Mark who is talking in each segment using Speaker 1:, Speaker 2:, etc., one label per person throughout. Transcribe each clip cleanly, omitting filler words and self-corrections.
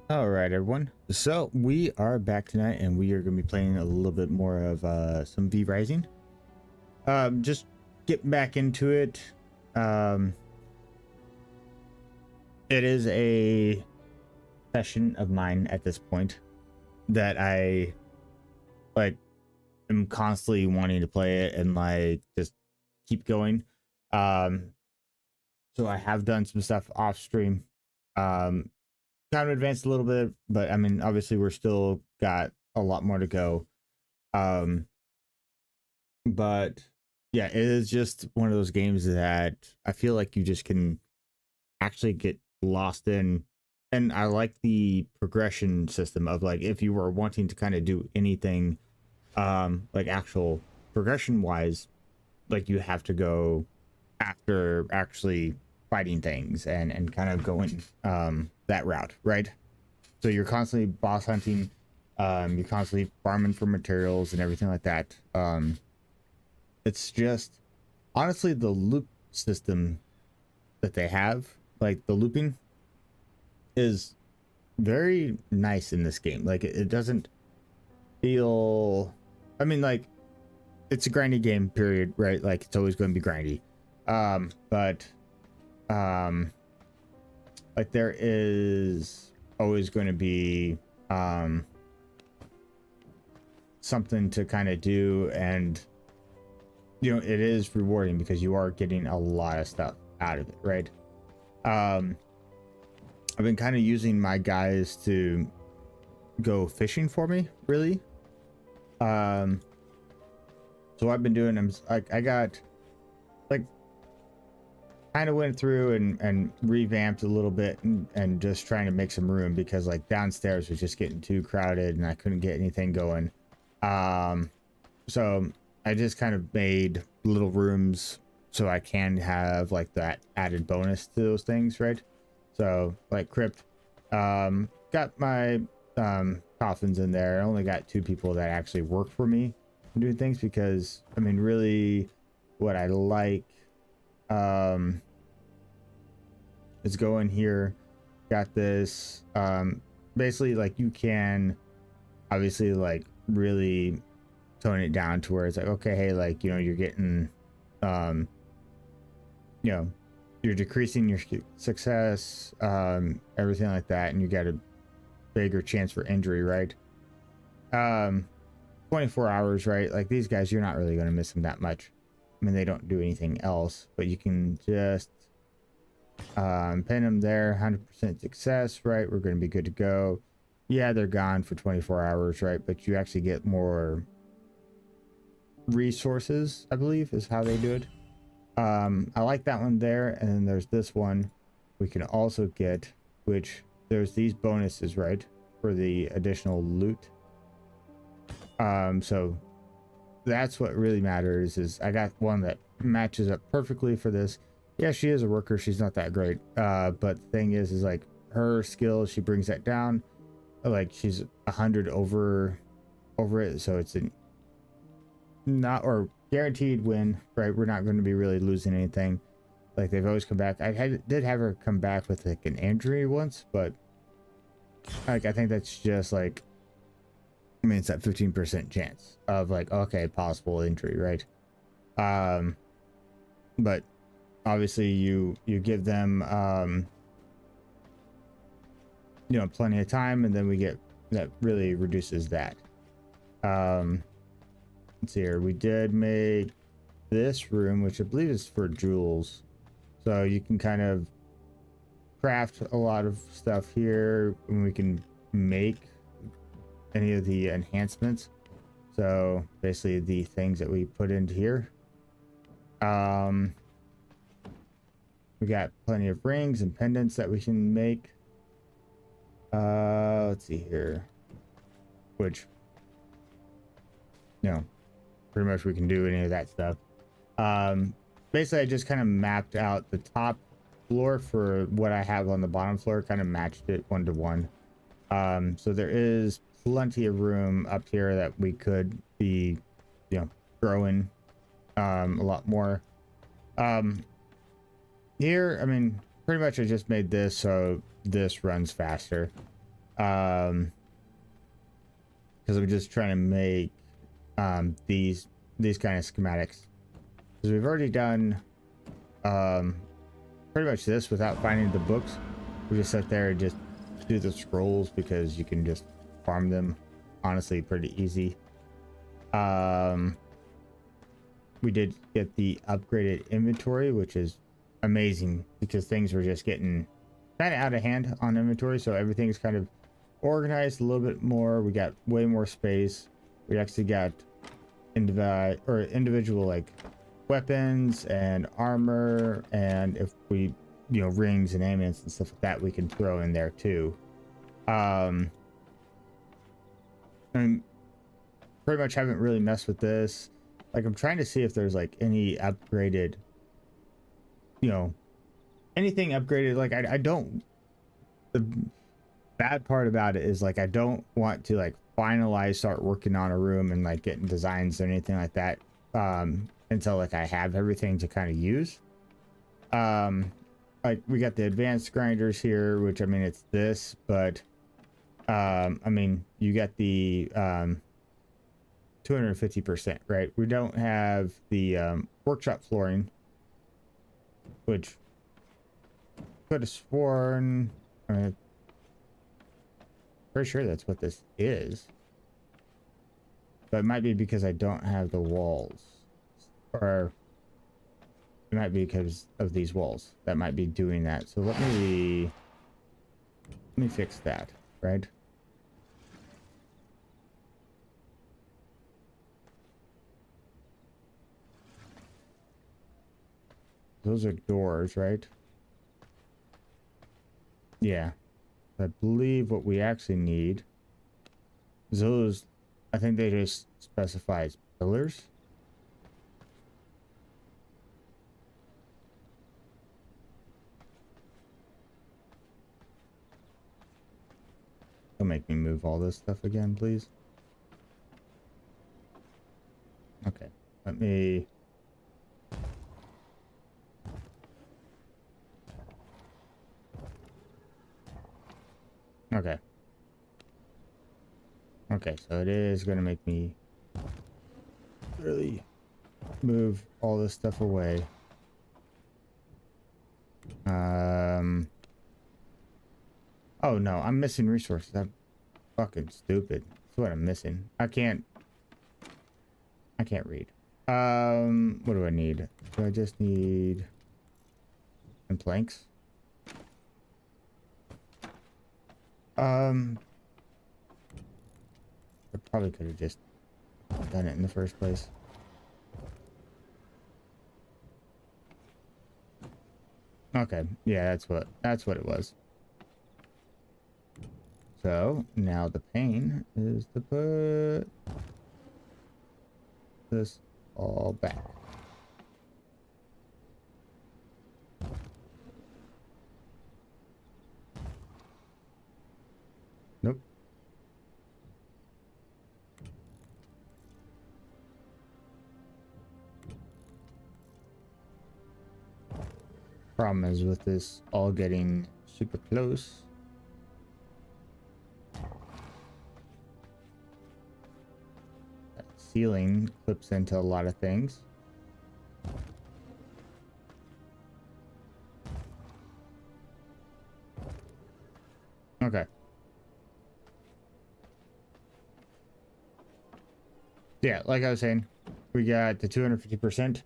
Speaker 1: All right, everyone. So we are back tonight, and we are going to be playing a little bit more of some V Rising. Just get back into it. Um, it is a session of mine at this point that I like am constantly wanting to play it and like just keep going. Um, so I have done some stuff off stream. Um, Kind of advanced a little bit, but I mean, obviously, we're still got a lot more to go. Um, but yeah, it is just one of those games that I feel like you just can actually get lost in. And I like the progression system of like if you were wanting to kind of do anything like actual progression wise, like you have to go after actually fighting things and kind of going that route, right? So you're constantly boss hunting, you're constantly farming for materials and everything like that. It's just honestly the loop system that they have, like the looping, is very nice in this game. Like it doesn't feel. I mean, like it's a grindy game, period. Right? Like it's always going to be grindy. But like there is always going to be something to kind of do, and you know it is rewarding because you are getting a lot of stuff out of it, right? um I've been kind of using my guys to go fishing for me, really. um so what I've been doing, I got like kind of went through and revamped a little bit and just trying to make some room because like downstairs was just getting too crowded and I couldn't get anything going. So I just kind of made little rooms so I can have like that added bonus to those things, right? So like crypt, got my coffins in there. I only got 2 people that actually work for me and do things because I mean really what I like is go in here, got this basically like you can obviously like really tone it down to where it's like okay, hey, like you know you're getting um you know you're decreasing your success, everything like that, and you got a bigger chance for injury, right? um 24 hours, right? Like these guys, you're not really going to miss them that much. I mean, they don't do anything else, but you can just pin them there. 100% success, right? We're going to be good to go. Yeah, they're gone for 24 hours, right? But you actually get more resources, I believe is how they do it. I like that one there. And then there's this one we can also get, which there's these bonuses, right, for the additional loot. So that's what really matters. Is I got one that matches up perfectly for this. Yeah, she is a worker, she's not that great, but the thing is like her skill, she brings that down. Like she's 100 over it, so it's a not or guaranteed win, right? We're not going to be really losing anything. Like they've always come back. Did have her come back with like an injury once, but like I think that's just like, I mean, it's that 15% chance of like okay, possible injury, right? um but obviously you give them you know plenty of time, and then we get that really reduces that. um let's see here, we did make this room, which I believe is for jewels, so you can kind of craft a lot of stuff here, and we can make any of the enhancements. So basically the things that we put into here, um we got plenty of rings and pendants that we can make. Let's see here, which you know pretty much we can do any of that stuff. Basically I just kind of mapped out the top floor for what I have on the bottom floor, kind of matched it 1-to-1. So there is plenty of room up here that we could be, you know, growing a lot more. Here, I mean, pretty much I just made this so this runs faster. because I'm just trying to make these kind of schematics, because we've already done pretty much this without finding the books. We just sit there and just do the scrolls because you can just farm them, honestly, pretty easy. We did get the upgraded inventory, which is amazing because things were just getting kind of out of hand on inventory, so everything's kind of organized a little bit more. We got way more space. We actually got individual like weapons and armor, and if we, you know, rings and amulets and stuff like that, we can throw in there too. And pretty much haven't really messed with this. Like, I'm trying to see if there's like any upgraded, you know, anything upgraded. Like, I don't, the bad part about it is like I don't want to like start working on a room and like getting designs or anything like that until like I have everything to kind of use. Like, we got the advanced grinders here, which, I mean, it's this, but I mean, you got the 250%, right? We don't have the workshop flooring, which could have sworn, pretty sure that's what this is, but it might be because I don't have the walls, or it might be because of these walls that might be doing that. So let me fix that, right? Those are doors, right? Yeah. I believe what we actually need is those, I think they just specify as pillars. Don't make me move all this stuff again, please. Okay, let me... Okay. Okay, so it is going to make me really move all this stuff away. Oh no, I'm missing resources. I'm fucking stupid. That's what I'm missing. I can't read. What do I need? Do I just need some planks? I probably could have just done it in the first place. Okay, yeah, that's what it was. So now the pain is to put this all back. Nope. Problem is with this all getting super close. That ceiling clips into a lot of things. Okay. Yeah, like I was saying, we got the 250%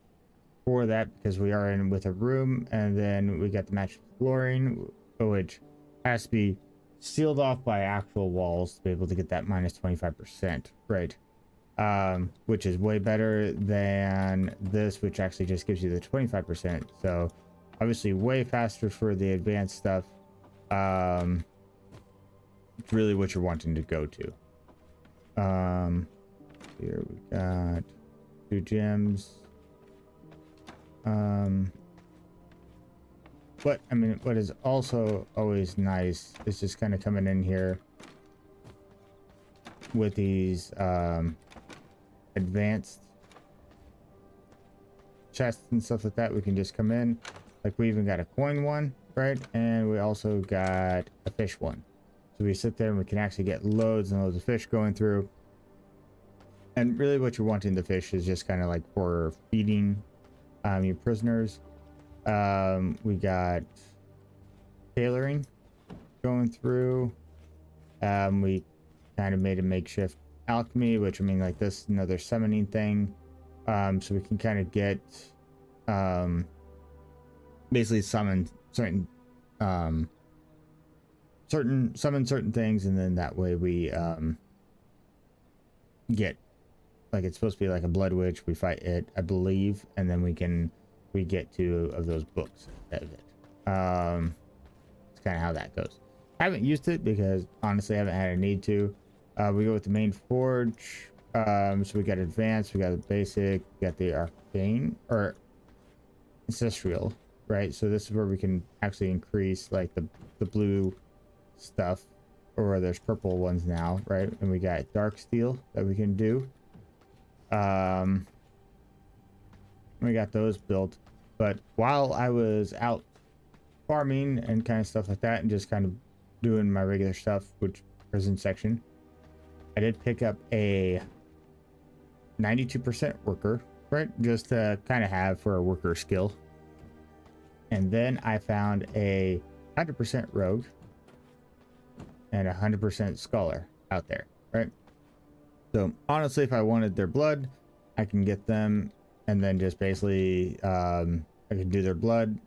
Speaker 1: for that because we are in with a room, and then we got the match flooring, which has to be sealed off by actual walls to be able to get that minus 25%, right? Which is way better than this, which actually just gives you the 25%. So obviously way faster for the advanced stuff. It's really what you're wanting to go to. Here we got 2 gems. But I mean, what is also always nice is just kind of coming in here with these advanced chests and stuff like that. We can just come in, like we even got a coin one, right? And we also got a fish one. So we sit there and we can actually get loads and loads of fish going through. And really what you're wanting the fish is just kind of like for feeding your prisoners. We got tailoring going through. We kind of made a makeshift alchemy, which I mean, like this, another summoning thing. So we can kind of get basically summon certain certain things, and then that way we get, like, it's supposed to be like a blood witch. We fight it, I believe, and then we get 2 of those books out of it. It's kind of how that goes. I haven't used it because honestly I haven't had a need to. We go with the main forge. So we got advanced, we got the basic, we got the arcane or ancestral, right? So this is where we can actually increase like the blue stuff, or there's purple ones now, right? And we got dark steel that we can do. We got those built. But while I was out farming and kind of stuff like that, and just kind of doing my regular stuff, which prison section, I did pick up a 92% worker, right? Just to kind of have for a worker skill. And then I found a 100% rogue and a 100% scholar out there, right? So honestly, if I wanted their blood, I can get them, and then just basically I can do their blood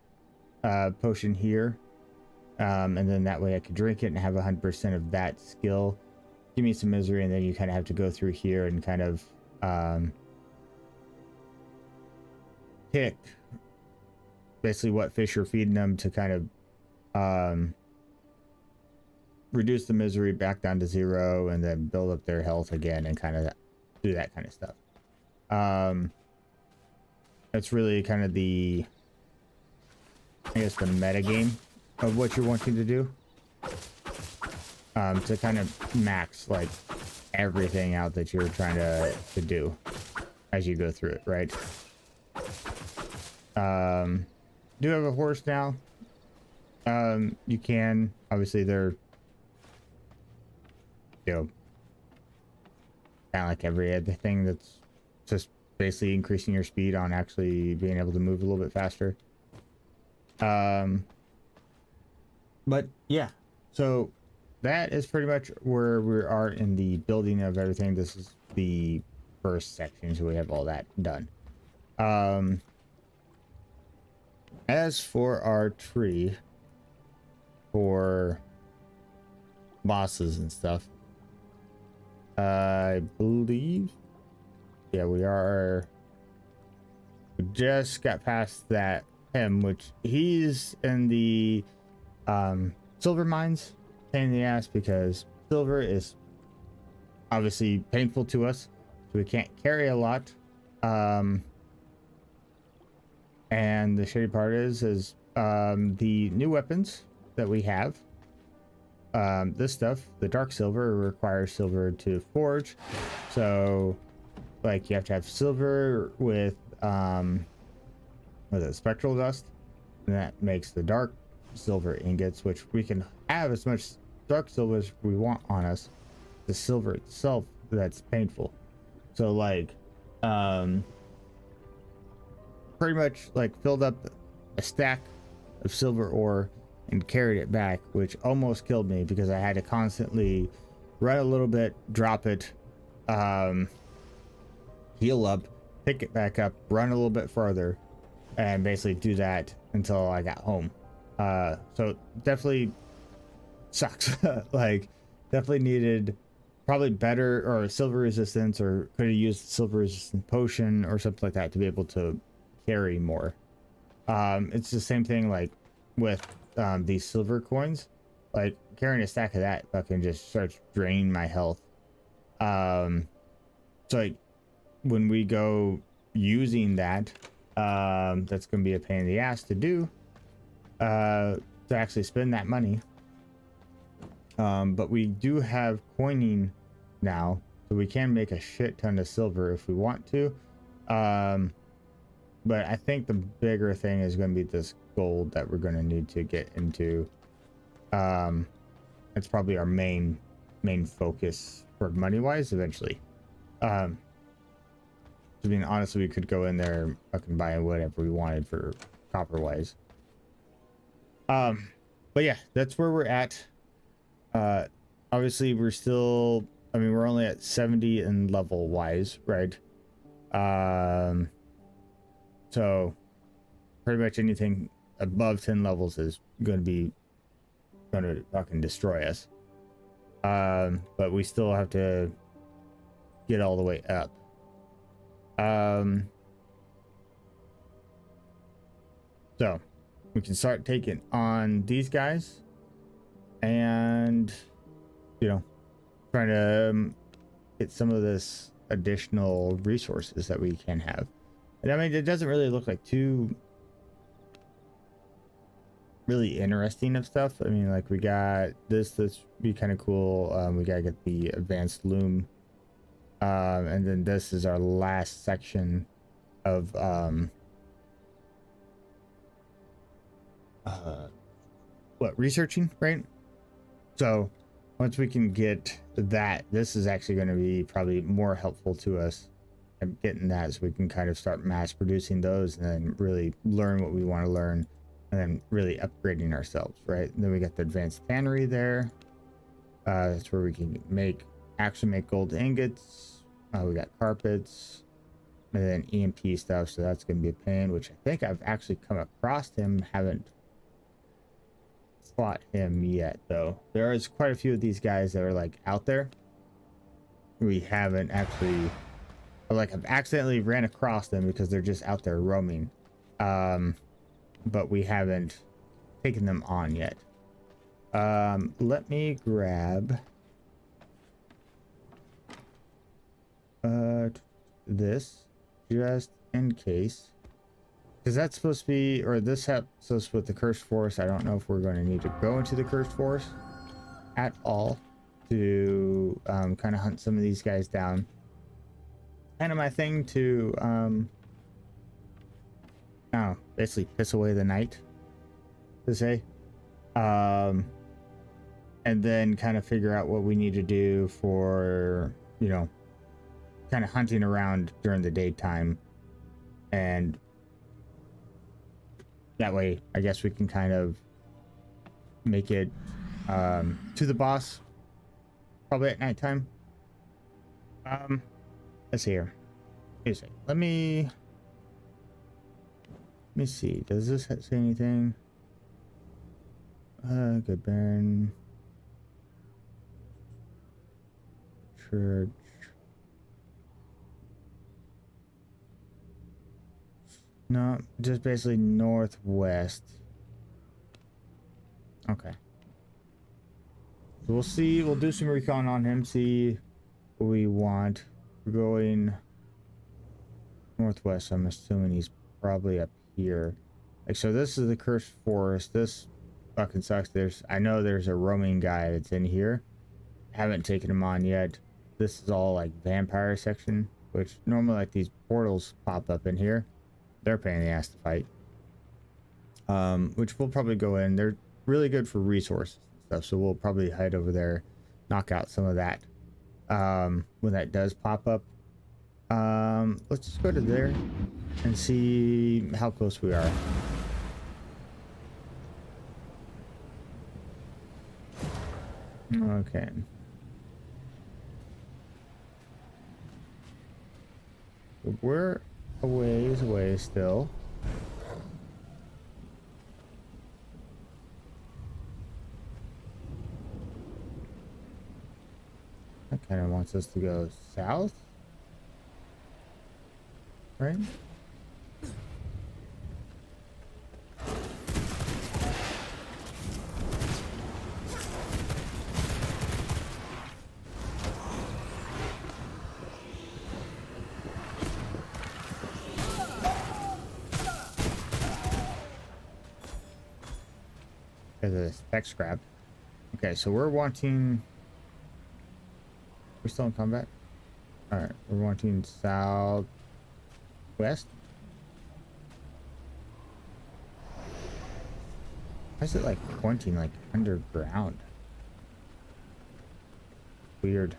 Speaker 1: potion here, and then that way I could drink it and have 100% of that skill. Give me some misery, and then you kind of have to go through here and kind of pick basically what fish you're feeding them to kind of reduce the misery back down to 0, and then build up their health again, and kind of do that kind of stuff. That's really kind of the, I guess, the meta game of what you're wanting to do, to kind of max like everything out that you're trying to do as you go through it, right? Do have a horse now. You can, obviously they're, you know, kind of like every other thing that's just basically increasing your speed on actually being able to move a little bit faster. But yeah, so that is pretty much where we are in the building of everything. This is the first section, so we have all that done. As for our tree for bosses and stuff, I believe, yeah, we just got past that him, which he's in the silver mines. Pain in the ass, because silver is obviously painful to us, so we can't carry a lot. And the shitty part is the new weapons that we have, this stuff, the dark silver, requires silver to forge. So like you have to have silver with spectral dust, and that makes the dark silver ingots, which we can have as much dark silver as we want on us. The silver itself, that's painful. So like pretty much like filled up a stack of silver ore and carried it back, which almost killed me because I had to constantly run a little bit, drop it, heal up, pick it back up, run a little bit further, and basically do that until I got home. So definitely sucks. Like definitely needed probably better or silver resistance, or could have used silver resistant potion or something like that to be able to carry more. It's the same thing like with these silver coins. Like carrying a stack of that fucking just starts draining my health. So like when we go using that, that's gonna be a pain in the ass to do, to actually spend that money. But we do have coining now, so we can make a shit ton of silver if we want to. But I think the bigger thing is going to be this gold that we're going to need to get into. That's probably our main focus for money wise eventually. To be honest, we could go in there and fucking buy whatever we wanted for copper wise. But yeah, that's where we're at. Obviously we're still, I mean, we're only at 70 in level wise, right? So pretty much anything above 10 levels is going to fucking destroy us. But we still have to get all the way up. So we can start taking on these guys and, you know, trying to get some of this additional resources that we can have. And I mean, it doesn't really look like too really interesting of stuff. I mean, like we got this be kind of cool. We gotta get the advanced loom, and then this is our last section of what, researching, right? So once we can get that, this is actually going to be probably more helpful to us and getting that, so we can kind of start mass producing those and then really learn what we want to learn and then really upgrading ourselves, right? And then we got the advanced tannery there. That's where we can actually make gold ingots. We got carpets and then EMP stuff, so that's going to be a pain, which I think I've actually come across him, haven't fought him yet though. There is quite a few of these guys that are like out there. We haven't actually, like, I've accidentally ran across them because they're just out there roaming, but we haven't taken them on yet. Let me grab this just in case, because that's supposed to be, or this helps with the cursed forest. I don't know if we're going to need to go into the cursed forest at all to kind of hunt some of these guys down. Kind of my thing to basically piss away the night, to say, and then kind of figure out what we need to do for, you know, kind of hunting around during the daytime, and that way I guess we can kind of make it to the boss probably at nighttime. Let's see here. Let me see, does this say anything? Good Baron Church. No, just basically northwest. Okay. So we'll see. We'll do some recon on him, see what we want. We're going northwest. I'm assuming he's probably up here. Like, so this is the cursed forest. This fucking sucks. I know there's a roaming guy that's in here. Haven't taken him on yet. This is all like vampire section, which normally like these portals pop up in here. They're a pain in the ass to fight. Which we'll probably go in. They're really good for resources and stuff, so we'll probably hide over there, knock out some of that when that does pop up. Let's just go to there and see how close we are. Okay. We're a ways away still. That kind of wants us to go south, right? Because of the spec scrap. Okay, so we're still in combat. All right, we're wanting southwest. Why is it like pointing like underground? weird.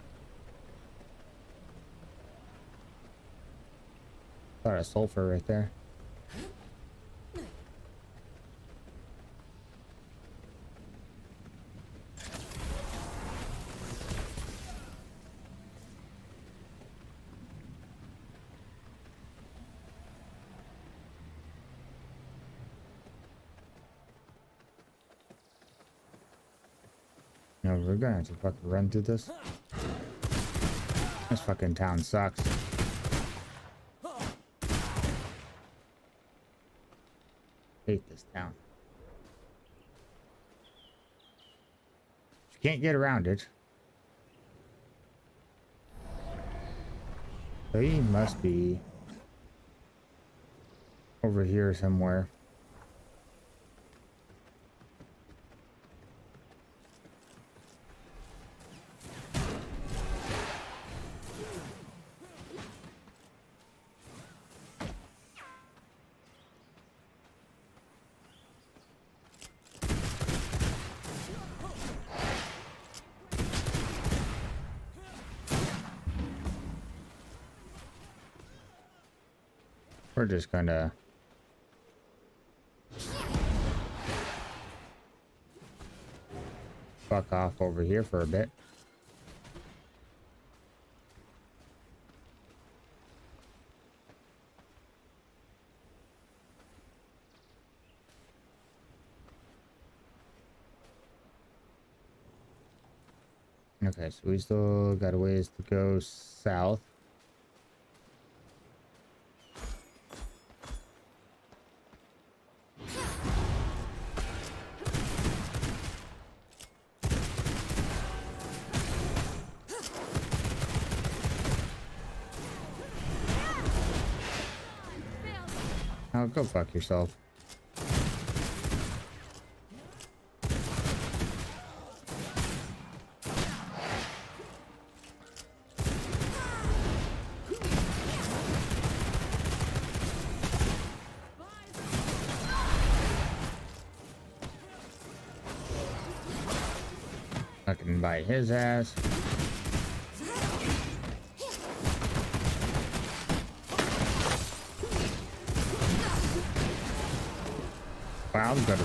Speaker 1: A lot of sulfur right there. No, we're gonna have to fucking run through this. This fucking town sucks. Hate this town. You can't get around it. So he must be over here somewhere. We're just gonna fuck off over here for a bit. Okay, so we still got a ways to go south. Oh, go fuck yourself. I can bite his ass. Wow, I'm gonna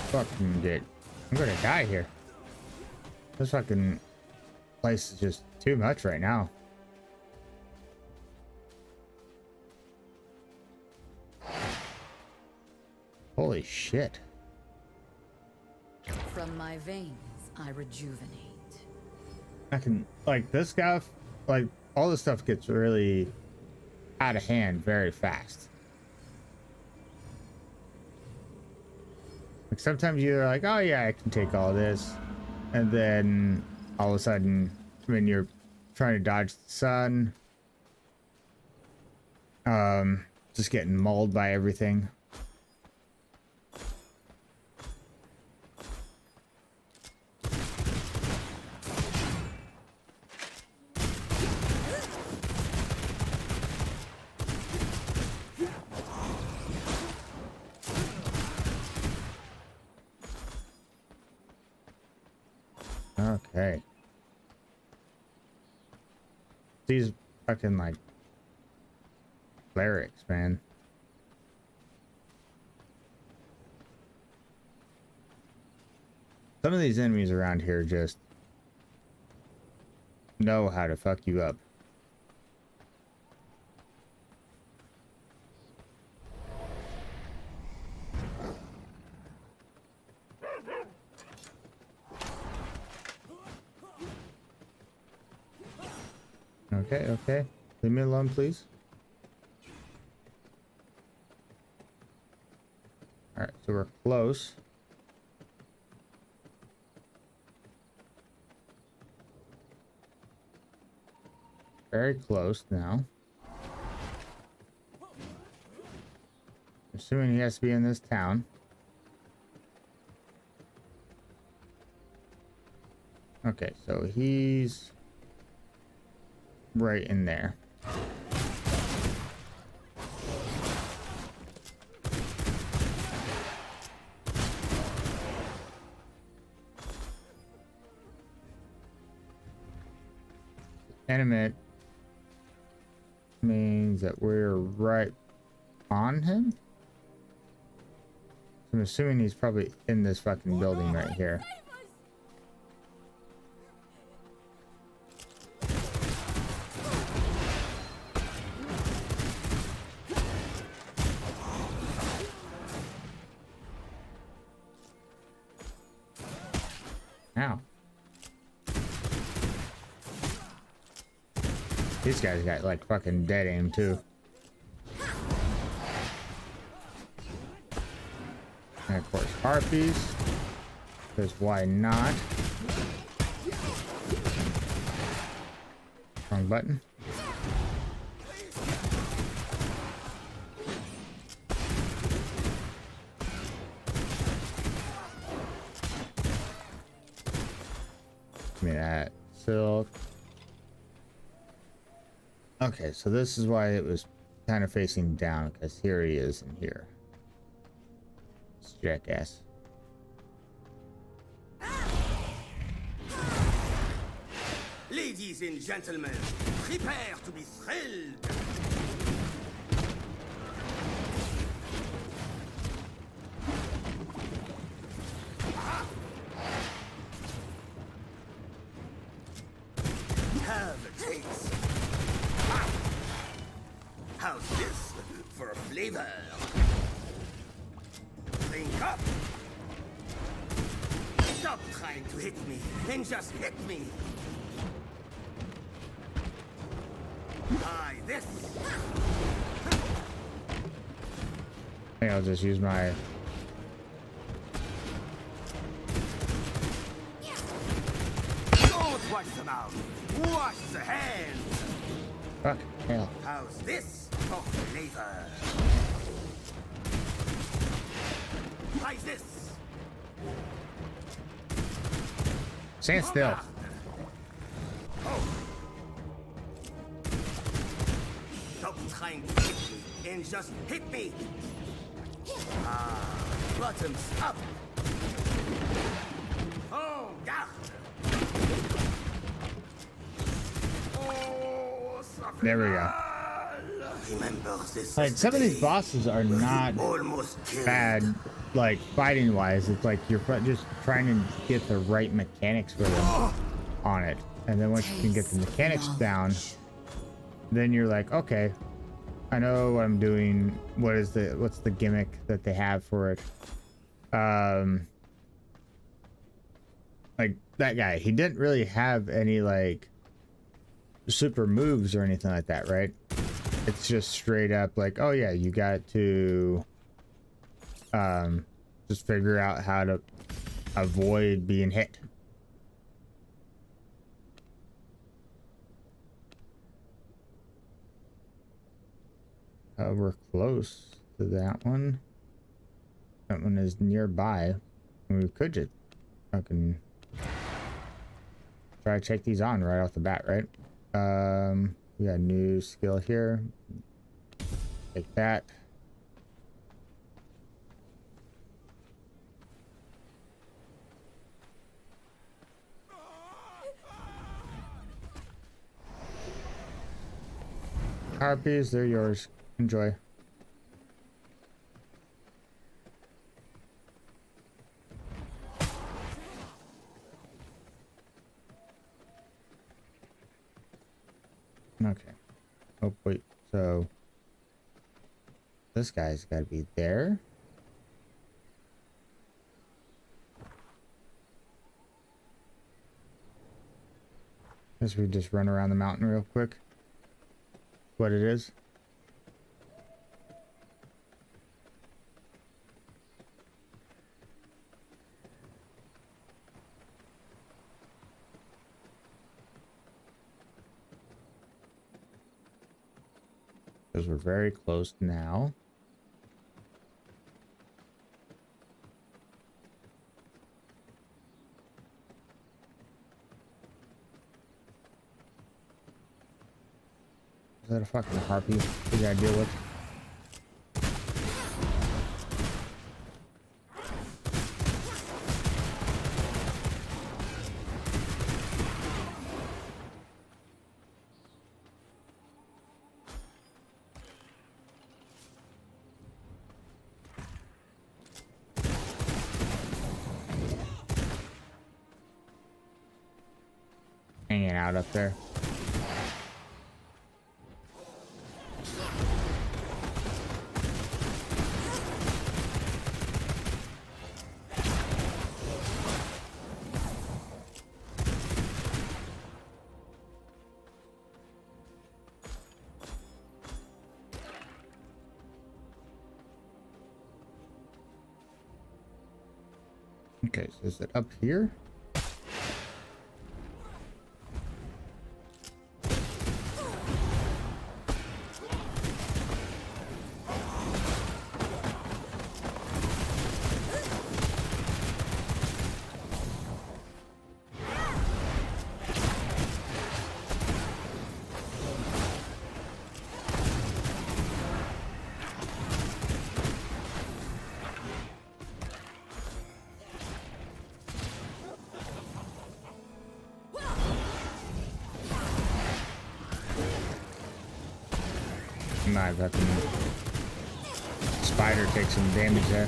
Speaker 1: fucking get... I'm gonna die here. This fucking place is just too much right now. Holy shit.
Speaker 2: From my veins, I rejuvenate.
Speaker 1: I can, like, this guy, like, all this stuff gets really out of hand very fast. Like, sometimes you're like, oh yeah, I can take all this. And then all of a sudden, when you're trying to dodge the sun, just getting mauled by everything. Okay. These fucking, like, clerics, man. Some of these enemies around here just know how to fuck you up. Okay, okay. Leave me alone, please. Alright, so we're close. Very close now. Assuming he has to be in this town. Okay, so he's right in there. animate means that we're right on him. I'm assuming he's probably in this fucking building right here. Ow. These guys got like fucking dead aim too. And of course harpies. Because why not? Wrong button. Give me that silk. Okay, so this is why it was kind of facing down, because here he is in here. This jackass.
Speaker 3: Ladies and gentlemen, prepare to be thrilled. Have a taste. How's this for flavor? Drink up. Stop trying to hit me and just hit me. Try this.
Speaker 1: I think I'll just use my...
Speaker 3: Don't wash the mouth. Wash the hands.
Speaker 1: Fuck, hell.
Speaker 3: How's this for flavor? Try this.
Speaker 1: Stand still.
Speaker 3: Oh. Stop trying to hit me and just hit me. Ah, bottoms up. Oh, garde. Oh,
Speaker 1: There we go.
Speaker 3: Remember this.
Speaker 1: Like, some of these bosses are not
Speaker 3: Almost killed.
Speaker 1: bad, like, fighting wise. It's like you're just trying to get the right mechanics for them on it. And then once you can get the mechanics down, then you're like, okay, I know what I'm doing. What's the gimmick that they have for it? Like that guy, he didn't really have any like super moves or anything like that, right? It's just straight up like, oh yeah, you got to just figure out how to avoid being hit. We're close to that one. That one is nearby. We could just fucking try to check these on right off the bat, right? We got a new skill here. Take that. Harpies, they're yours. Enjoy. Okay. Oh, wait. So this guy's got to be there. Guess we just run around the mountain real quick. What it is. Because we're very close now. Is that a fucking harpy we gotta deal with? hanging out up there. Okay, so is it up here? My fucking spider takes some damage there.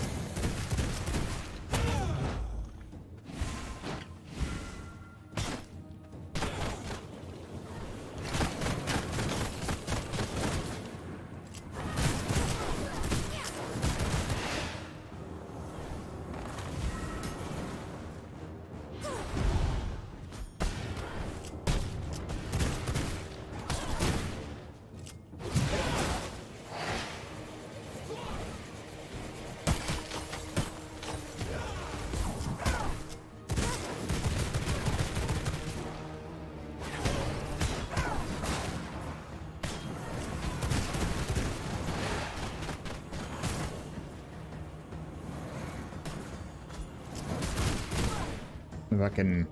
Speaker 1: If I can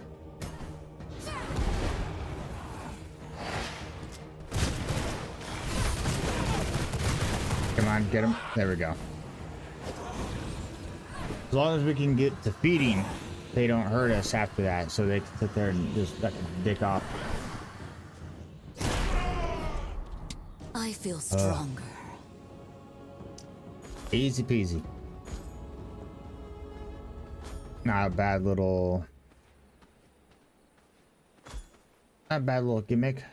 Speaker 1: come on, get him. There we go. As long as we can get to feeding, they don't hurt us after that, so they can sit there and just fucking dick off.
Speaker 2: I feel stronger.
Speaker 1: Easy peasy. Not a bad little gimmick.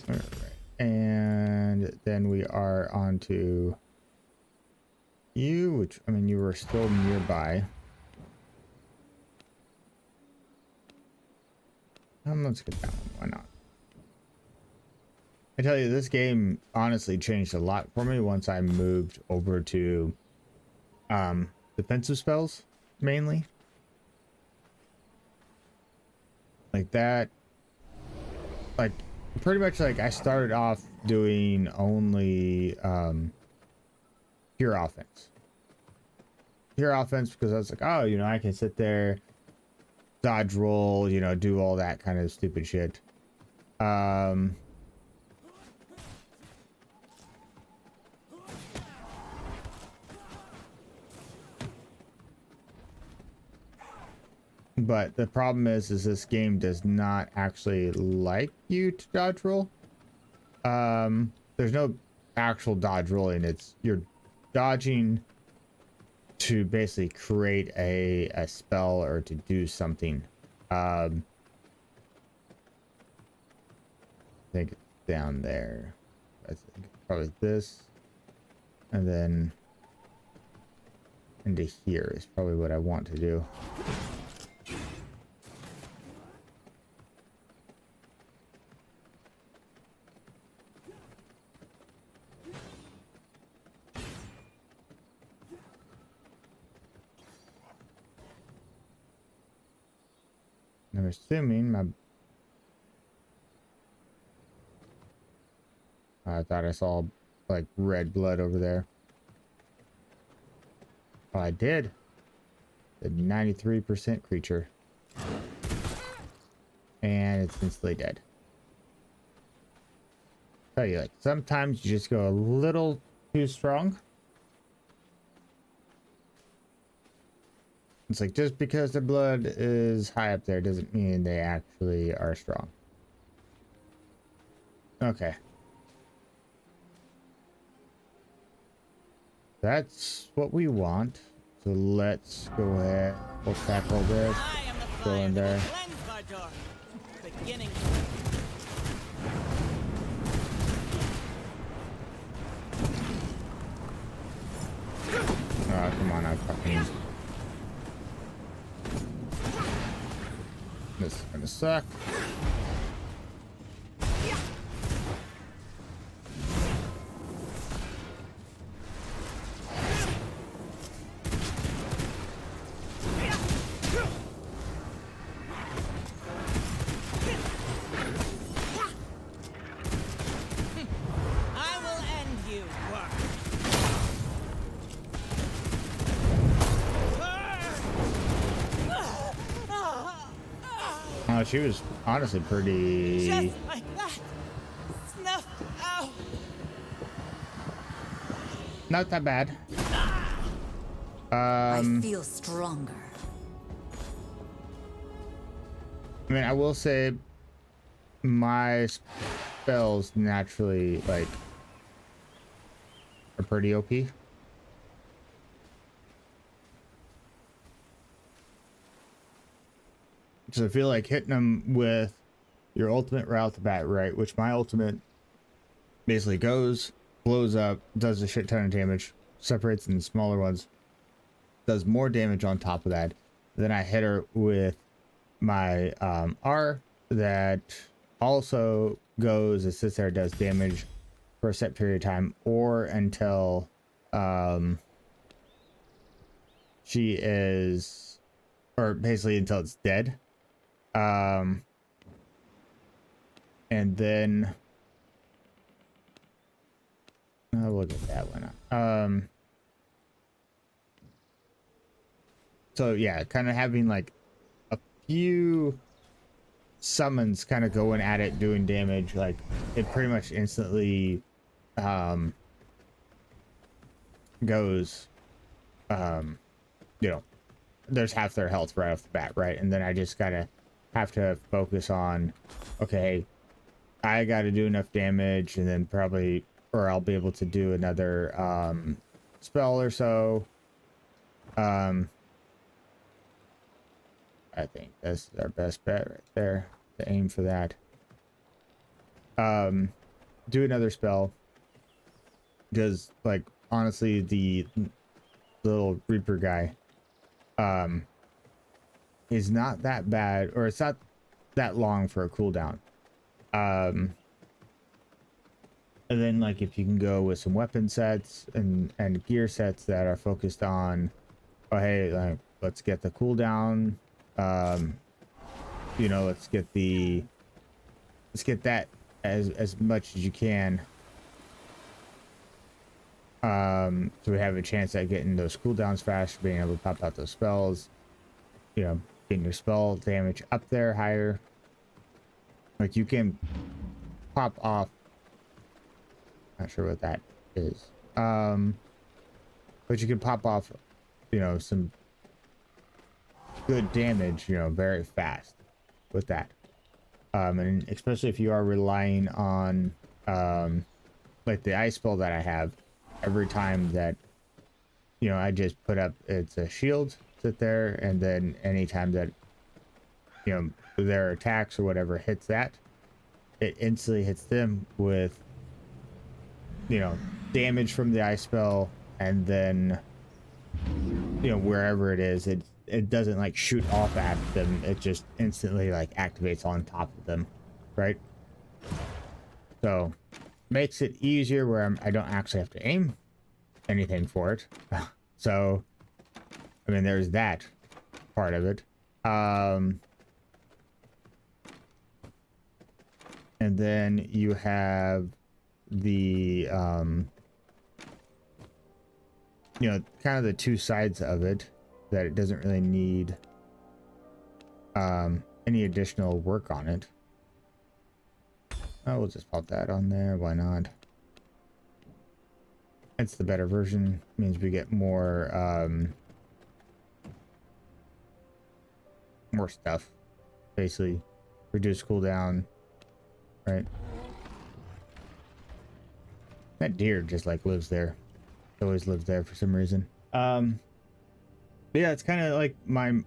Speaker 1: All right. And then we are on to you, which, I mean, you were still nearby. Let's get that one. Why not? I tell you, this game honestly changed a lot for me once I moved over to defensive spells, mainly. Like that. Like, pretty much like I started off doing only pure offense. Pure offense because I was like, oh, you know, I can sit there, dodge roll, you know, do all that kind of stupid shit. But the problem is this game does not actually like you to dodge roll. There's no actual dodge rolling. It's you're dodging to basically create a spell or to do something. I think it's down there. I think probably this, and then into here is probably what I want to do. I'm assuming my... I thought I saw like red blood over there. Oh, I did. The 93% creature. And it's instantly dead. Tell you, like, sometimes you just go a little too strong. It's like, just because the blood is high up there doesn't mean they actually are strong. Okay. That's what we want. So let's go ahead. We'll tackle this. go in there.
Speaker 4: Beginning.
Speaker 1: Oh, come on, I fucking... This is gonna suck.
Speaker 4: I will end you.
Speaker 1: Oh, she was honestly pretty...
Speaker 4: Just like that. Snuff out.
Speaker 1: Not that bad.
Speaker 2: I feel stronger.
Speaker 1: I mean, I will say my spells naturally, like, are pretty OP. So I feel like hitting them with your ultimate right off the bat, right? Which my ultimate basically goes, blows up, does a shit ton of damage, separates into smaller ones, does more damage on top of that. Then I hit her with my R that also goes, it sits there, does damage for a set period of time, or until she is, or basically until it's dead. And then we'll get that one. So yeah, kind of having like a few summons kind of going at it, doing damage, like it pretty much instantly goes, you know, there's half their health right off the bat, right? And then I just gotta have to focus on, okay, I gotta do enough damage, and then probably, or I'll be able to do another spell or so. I think that's our best bet right there, to aim for that. Do another spell, because like honestly the little Reaper guy is not that bad, or it's not that long for a cooldown. And then like if you can go with some weapon sets and gear sets that are focused on, oh hey, like let's get the cooldown, you know, let's get that as much as you can, so we have a chance at getting those cooldowns fast, being able to pop out those spells, you know, getting your spell damage up there higher. Like you can pop off, not sure what that is, but you can pop off, you know, some good damage, you know, very fast with that. And especially if you are relying on like the ice spell that I have, every time that, you know, I just put up, it's a shield sit there, and then anytime that, you know, their attacks or whatever hits that, it instantly hits them with, you know, damage from the ice spell, and then, you know, wherever it is, it doesn't like shoot off at them, it just instantly like activates on top of them, right? So makes it easier where I don't actually have to aim anything for it. So I mean, there's that part of it. And then you have the you know, kind of the two sides of it, that it doesn't really need any additional work on it. Oh, we'll just pop that on there, why not? It's the better version, means we get more more stuff, basically reduce cooldown, right? That deer just like lives there, it always lives there for some reason. Yeah, it's kind of like my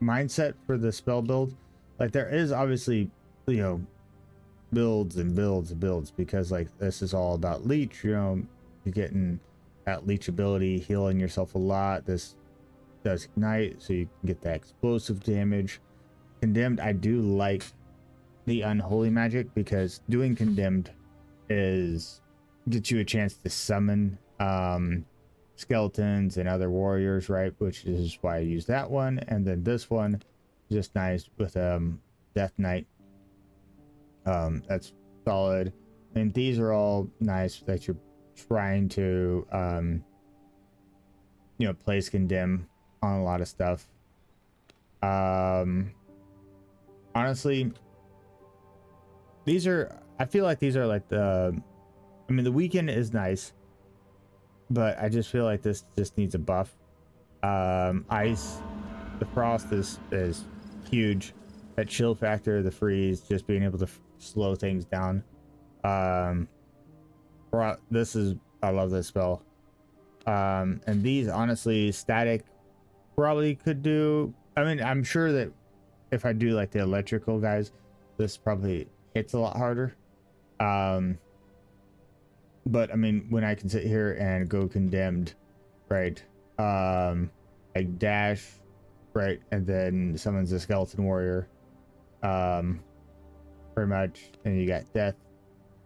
Speaker 1: mindset for the spell build. Like there is obviously, you know, builds and builds and builds, because like this is all about leech. You know, you're getting that leech ability, healing yourself a lot. This does ignite, so you can get that explosive damage. Condemned, I do like the unholy magic, because doing condemned is get you a chance to summon skeletons and other warriors, right? Which is why I use that one. And then this one just nice with Death Knight. That's solid. And these are all nice that you're trying to you know, place condemn on a lot of stuff. Honestly, these are, I feel like these are like the, I mean, the weekend is nice, but I just feel like this just needs a buff. Ice, the frost is huge. That chill factor, the freeze, just being able to slow things down. This is, I love this spell. And these, honestly, static probably could do, I mean, I'm sure that if I do like the electrical guys, this probably hits a lot harder. But I mean, when I can sit here and go condemned, right? Like dash, right? And then summons a skeleton warrior. Pretty much. And you got Death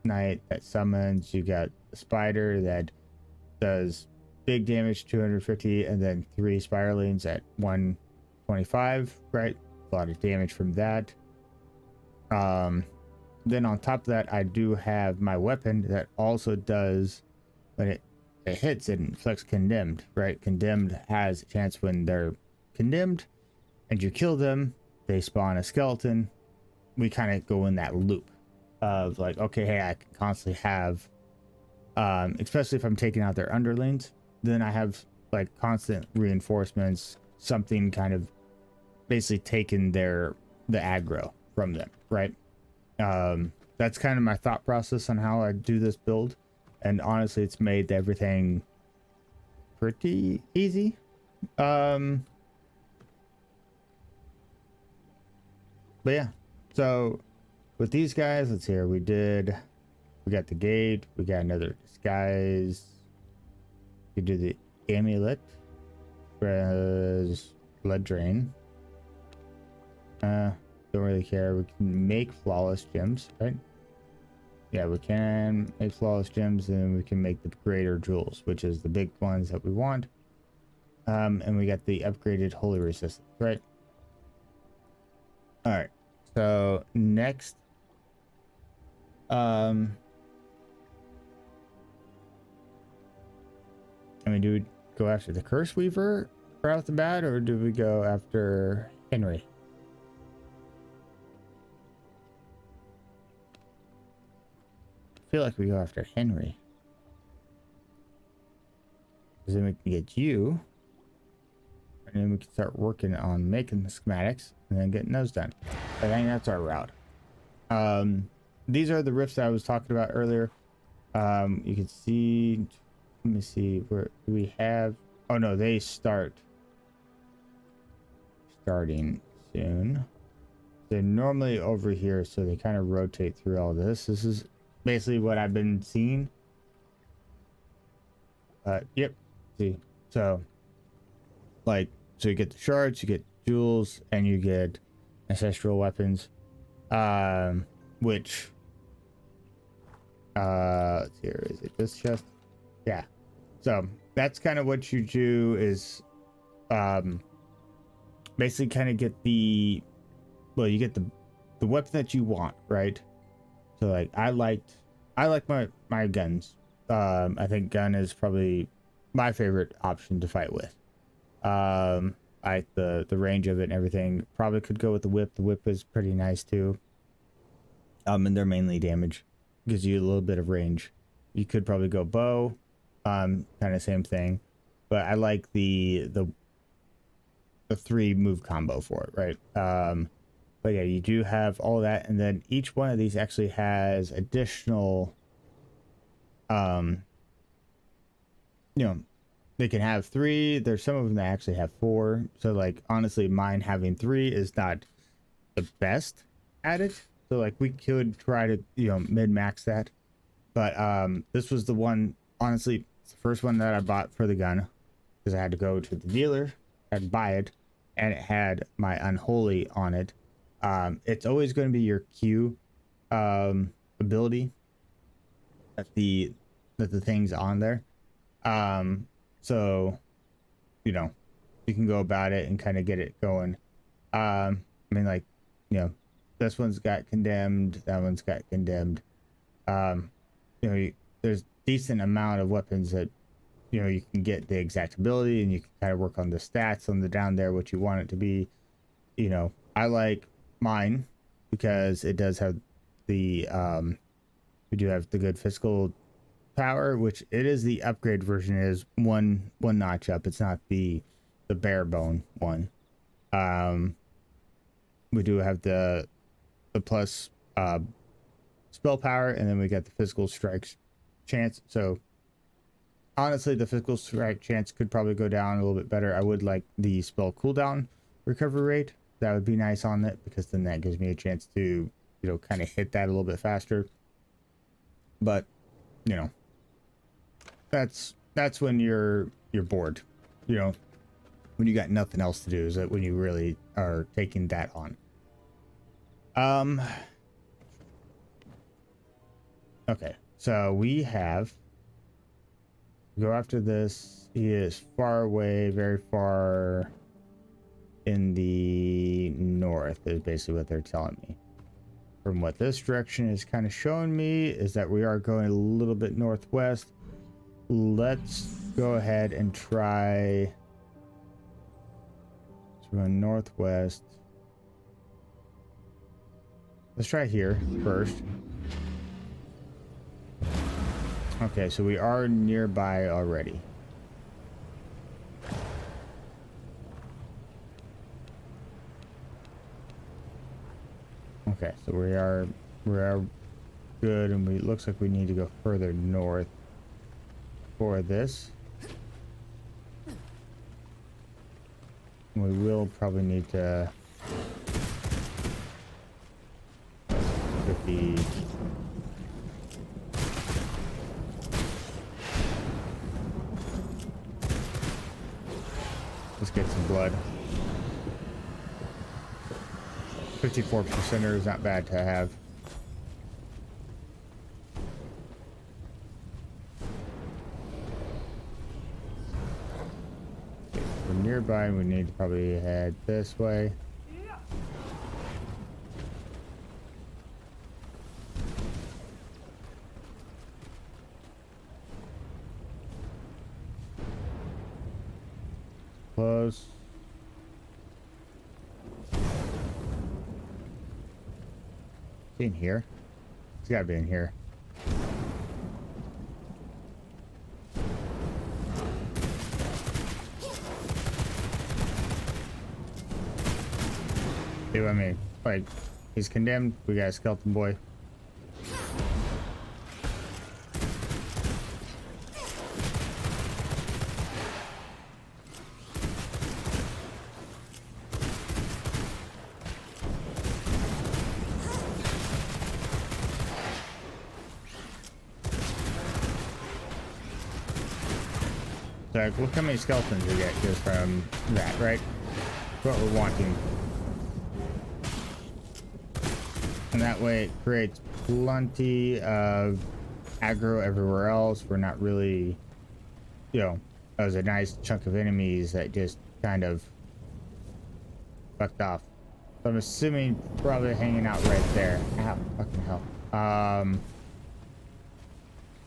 Speaker 1: Knight that summons. You got the spider that does big damage, 250, and then 3 spiralings at 125, right? A lot of damage from that. Then on top of that, I do have my weapon that also does, when it hits, it inflicts condemned, right? Condemned has a chance when they're condemned and you kill them, they spawn a skeleton. We kind of go in that loop of like, okay, hey, I can constantly have, especially if I'm taking out their underlings, then I have like constant reinforcements, something kind of basically taking the aggro from them, right? That's kind of my thought process on how I do this build, and honestly, it's made everything pretty easy. But yeah, so with these guys, let's hear, we got the gate, we got another disguise, we do the amulet, whereas blood drain. Don't really care. We can make flawless gems, right? Yeah, we can make flawless gems, and we can make the greater jewels, which is the big ones that we want. And we got the upgraded holy resistance, right? All right. So next, I mean, do we go after the Curse Weaver right off the bat, or do we go after Henry? I feel like we go after Henry, because then we can get you, and then we can start working on making the schematics and then getting those done. I think that's our route. These are the rifts that I was talking about earlier. You can see, let me see, where do we have, oh no, they starting soon. They're normally over here, so they kind of rotate through all this. This is basically what I've been seeing. Yep. See, so like, so you get the shards, you get jewels, and you get ancestral weapons, which let's see, is it this chest? Yeah. So that's kind of what you do, is basically kind of get the, well, you get the weapon that you want, right? So like I like my guns. I think gun is probably my favorite option to fight with. I the range of it and everything. Probably could go with the whip. The whip is pretty nice too. And they're mainly damage. Gives you a little bit of range. You could probably go bow. Kind of same thing. But I like the 3 move combo for it, right? But yeah, you do have all that, and then each one of these actually has additional, you know, they can have 3. There's some of them that actually have 4. So like honestly, mine having 3 is not the best at it. So like we could try to, you know, min-max that. But this was the one, honestly, it's the first one that I bought for the gun, because I had to go to the dealer and buy it, and it had my unholy on it. It's always going to be your Q ability that the thing's on there. So you know, you can go about it and kind of get it going. I mean, like, you know, this one's got condemned, that one's got condemned. You know, there's decent amount of weapons that, you know, you can get the exact ability, and you can kind of work on the stats on the down there, what you want it to be. You know, I like mine because it does have the we do have the good physical power, which it is the upgrade version, is one notch up. It's not the bare bone one. We do have the plus spell power, and then we got the physical strikes chance. So honestly, the physical strike chance could probably go down a little bit better. I would like the spell cooldown recovery rate. That would be nice on it, because then that gives me a chance to, you know, kind of hit that a little bit faster. But you know, that's when you're bored, you know, when you got nothing else to do, is that when you really are taking that on. Okay, so we have go after this. He is far away, very far in the north, is basically what they're telling me. From what this direction is kind of showing me, is that we are going a little bit northwest. Let's go ahead and try to go northwest. Let's try here first. Okay, so we are nearby already. Okay, so we are good, and it looks like we need to go further north for this. We will probably need to get the let's get some blood. 54% is not bad to have. We're nearby, we need to probably head this way. Close. In here? It's gotta be in here. See what I mean? Like, he's condemned. We got a skeleton boy. So look how many skeletons we get just from that, right? That's what we're wanting. And that way it creates plenty of aggro everywhere else. We're not really, you know, that was a nice chunk of enemies that just kind of fucked off. So I'm assuming probably hanging out right there. Ow, fucking hell.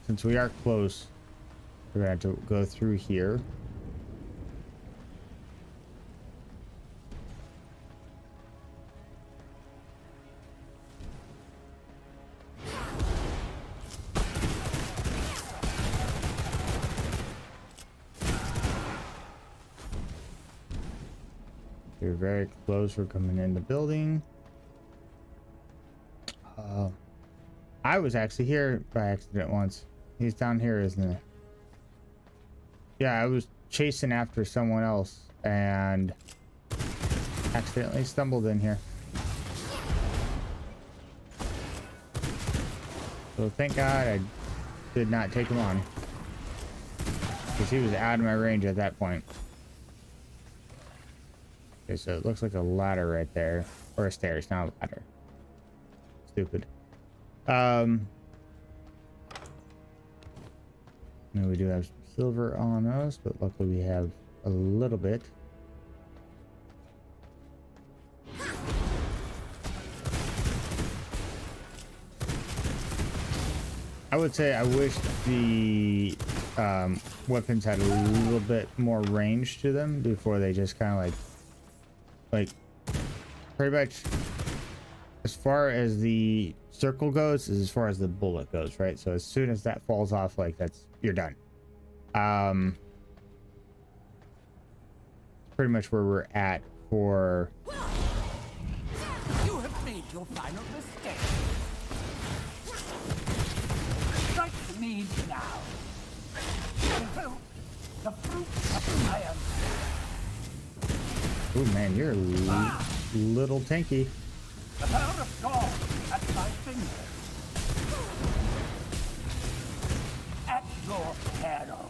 Speaker 1: Since we are close, we're going to have to go through here. We're very close. We're coming in the building. I was actually here by accident once. He's down here, isn't he? Yeah, I was chasing after someone else and accidentally stumbled in here. So thank God I did not take him on, because he was out of my range at that point. Okay, so it looks like a ladder right there, or a stairs, not a ladder. Stupid. And we do have some silver on us, but luckily we have a little bit. I would say I wish the weapons had a little bit more range to them before they just kind of like pretty much as far as the circle goes is as far as the bullet goes, right? So as soon as that falls off, like you're done. Pretty much where we're at for.
Speaker 5: You have made your final mistake. Strike the mead now. The fruit of iron.
Speaker 1: Oh man, you're a little tanky.
Speaker 5: The power of God at my fingers. At your peril.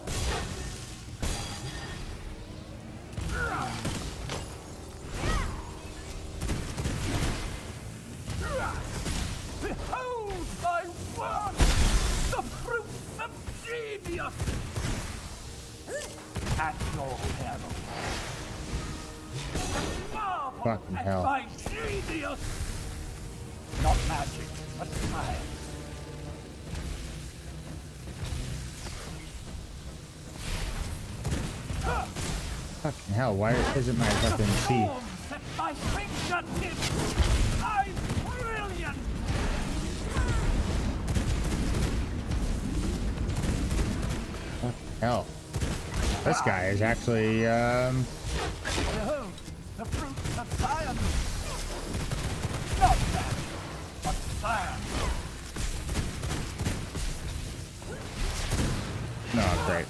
Speaker 5: Behold my work! The fruits of genius! At your peril. Marvel
Speaker 1: Fucking
Speaker 5: at
Speaker 1: hell.
Speaker 5: my genius! Not magic, but science.
Speaker 1: Fucking hell, why isn't my fucking C?
Speaker 5: Storms at my fingertips! I'm brilliant!
Speaker 1: Fucking hell. This guy is actually,
Speaker 5: Behold, the fruits of science! Not magic, but science!
Speaker 1: no, great.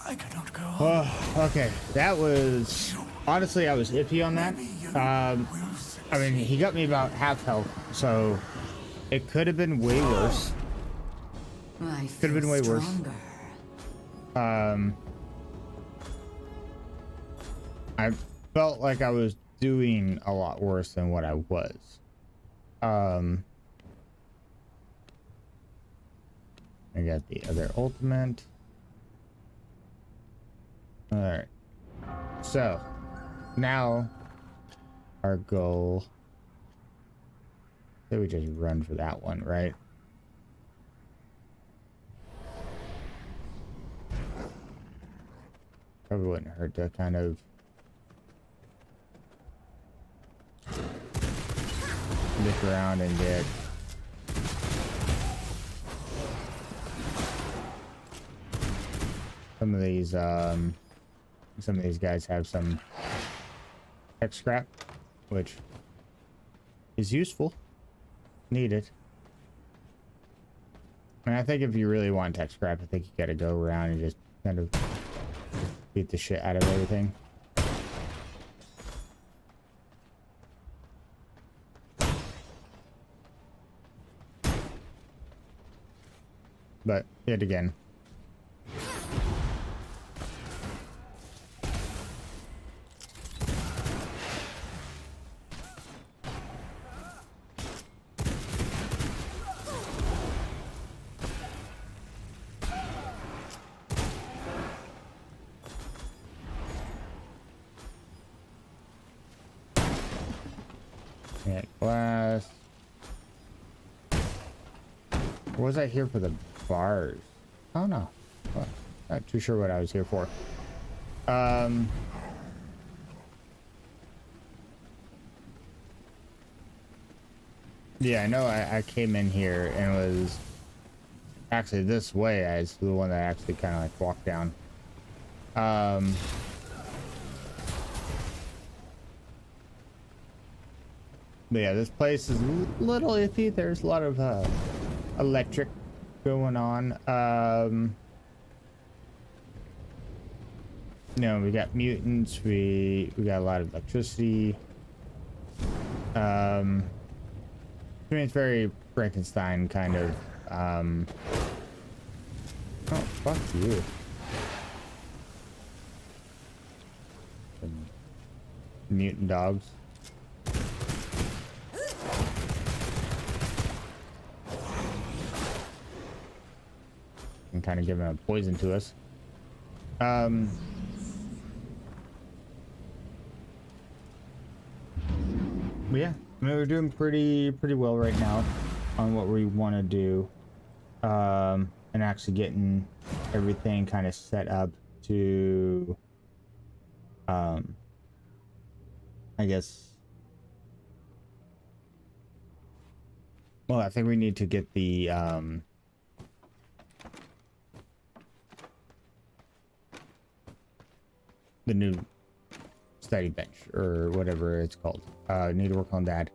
Speaker 5: I cannot go on.
Speaker 1: Oh, okay. That was, honestly, I was iffy on that. I mean, he got me about half health, so it could have been way worse.
Speaker 2: I
Speaker 1: Could have been
Speaker 2: feel
Speaker 1: way worse.
Speaker 2: stronger.
Speaker 1: I felt like I was doing a lot worse than what I was. I got the other ultimate. All right. So now our goal. Say we just run for that one, right? Probably wouldn't hurt to kind of look around and get some of these guys have some tech scrap, which is useful, needed. And I think if you really want tech scrap, I think you gotta go around and just kind of beat the shit out of everything. But yet again, yeah, glass. Or was I here for the bars? Oh no, well, not too sure what I was here for. Yeah, I know I came in here and it was actually this way. I was the one that actually kind of like walked down. But yeah, this place is a little iffy. There's a lot of electric going on. No, we got mutants. We got a lot of electricity. I mean, it's very Frankenstein kind of. Oh, fuck you. Mutant dogs. And kind of giving a poison to us. But yeah, I mean, we're doing pretty well right now on what we want to do, and actually getting everything kind of set up to, I guess. Well, I think we need to get the new study bench or whatever it's called. Need to work on that.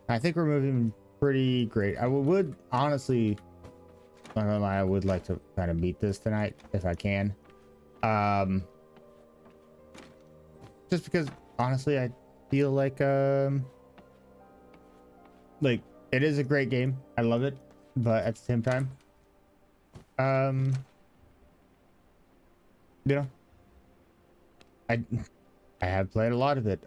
Speaker 1: I think we're moving pretty great. I would honestly, not gonna lie, I would like to kind of beat this tonight if I can. Just because honestly, I feel like it is a great game. I love it, but at the same time, you know, I have played a lot of it.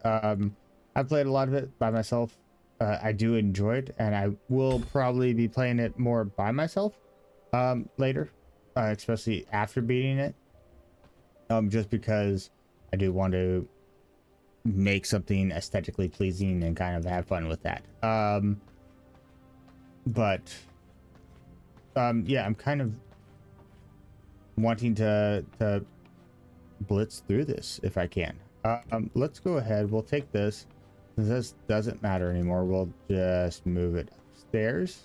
Speaker 1: I've played a lot of it by myself. I do enjoy it, and I will probably be playing it more by myself later, especially after beating it. Just because I do want to make something aesthetically pleasing and kind of have fun with that. Yeah, I'm kind of wanting to blitz through this if I can. Let's go ahead. We'll take this. Since this doesn't matter anymore, we'll just move it upstairs.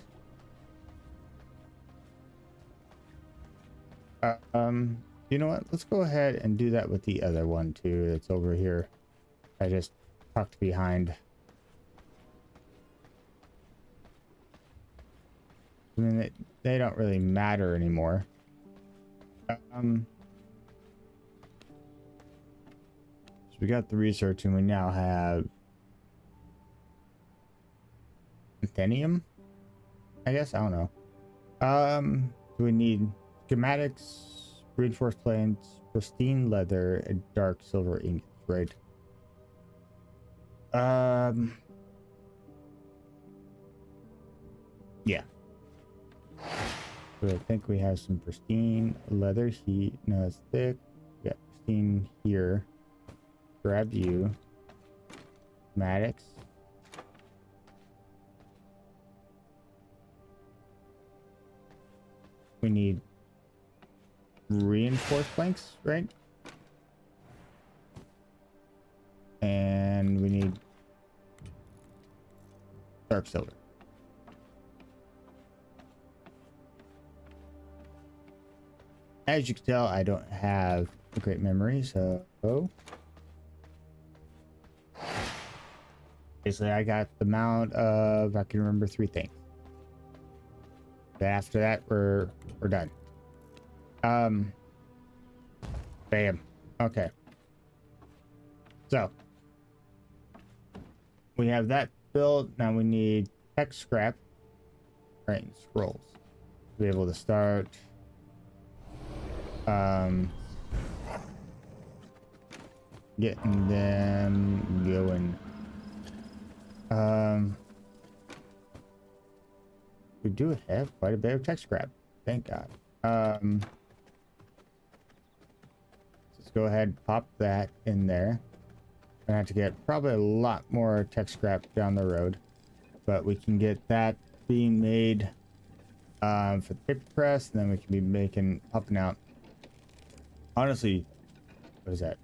Speaker 1: You know what? Let's go ahead and do that with the other one too. That's over here. I just tucked behind. I mean, they don't really matter anymore. So we got the research, and we now have Athenium, I guess. I don't know. Do we need schematics, reinforced plates, pristine leather, and dark silver ingots, right? Yeah. So I think we have some pristine leather. No, it's thick. Yeah, pristine here. Grab you. Schematics. We need reinforced planks, right? And we need dark silver. As you can tell, I don't have a great memory, so basically I got the amount of, I can remember 3 things. But after that, we're done. Bam. Okay. So we have that built. Now we need tech scrap, right, and scrolls to be able to start getting them going. We do have quite a bit of tech scrap, thank God. Let's go ahead and pop that in there. Gonna have to get probably a lot more tech scrap down the road, but we can get that being made for the paper press, and then we can be making, popping out. Honestly, what is that?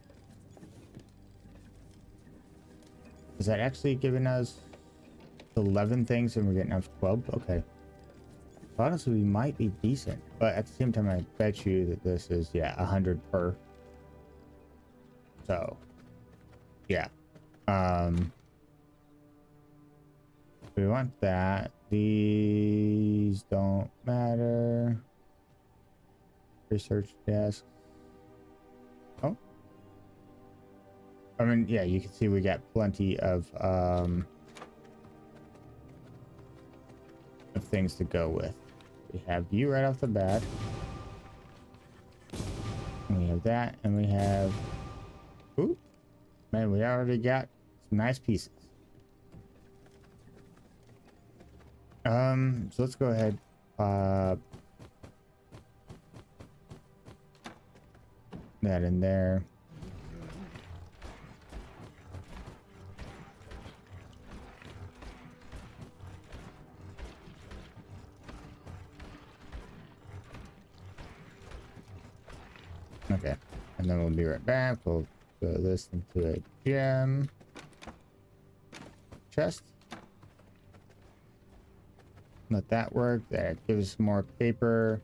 Speaker 1: Is that actually giving us 11 things and we're getting up to 12? Okay. Honestly, we might be decent, but at the same time, I bet you that this is, yeah, 100 per. So, yeah. We want that. These don't matter. Research desk. Oh. I mean, yeah, you can see we got plenty of things to go with. We have you right off the bat. We have that, and we have... Ooh, man, we already got some nice pieces. So let's go ahead. That in there. Okay, and then we'll be right back. We'll throw this into a gem chest. Let that work. That gives us more paper.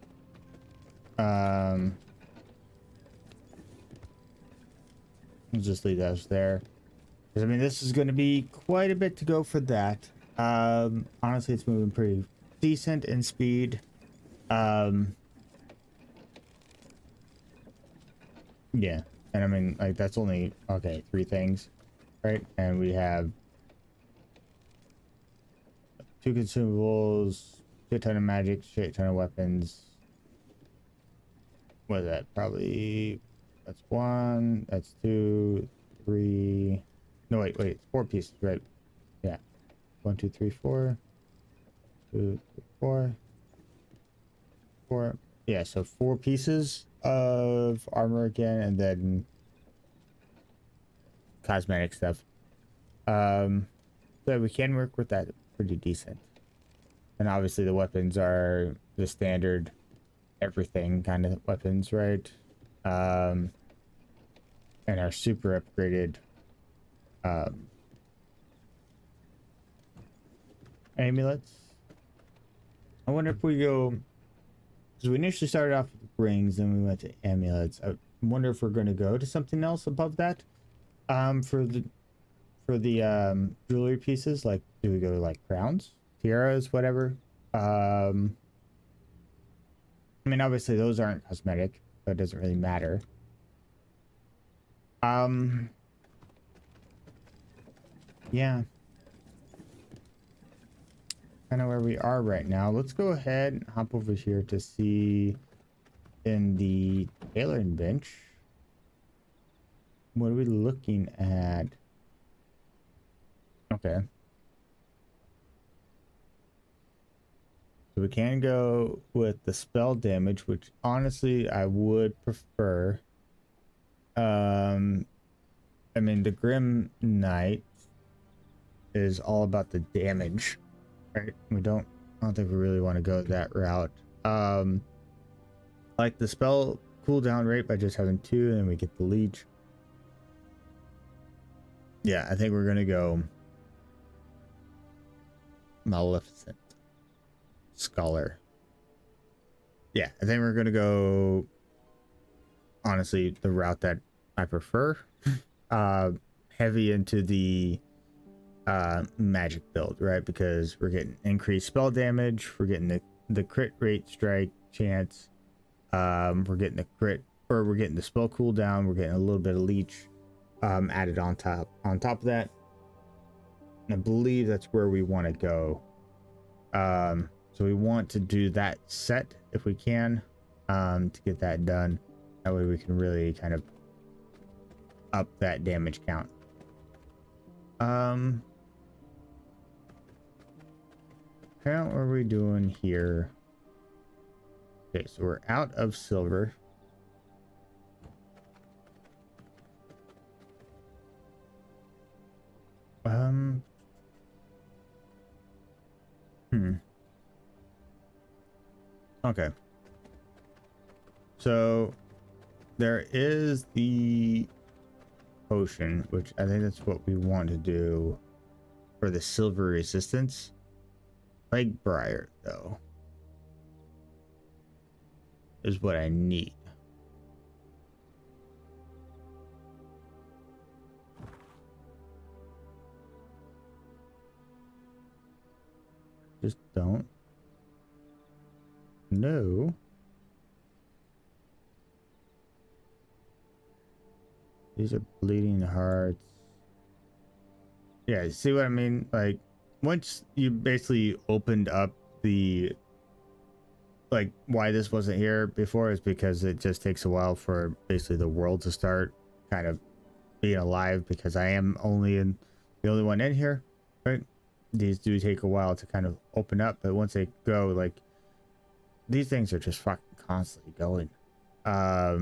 Speaker 1: We'll just leave those there. Because I mean, this is going to be quite a bit to go for that. Honestly, it's moving pretty decent in speed. Yeah, and I mean, like, that's only, okay, 3 things, right? And we have 2 consumables, shit ton of magic, shit ton of weapons. What is that? Probably, that's 1, that's 2, 3. No, wait, it's 4 pieces, right? Yeah. 1, 2, 3, 4. 2, 3, 4. 4. Yeah, so 4 pieces of armor again, and then cosmetic stuff. So we can work with that pretty decent. And obviously the weapons are the standard everything kind of weapons, right? And our super upgraded amulets. I wonder if we go, because we initially started off with rings, then we went to amulets. I wonder if we're going to go to something else above that. For the jewelry pieces, like, do we go to like crowns, tiaras, whatever? I mean, obviously those aren't cosmetic, so it doesn't really matter. Yeah, kind of where we are right now. Let's go ahead and hop over here to see in the tailoring bench. What are we looking at? Okay. So we can go with the spell damage, which honestly I would prefer. I mean, the Grim Knight is all about the damage, right? I don't think we really want to go that route. Like the spell cooldown rate by just having 2, and then we get the leech. Yeah, I think we're gonna go Maleficent Scholar. Yeah, I think we're gonna go, honestly, the route that I prefer. Heavy into the magic build, right? Because we're getting increased spell damage, we're getting the crit rate strike chance, we're getting the crit, or we're getting the spell cooldown, we're getting a little bit of leech added on top of that. And I believe that's where we want to go. So we want to do that set if we can, to get that done. That way we can really kind of up that damage count. How are we doing here? Okay, so we're out of silver. Okay. So there is the potion, which I think that's what we want to do for the silver resistance. Plague Briar, though, is what I need. Just don't know. These are Bleeding hearts. Yeah, see what I mean? Like, once you basically opened up the, like, why this wasn't here before is because it just takes a while for basically the world to start kind of being alive, because I am the only one in here, right? These do take a while to kind of open up, but once they go, like, these things are just fucking constantly going. I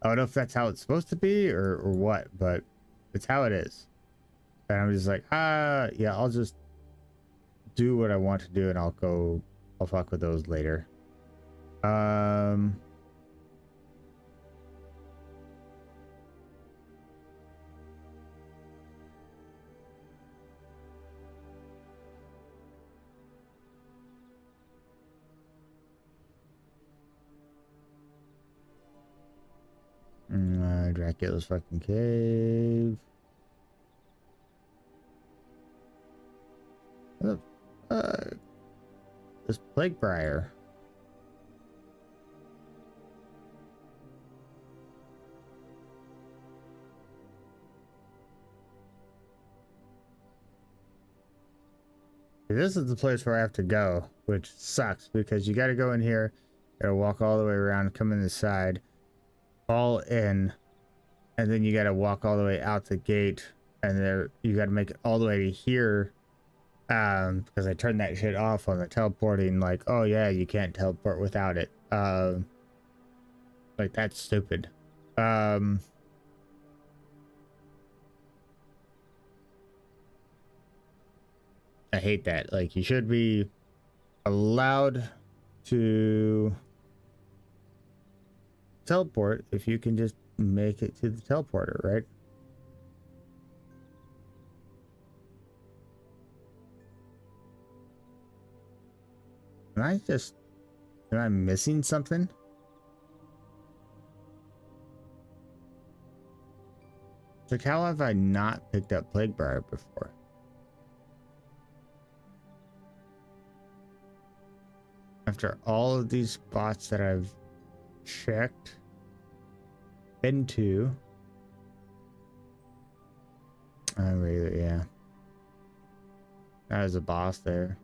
Speaker 1: don't know if that's how it's supposed to be or what, but it's how it is. And I'm just like, yeah, I'll just do what I want to do, and I'll fuck with those later. Dracula's fucking cave. What the fuck? This plague briar. This is the place where I have to go, which sucks because you got to go in here, gotta walk all the way around, come in the side, fall in, and then you got to walk all the way out the gate, and there you got to make it all the way to here. Because I turned that shit off on the teleporting, like, oh yeah, you can't teleport without it. Like, that's stupid. I hate that. Like, you should be allowed to teleport if you can just make it to the teleporter, right? Am I missing something? It's like, how have I not picked up plague briar before? After all of these spots that I've checked into, really, yeah. That was a boss there.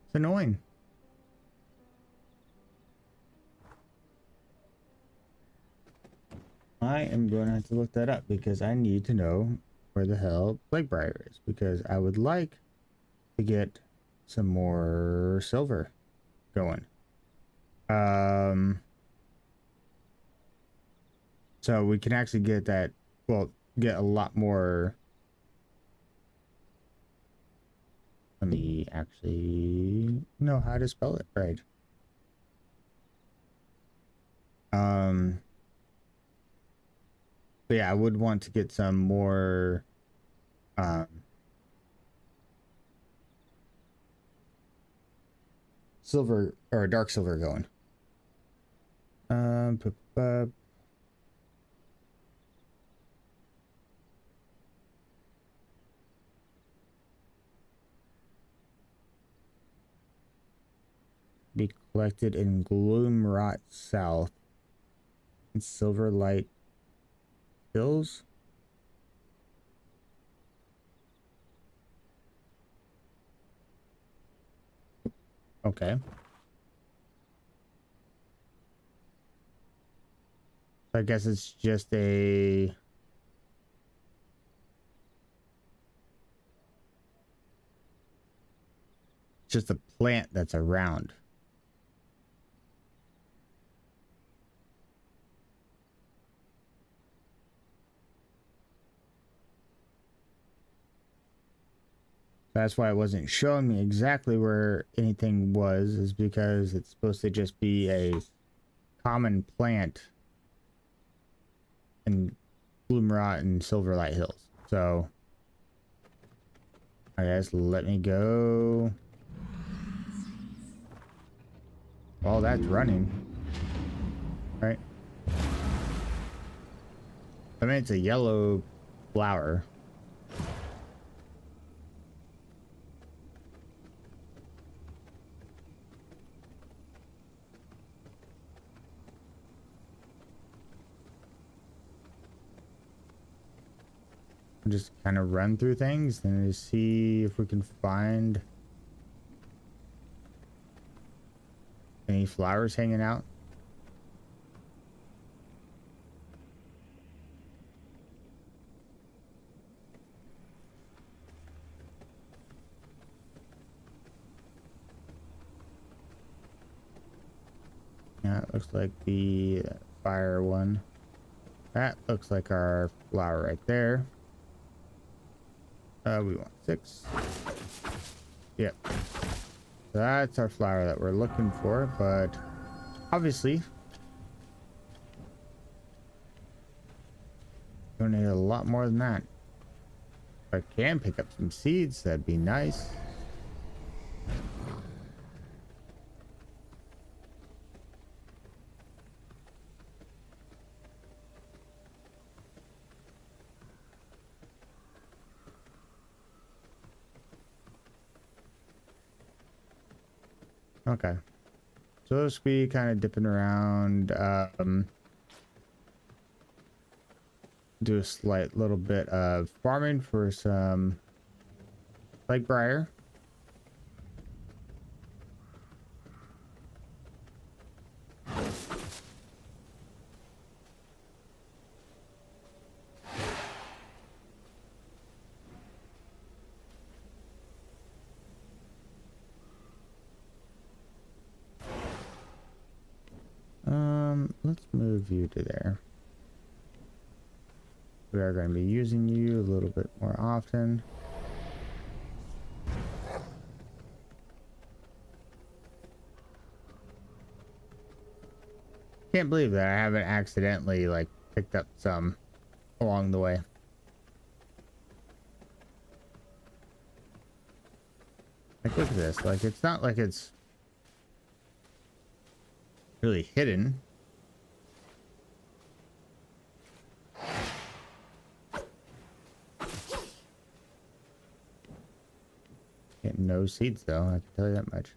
Speaker 1: It's annoying. I am going to have to look that up because I need to know where the hell plague briar is, because I would like to get some more silver going. So we can actually get that, well, get a lot more. Let me actually know how to spell it right. But yeah, I would want to get some more silver or dark silver going. Be collected in Gloomrot South and Silverlight Hills. Okay. I guess it's just a plant that's around. That's why it wasn't showing me exactly where anything was, is because it's supposed to just be a common plant in Gloomrot and Silverlight Hills. So I guess let me go Well, that's running. Right? I mean, it's a yellow flower. Just kind of run through things and see if we can find any flowers hanging out. Yeah, it looks like the fire one. That looks like our flower right there. We want 6. Yep. That's our flower that we're looking for, but obviously we need a lot more than that. If I can pick up some seeds, that'd be nice. Okay, so let's be kind of dipping around, do a slight little bit of farming for some like briar. Let's move you to there. We are going to be using you a little bit more often. Can't believe that I haven't accidentally like picked up some along the way. Like, look at this. Like, it's not like it's really hidden. Getting no seeds though, I can tell you that much.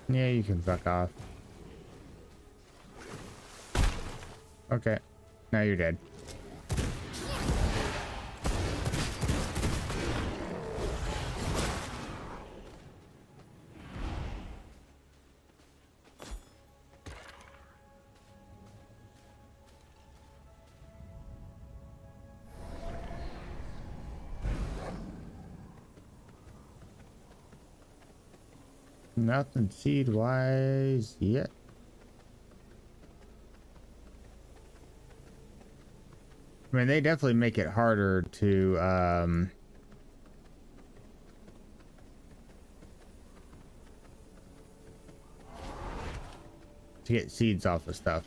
Speaker 1: Yeah, you can fuck off. Okay, now you're dead. Nothing seed wise yet. I mean, they definitely make it harder to get seeds off of stuff.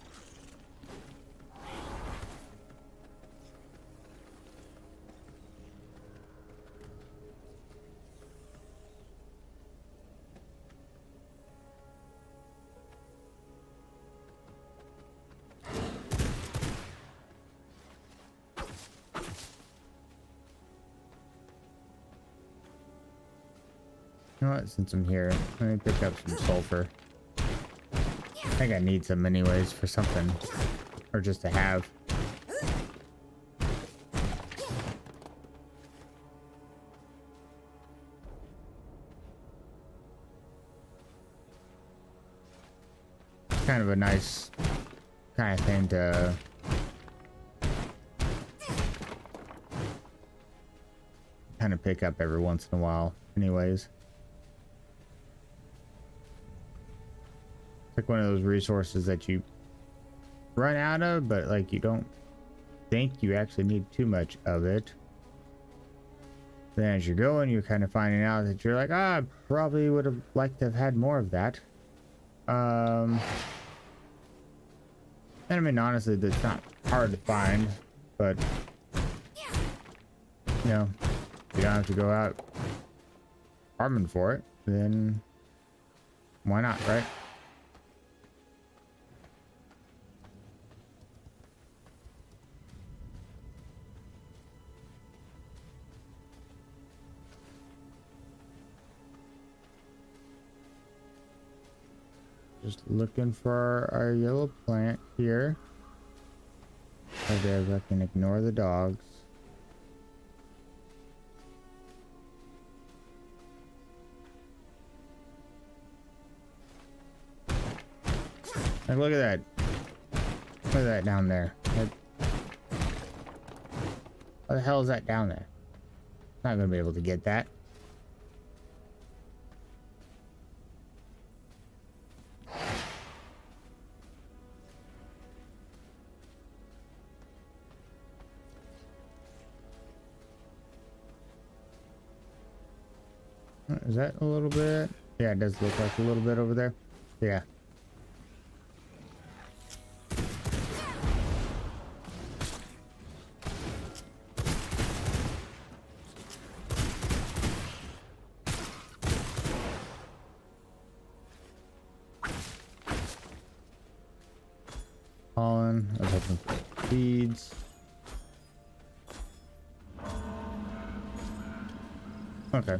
Speaker 1: You know what, since I'm here, let me pick up some sulfur. I think I need some anyways for something, or just to have. Kind of a nice kind of thing to kind of pick up every once in a while anyways. It's like one of those resources that you run out of, but like you don't think you actually need too much of it. Then as you're going, you're kind of finding out that you're like, I probably would have liked to have had more of that. And I mean, honestly, that's not hard to find, but you know, you don't have to go out farming for it, then why not, right? Just looking for our yellow plant here. Okay, I can ignore the dogs. Like, look at that. Look at that down there. Like, what the hell is that down there? Not gonna be able to get that. Is that a little bit? Yeah, it does look like a little bit over there. Yeah. Pollen. I was hoping for seeds. Okay.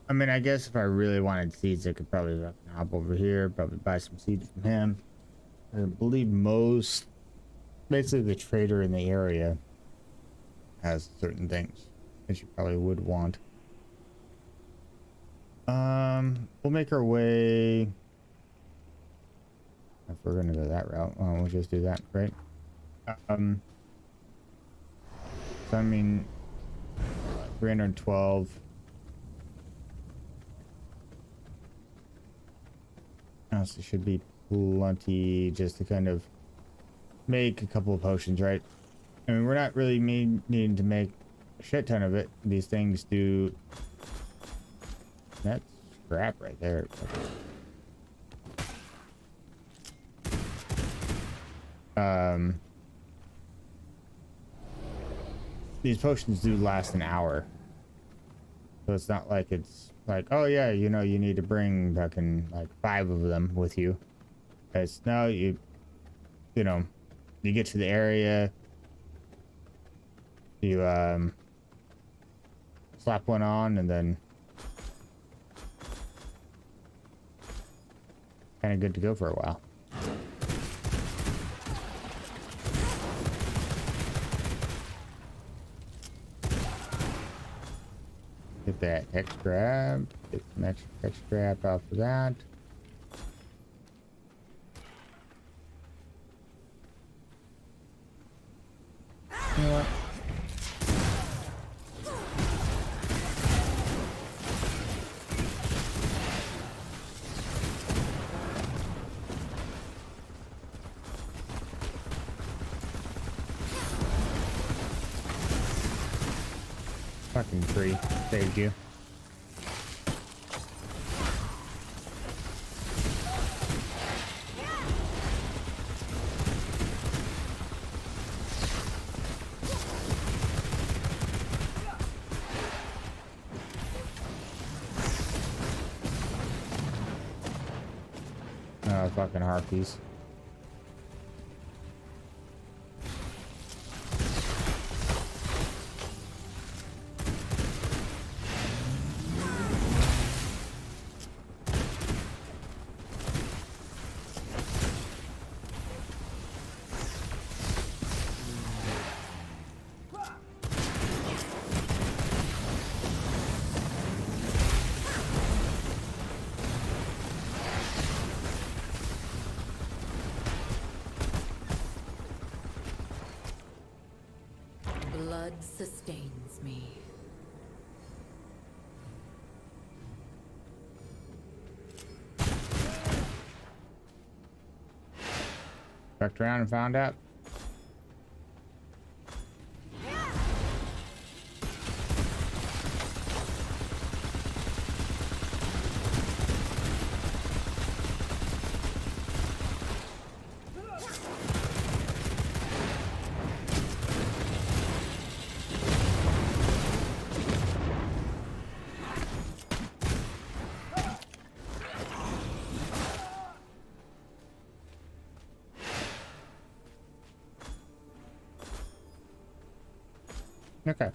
Speaker 1: I mean, I guess if I really wanted seeds, I could probably hop over here, probably buy some seeds from him. I believe basically the trader in the area has certain things that you probably would want. We'll make our way. If we're gonna go that route, we'll just do that, right? So I mean, 312. Honestly, should be plenty just to kind of make a couple of potions, right? I mean, we're not really needing to make a shit ton of it. These things do. That's crap right there. These potions do last an hour, so it's not like it's like, oh yeah, you know, you need to bring fucking like 5 of them with you. It's no, you know, you get to the area, you slap one on, and then kind of good to go for a while. Get that Hex grab. Get some extra Hex grab off of that. You know what? Fucking tree saved you. Oh, fucking harpies.
Speaker 2: sustains me.
Speaker 1: Checked around and found out. Okay.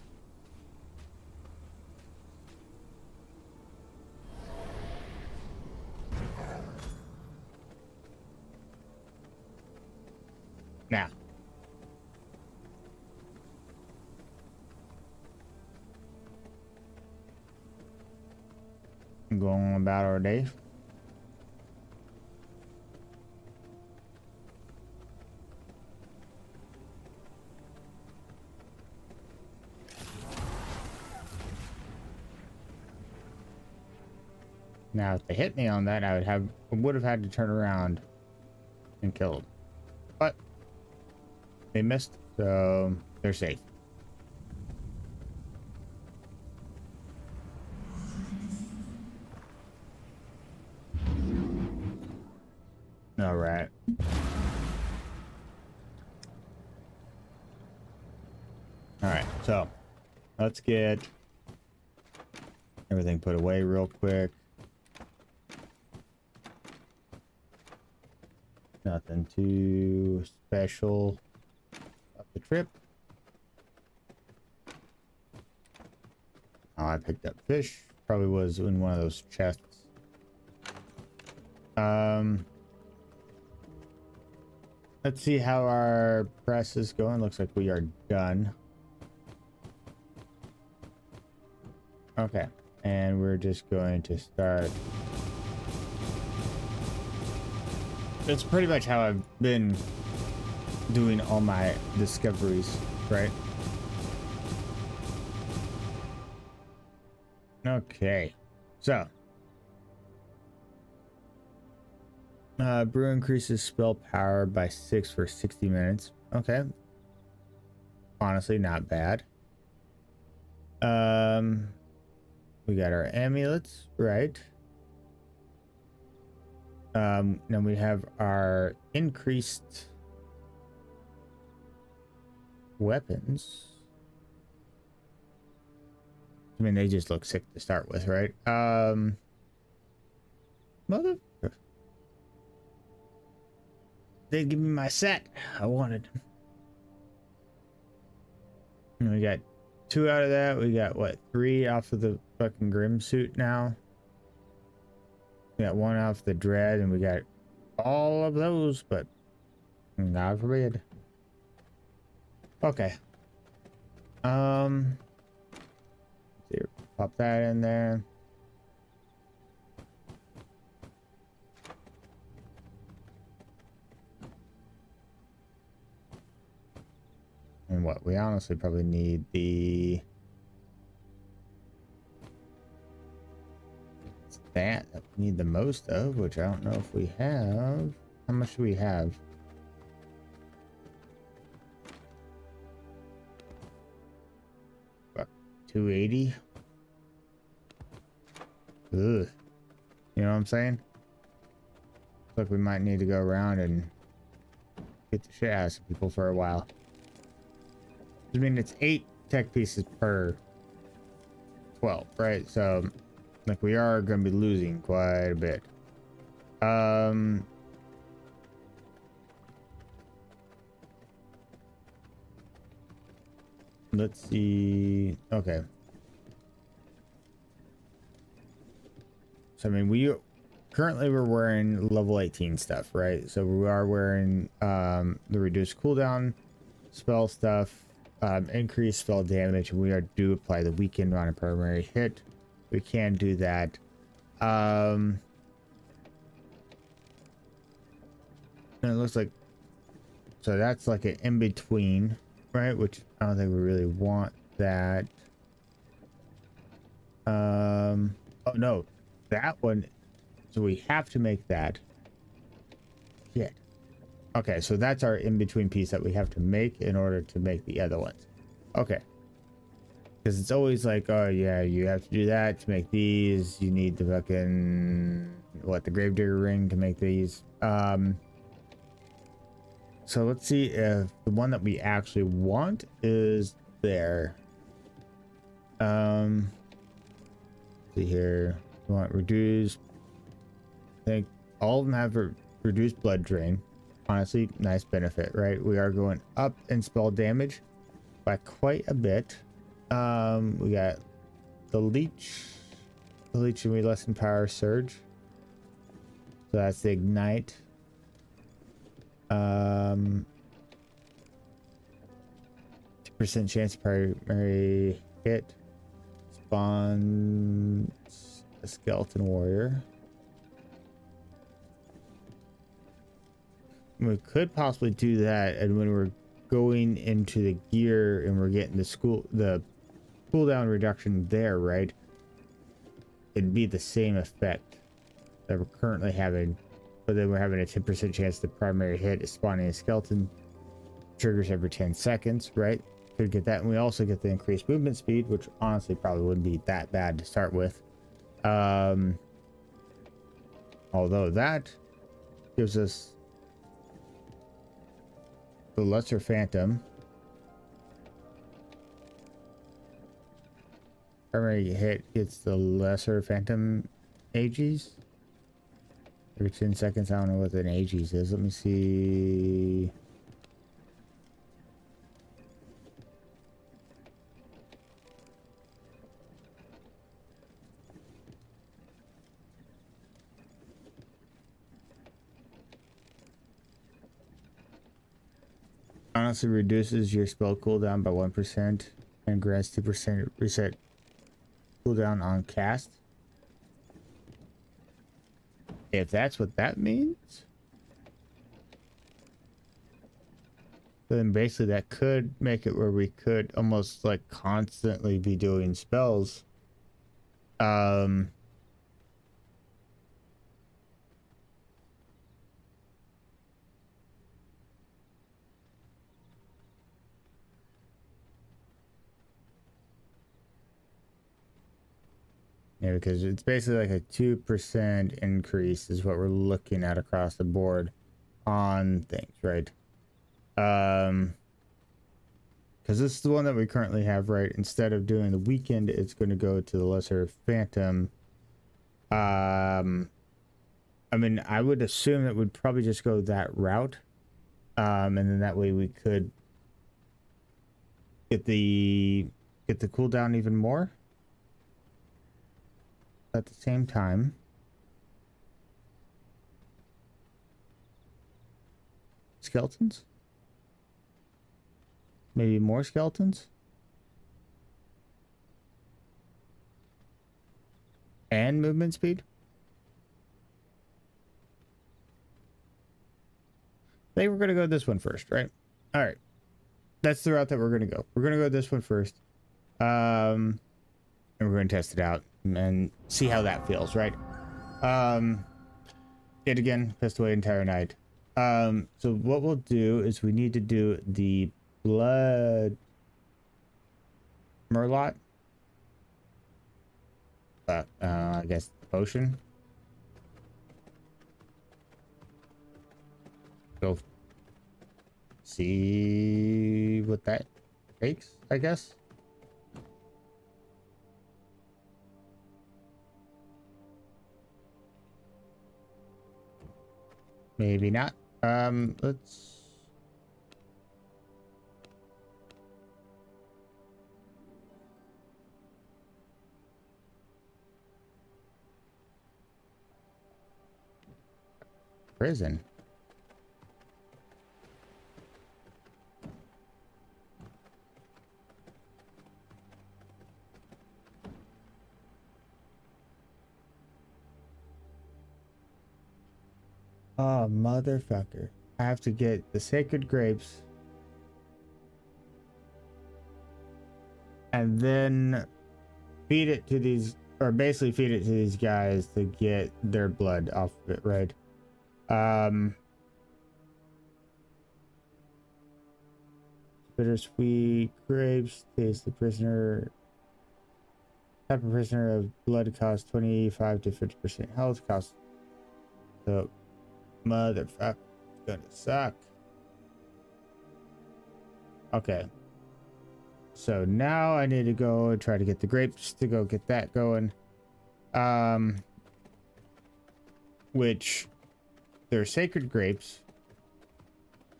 Speaker 1: Now. Going about our day. Now, if they hit me on that, I would have had to turn around and kill them. But they missed, so they're safe. All right. All right, so let's get everything put away real quick. Nothing too special up the trip. Oh, I picked up fish. Probably was in one of those chests. Let's see how our press is going. Looks like we are done. Okay, and we're just going to start. That's pretty much how I've been doing all my discoveries, right? Okay, so brew increases spell power by 6 for 60 minutes. Okay, honestly, not bad. We got our amulets, right? Then we have our increased weapons. I mean, they just look sick to start with, right? Mother. They give me my set I wanted. And we got 2 out of that. We got what, 3 off of the fucking Grim suit now. We got 1 off the Dread, and we got all of those, but God forbid. Okay. Here, pop that in there. And what we honestly probably need the that we need the most of, which I don't know if we have. How much do we have? About 280. Ugh. You know what I'm saying? Looks like we might need to go around and get the shit out of people for a while. I mean, it's 8 tech pieces per 12, right? So, like, we are going to be losing quite a bit. Let's see. Okay. So, I mean, currently we're wearing level 18 stuff, right? So we are wearing the reduced cooldown spell stuff. Increased spell damage, and we do apply the weakened on a primary hit. We can do that. And it looks like, so that's like an in-between, right? Which I don't think we really want that. Oh no, that one. So we have to make that. Shit. Okay, so that's our in-between piece that we have to make in order to make the other ones. Okay. Because it's always like, oh yeah, you have to do that to make these. You need the fucking, what, the Gravedigger ring to make these. So let's see if the one that we actually want is there. See here. We want reduce. I think all of them have reduced blood drain. Honestly, nice benefit, right? We are going up in spell damage by quite a bit. We got the leech. The leech and we lessen power surge. So that's the ignite. 2% chance of primary hit. Spawns a skeleton warrior. We could possibly do that, and when we're going into the gear and we're getting the cooldown reduction there, right? It'd be the same effect that we're currently having, but then we're having a 10% chance the primary hit is spawning a skeleton. Triggers every 10 seconds, right? Could get that, and we also get the increased movement speed, which honestly probably wouldn't be that bad to start with. Although that gives us the Lesser Phantom. Primary hit gets the Lesser Phantom AGs. Every 10 seconds, I don't know what an AGs is. Let me see. Honestly reduces your spell cooldown by 1% and grants 2% reset cooldown on cast. If that's what that means, then basically that could make it where we could almost like constantly be doing spells. Yeah, because it's basically like a 2% increase is what we're looking at across the board on things, right? Because this is the one that we currently have, right? Instead of doing the weekend, it's going to go to the Lesser Phantom. I mean, I would assume that would probably just go that route. And then that way we could get the cooldown even more. At the same time, skeletons, maybe more skeletons, and movement speed. I think we're gonna go this one first, right? All right, that's the route that we're gonna go. We're gonna go this one first, and we're gonna test it out and see how that feels, right? Yet again, pissed away entire night. So what we'll do is we need to do the blood Murloc. I guess the potion. Go see what that takes, I guess. Maybe not. Let's prison. Oh, motherfucker. I have to get the sacred grapes and then feed it to these, or basically feed it to these guys to get their blood off of it, right? Bittersweet grapes, taste the prisoner. Type of prisoner of blood costs 25 to 50% health cost. So, motherfucker, it's gonna suck. Okay. So now I need to go and try to get the grapes to go get that going. Which they're sacred grapes.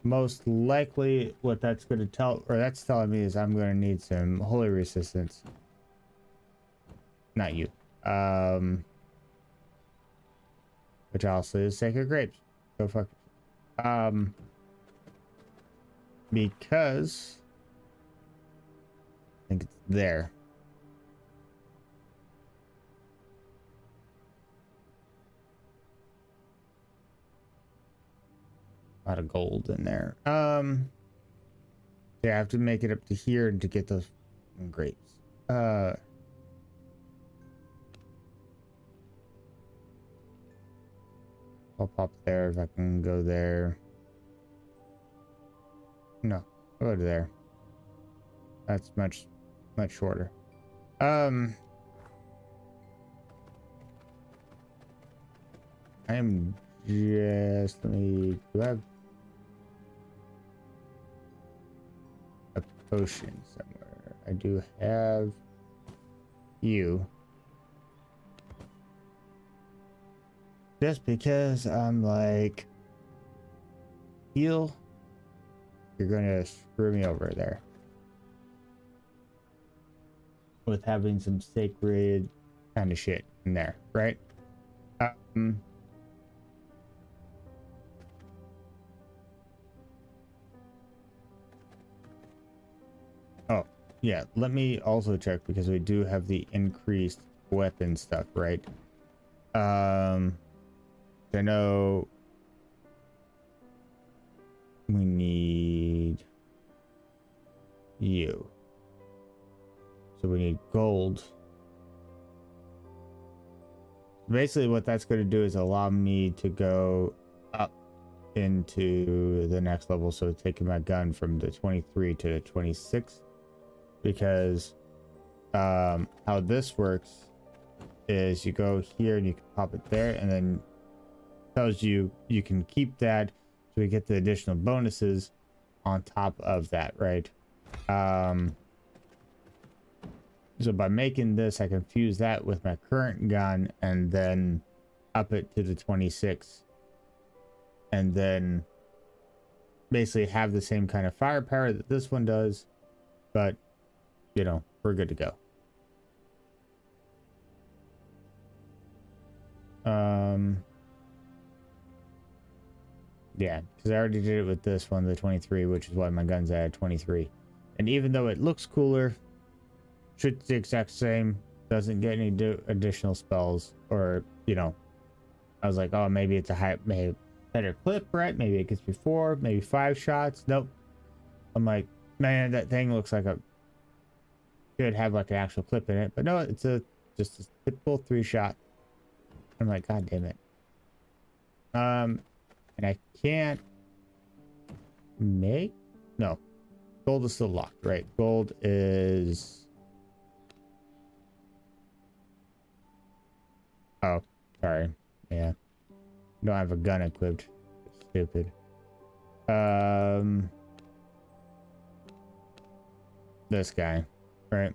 Speaker 1: Most likely what that's going to tell, or that's telling me, is I'm going to need some holy resistance. Not you. Which also is sacred grapes. Go fuck. Because I think it's there. A lot of gold in there. Yeah, I have to make it up to here to get those grapes. I'll pop there if I can go there. No, I'll go to there. That's much shorter. I am just, let me, do I have a potion somewhere? I do have you. Just because I'm like, heal, you're gonna screw me over there with having some sacred kind of shit in there, right? Oh, yeah, let me also check because we do have the increased weapon stuff, right? I know we need you. So we need gold. Basically what that's going to do is allow me to go up into the next level. So taking my gun from the 23 to the 26. Because how this works is you go here and you can pop it there, and then tells you you can keep that, so we get the additional bonuses on top of that, right? So by making this, I can fuse that with my current gun and then up it to the 26, and then basically have the same kind of firepower that this one does, but you know, we're good to go. Yeah, because I already did it with this one, the 23, which is why my gun's at 23. And even though it looks cooler, shoots the exact same, doesn't get any additional spells, or, you know, I was like, oh, maybe it's a maybe better clip, right? Maybe it gets me 4, maybe 5 shots. Nope. I'm like, man, that thing looks like a should have like an actual clip in it, but no, it's just a typical 3-shot. I'm like, god damn it. And I can't make, no, gold is still locked, right? Gold is, oh, sorry, yeah, don't have a gun equipped. Stupid. This guy, right?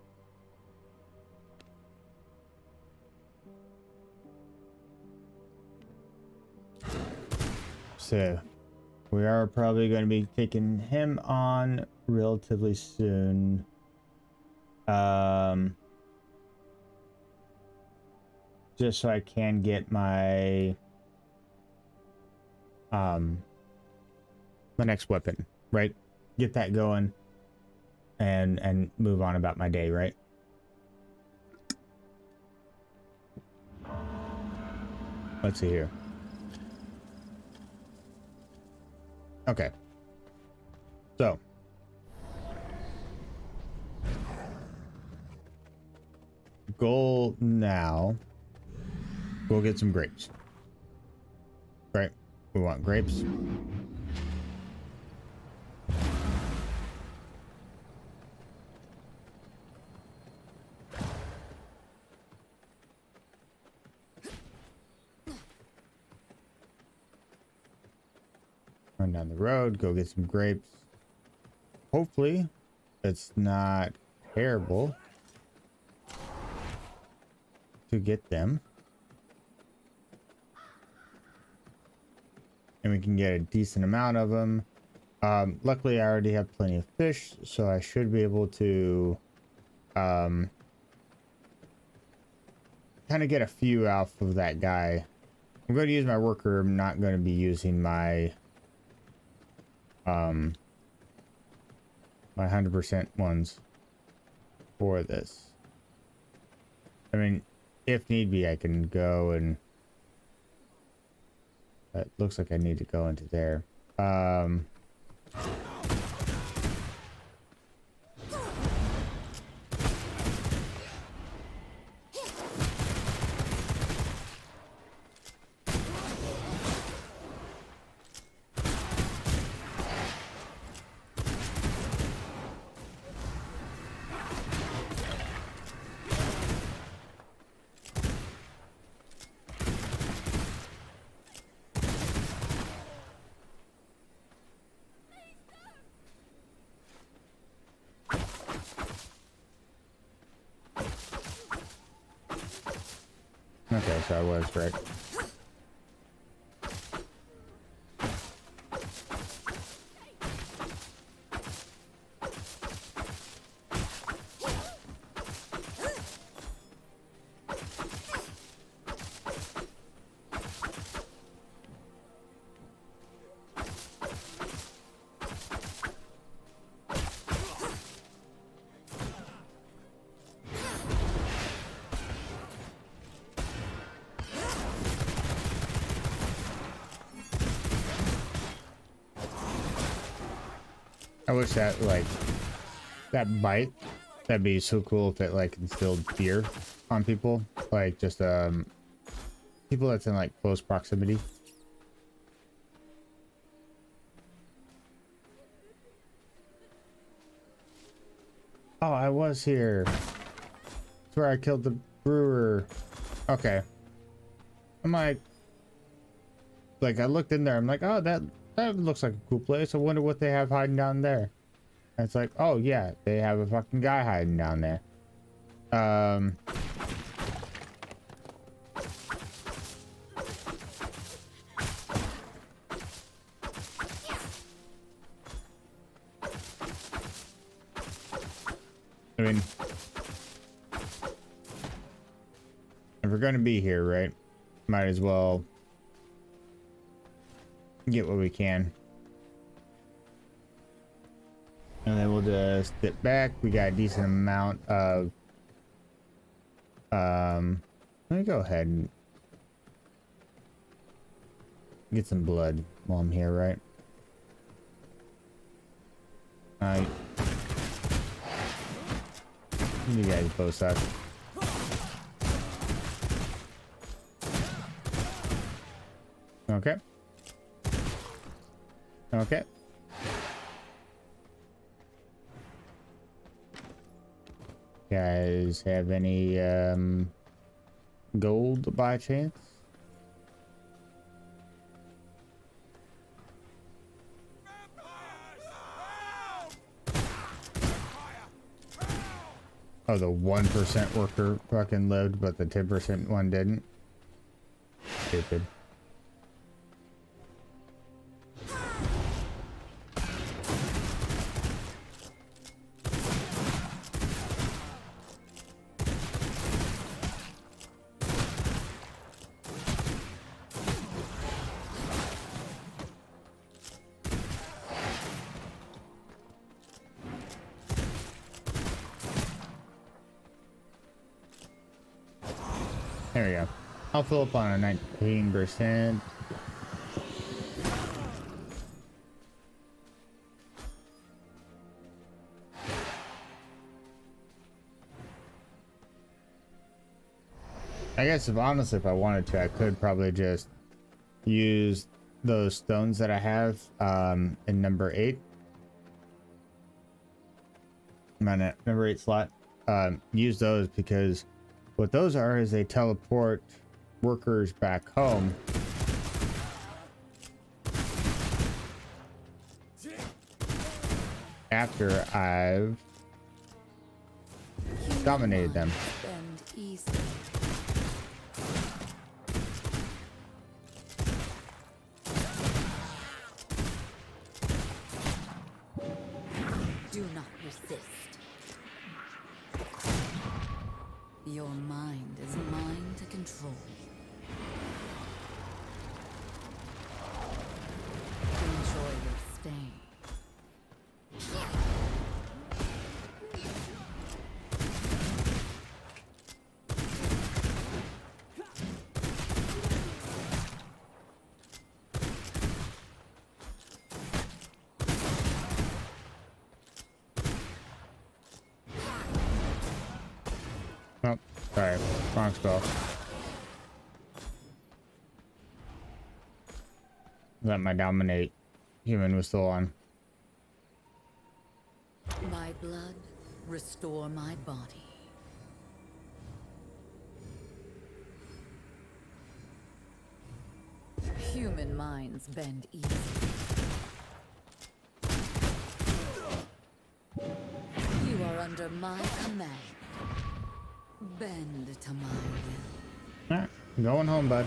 Speaker 1: So we are probably going to be taking him on relatively soon. Just so I can get my my next weapon, right? Get that going and move on about my day, right? Let's see here. Okay. So goal now. We'll get some grapes. Right. We want grapes. Run down the road, go get some grapes. Hopefully it's not terrible to get them. And we can get a decent amount of them. Luckily I already have plenty of fish, so I should be able to kind of get a few off of that guy. I'm going to use my worker. I'm not going to be using my my 100% ones for this. I mean, if need be, I can go and it looks like I need to go into there. Okay, so I was right. I wish that, like, that bite, that'd be so cool if it, like, instilled fear on people. Like, just, people that's in, like, close proximity. Oh, I was here. That's where I killed the brewer. Okay. I'm like, I looked in there, I'm like, oh, that looks like a cool place. I wonder what they have hiding down there. And it's like, oh yeah, they have a fucking guy hiding down there. I mean, if we're gonna be here, right, might as well get what we can. And then we'll just sit back. We got a decent amount of let me go ahead and get some blood while I'm here, right? Alright. You guys both suck. Okay. Okay. Guys have any gold by chance? Oh, the 1% worker fucking lived, but the 10% one didn't. Stupid. There we go. I'll fill up on a 19%. I guess if honestly, if I wanted to, I could probably just use those stones that I have in number 8. My number 8 slot. Use those because what those are is they teleport workers back home. After I've dominated them.
Speaker 2: Bend easy. Do not resist. Your mind is mine to control. Enjoy your stay.
Speaker 1: Oh, sorry, wrong spell. That my dominate human was still on.
Speaker 2: My blood, restore my body. Human minds bend easy. You are under my command. Bend to my will.
Speaker 1: Alright, going home, bud.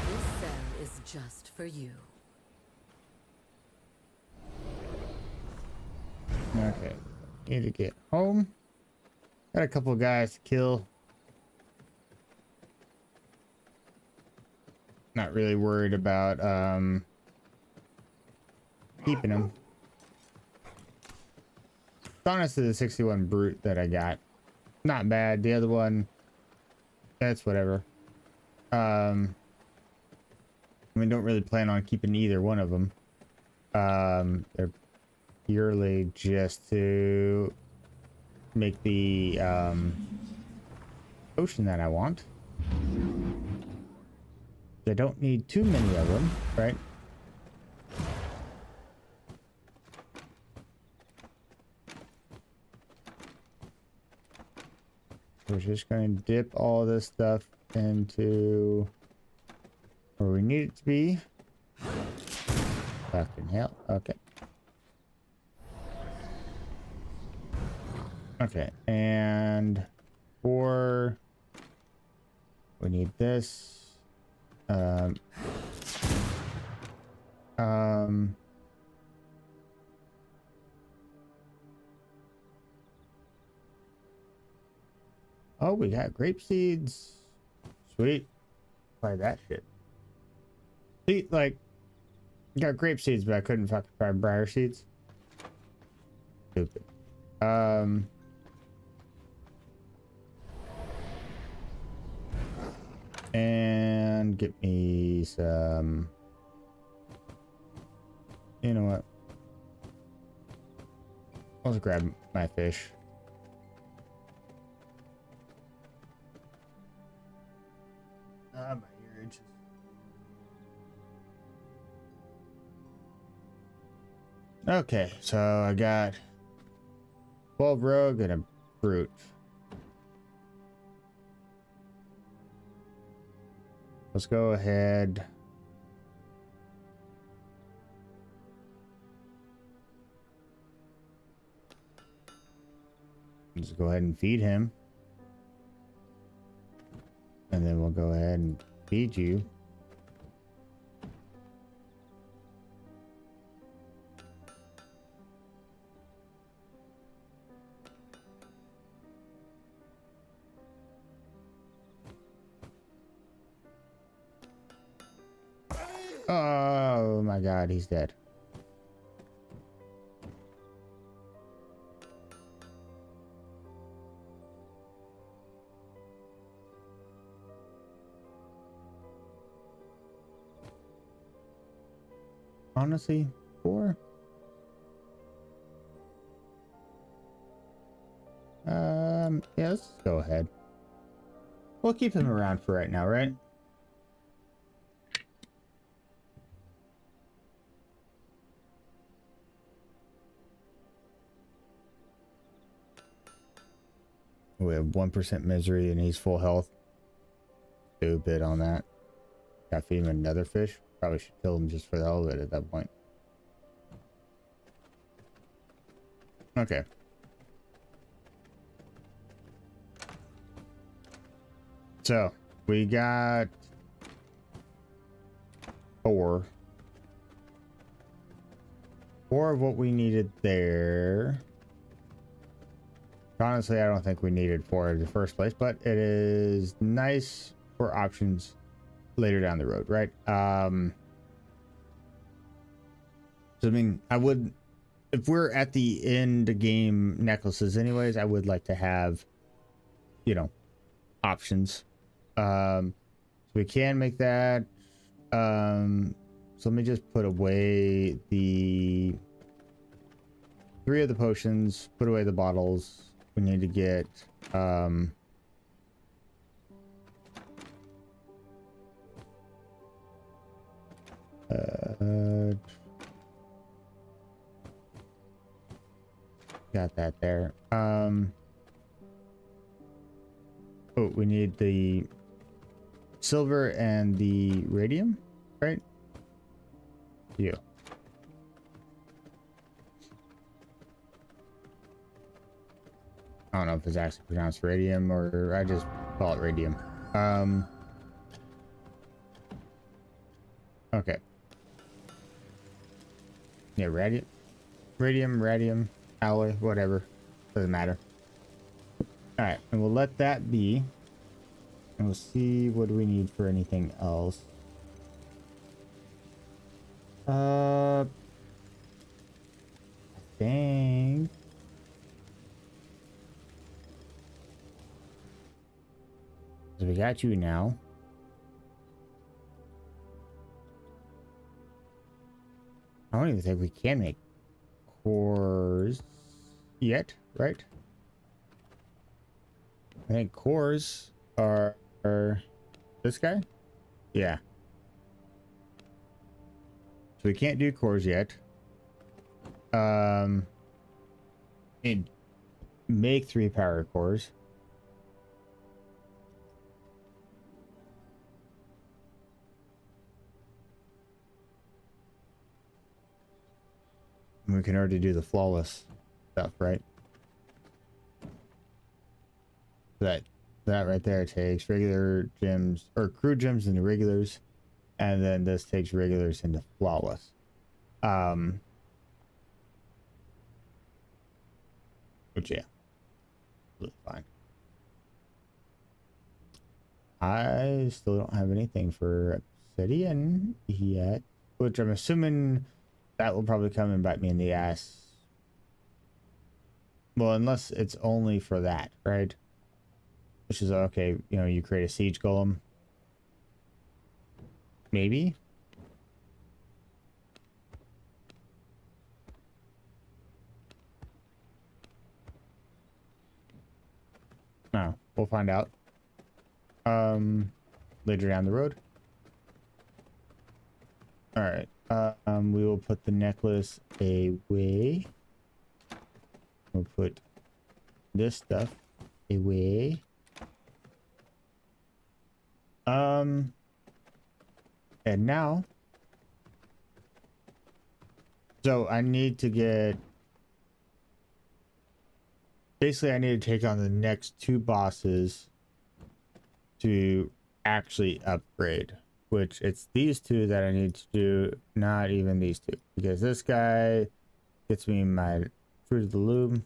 Speaker 2: This cell is just for you.
Speaker 1: Okay, need to get home. Got a couple guys to kill. Not really worried about keeping them. Honestly, the 61 brute that I got, not bad. The other one, that's whatever. I mean, don't really plan on keeping either one of them. They're purely just to make the potion that I want. I don't need too many of them, right? We're just going to dip all this stuff into where we need it to be. Fucking hell. Okay. Okay, and for we need this. Oh, we got grape seeds. Sweet. Buy that shit. See, like, got grape seeds, but I couldn't fucking buy briar seeds. Stupid. And get me some. You know what? I'll just grab my fish. My ear itches. Okay, so I got 12 rogue and a brute. Let's go ahead. Let's go ahead and feed him. And then we'll go ahead and feed you. Oh my god, he's dead. Honestly, 4. Yeah, We'll keep him around for right now, right? We have 1% misery and he's full health. Stupid on that. Gotta feed him another fish. Probably should kill him just for the hell of it at that point. Okay. So, we got 4 of what we needed there. Honestly, I don't think we needed 4 in the first place, but it is nice for options later down the road, right? So, I mean, I would, if we're at the end game necklaces anyways, I would like to have, you know, options. So we can make that. So let me just put away the 3 of the potions, put away the bottles. We need to get got that there. Oh, we need the silver and the radium, right? You. I don't know if it's actually pronounced radium or I just call it radium. Okay. Yeah, radium, alloy, whatever. Doesn't matter. Alright, and we'll let that be. And we'll see what do we need for anything else. I think so we got you now. I don't even think we can make cores yet, right? I think cores are this guy? Yeah. So we can't do cores yet. And make 3 power cores. And we can already do the flawless stuff, right? That right there takes regular gems or crude gems into regulars, and then this takes regulars into flawless. Which yeah, really fine. I still don't have anything for obsidian yet, which I'm assuming that will probably come and bite me in the ass. Well, unless it's only for that, right? Which is okay, you know, you create a siege golem. Maybe? No, we'll find out. Later down the road. Alright. We will put the necklace away. We'll put this stuff away. And now, so I need to get, basically I need to take on the next 2 bosses to actually upgrade, which it's these 2 that I need to do, not even these 2, because this guy gets me my fruit of the loom,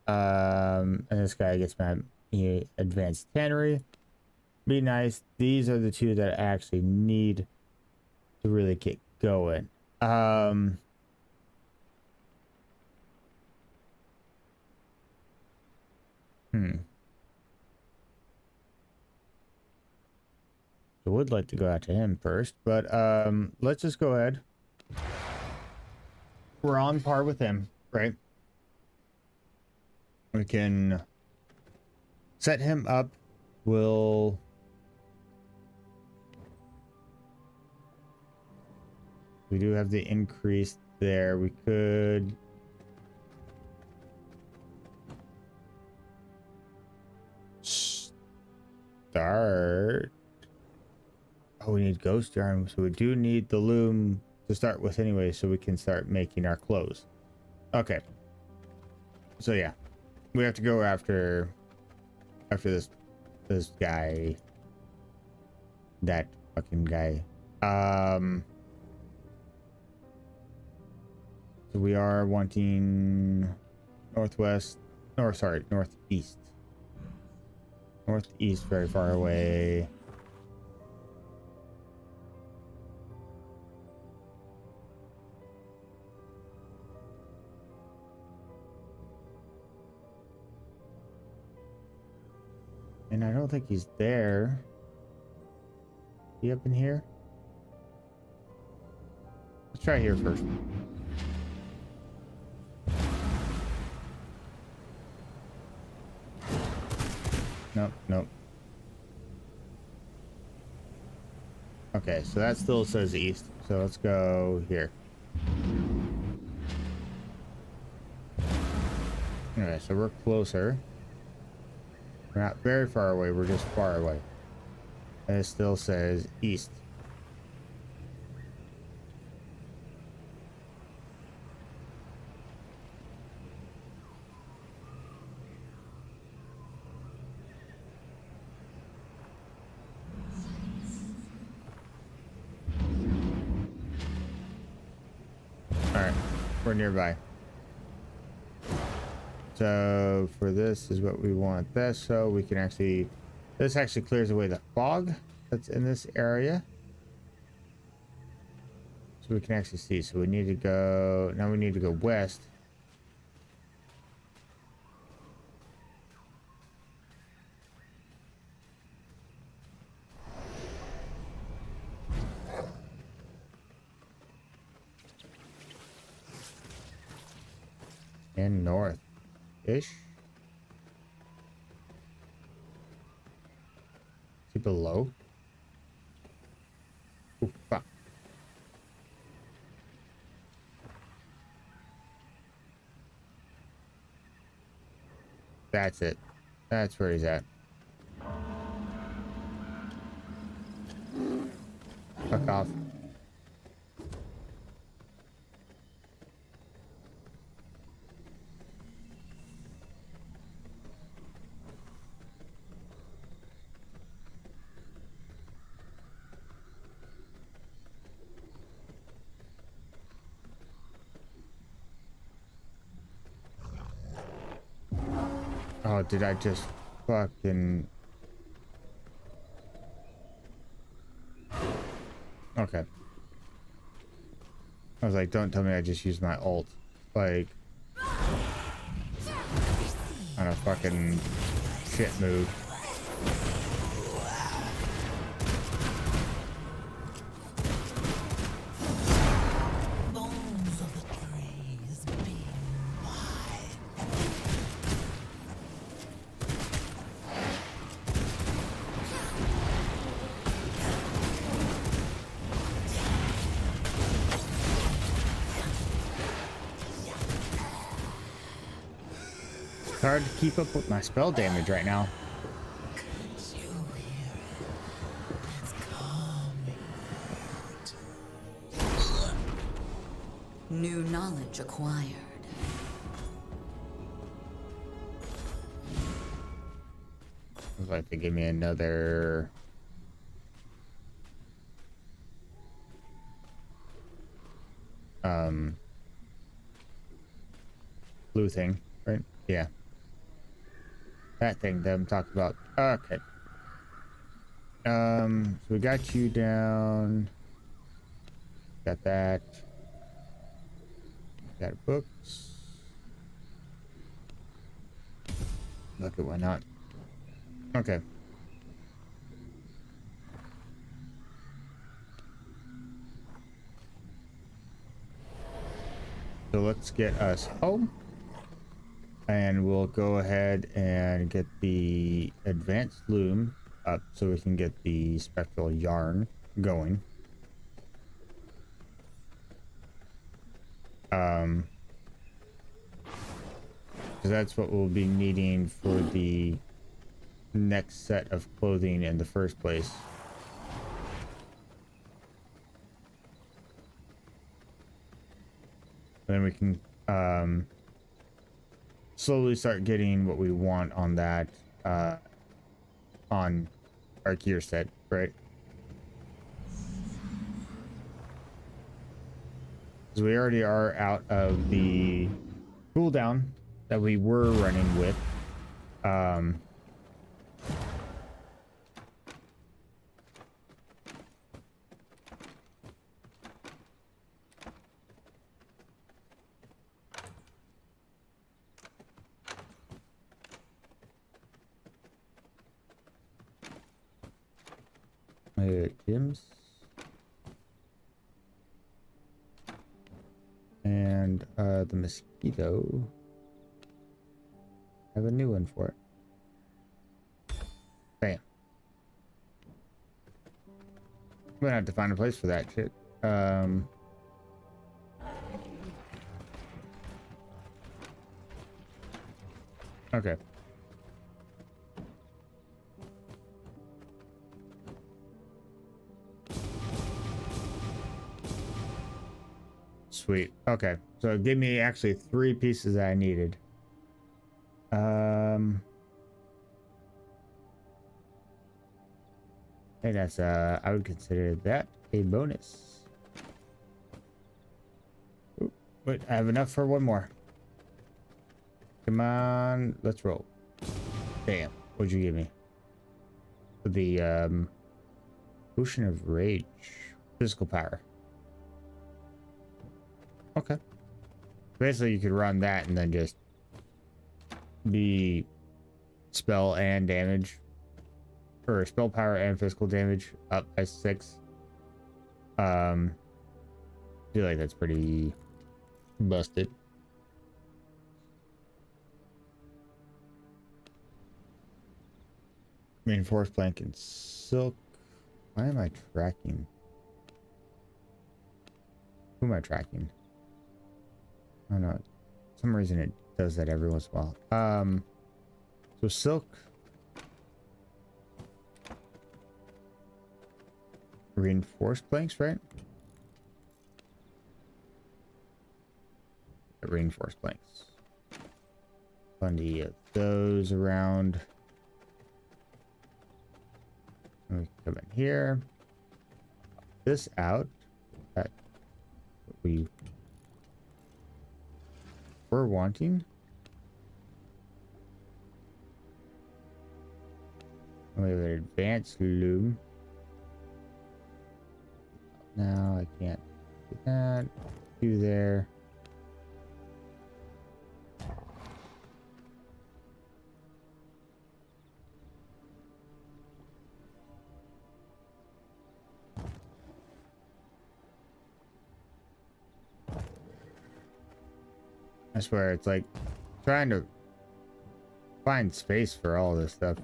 Speaker 1: and this guy gets my advanced tannery. Be nice. These are the 2 that I actually need to really get going. So I would like to go out to him first, but let's just go ahead. We're on par with him, right? We can set him up will we do have the increase there. We could start. Oh, we need ghost yarn, so we do need the loom to start with anyway, so we can start making our clothes. Okay. So yeah, we have to go after this guy, that fucking guy. So we are wanting northwest, or sorry, northeast. Northeast, very far away. And I don't think he's there. He up in here? Let's try here first. Nope, nope. Okay, so that still says east. So let's go here. Okay, so we're closer. We're not very far away, we're just far away. And it still says east. Alright, we're nearby. So for this is what we want this, so we can actually, this actually clears away the fog that's in this area. So we can actually see. So we need to go, now we need to go west. And north-ish. Is he below? Oh, fuck. That's it. That's where he's at. Fuck off. Oh, did I just fucking... Okay. I was like, don't tell me I just used my ult. Like... on a fucking shit move.
Speaker 4: Bones of the trees being wide.
Speaker 1: It's hard to keep up with my spell damage right now.
Speaker 4: You hear it? It's coming.
Speaker 2: New knowledge acquired.
Speaker 1: I'd like to give me another... blue thing, right? Yeah. That thing that I'm talking about. Okay. So we got you down. Got that. Got books. Look at why not. Okay. So let's get us home. And we'll go ahead and get the advanced loom up so we can get the spectral yarn going. Because that's what we'll be needing for the next set of clothing in the first place. Then we can slowly start getting what we want on that on our gear set, right? Because we already are out of the cooldown that we were running with. Gyms. And the mosquito. I have a new one for it. Bam. I'm gonna have to find a place for that shit. Okay. Sweet. Okay. So it gave me actually 3 pieces that I needed. Hey, that's I would consider that a bonus. Ooh, wait, I have enough for one more. Come on, let's roll. Damn, what'd you give me? The Potion of Rage. Physical power. Okay. Basically, you could run that and then just be spell and damage, or spell power and physical damage up by 6. I feel like that's pretty busted. Reinforced plank and silk. Why am I tracking? Who am I tracking? I don't know. For some reason it does that every once in a while. So silk. Reinforced planks, right? Reinforced planks. Plenty of those around. We can come in here. This out. That we were wanting. We have an advanced loom. Now I can't do that. Do there. I swear, it's like trying to find space for all this stuff.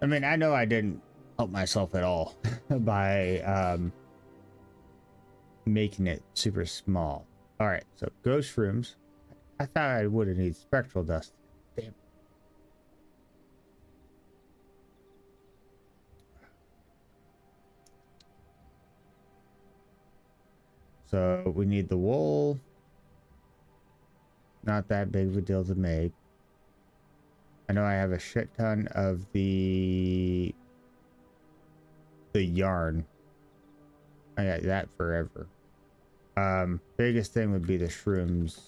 Speaker 1: I mean, I know I didn't help myself at all by making it super small. All right, so ghost rooms. I thought I would have needed spectral dust. Damn. So we need the wool. Not that big of a deal to make. I know I have a shit ton of the yarn. I got that forever. Biggest thing would be the shrooms.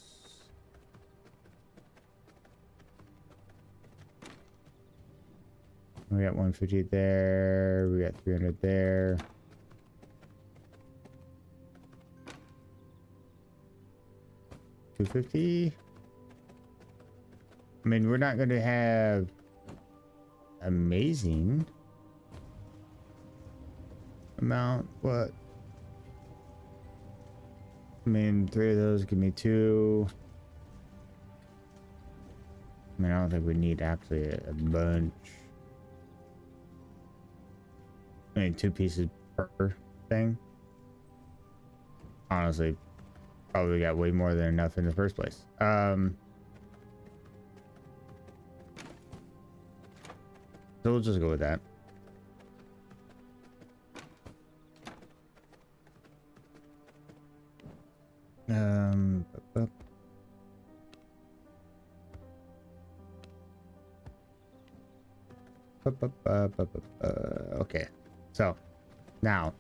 Speaker 1: We got 150 there. We got 300 there. $250. I mean, we're not going to have amazing amount. What? I mean, 3 of those give me 2. I mean, I don't think we need actually a bunch. I mean, 2 pieces per thing. Honestly, probably got way more than enough in the first place. So we'll just go with that. Bup. Okay, so now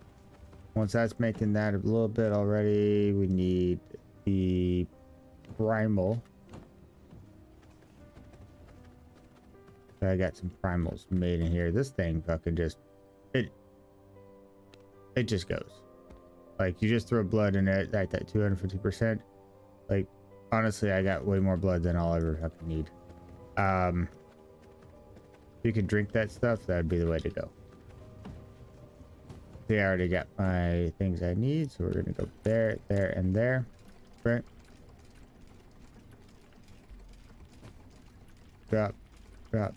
Speaker 1: once that's making that a little bit already, we need the primal. I got some primals made in here. This thing fucking just it just goes. Like, you just throw blood in it like that 250%. Like, honestly, I got way more blood than I'll ever fucking need. If you could drink that stuff, that'd be the way to go. See, I already got my things I need, so we're gonna go there, there, and there. Right? Drop, drop,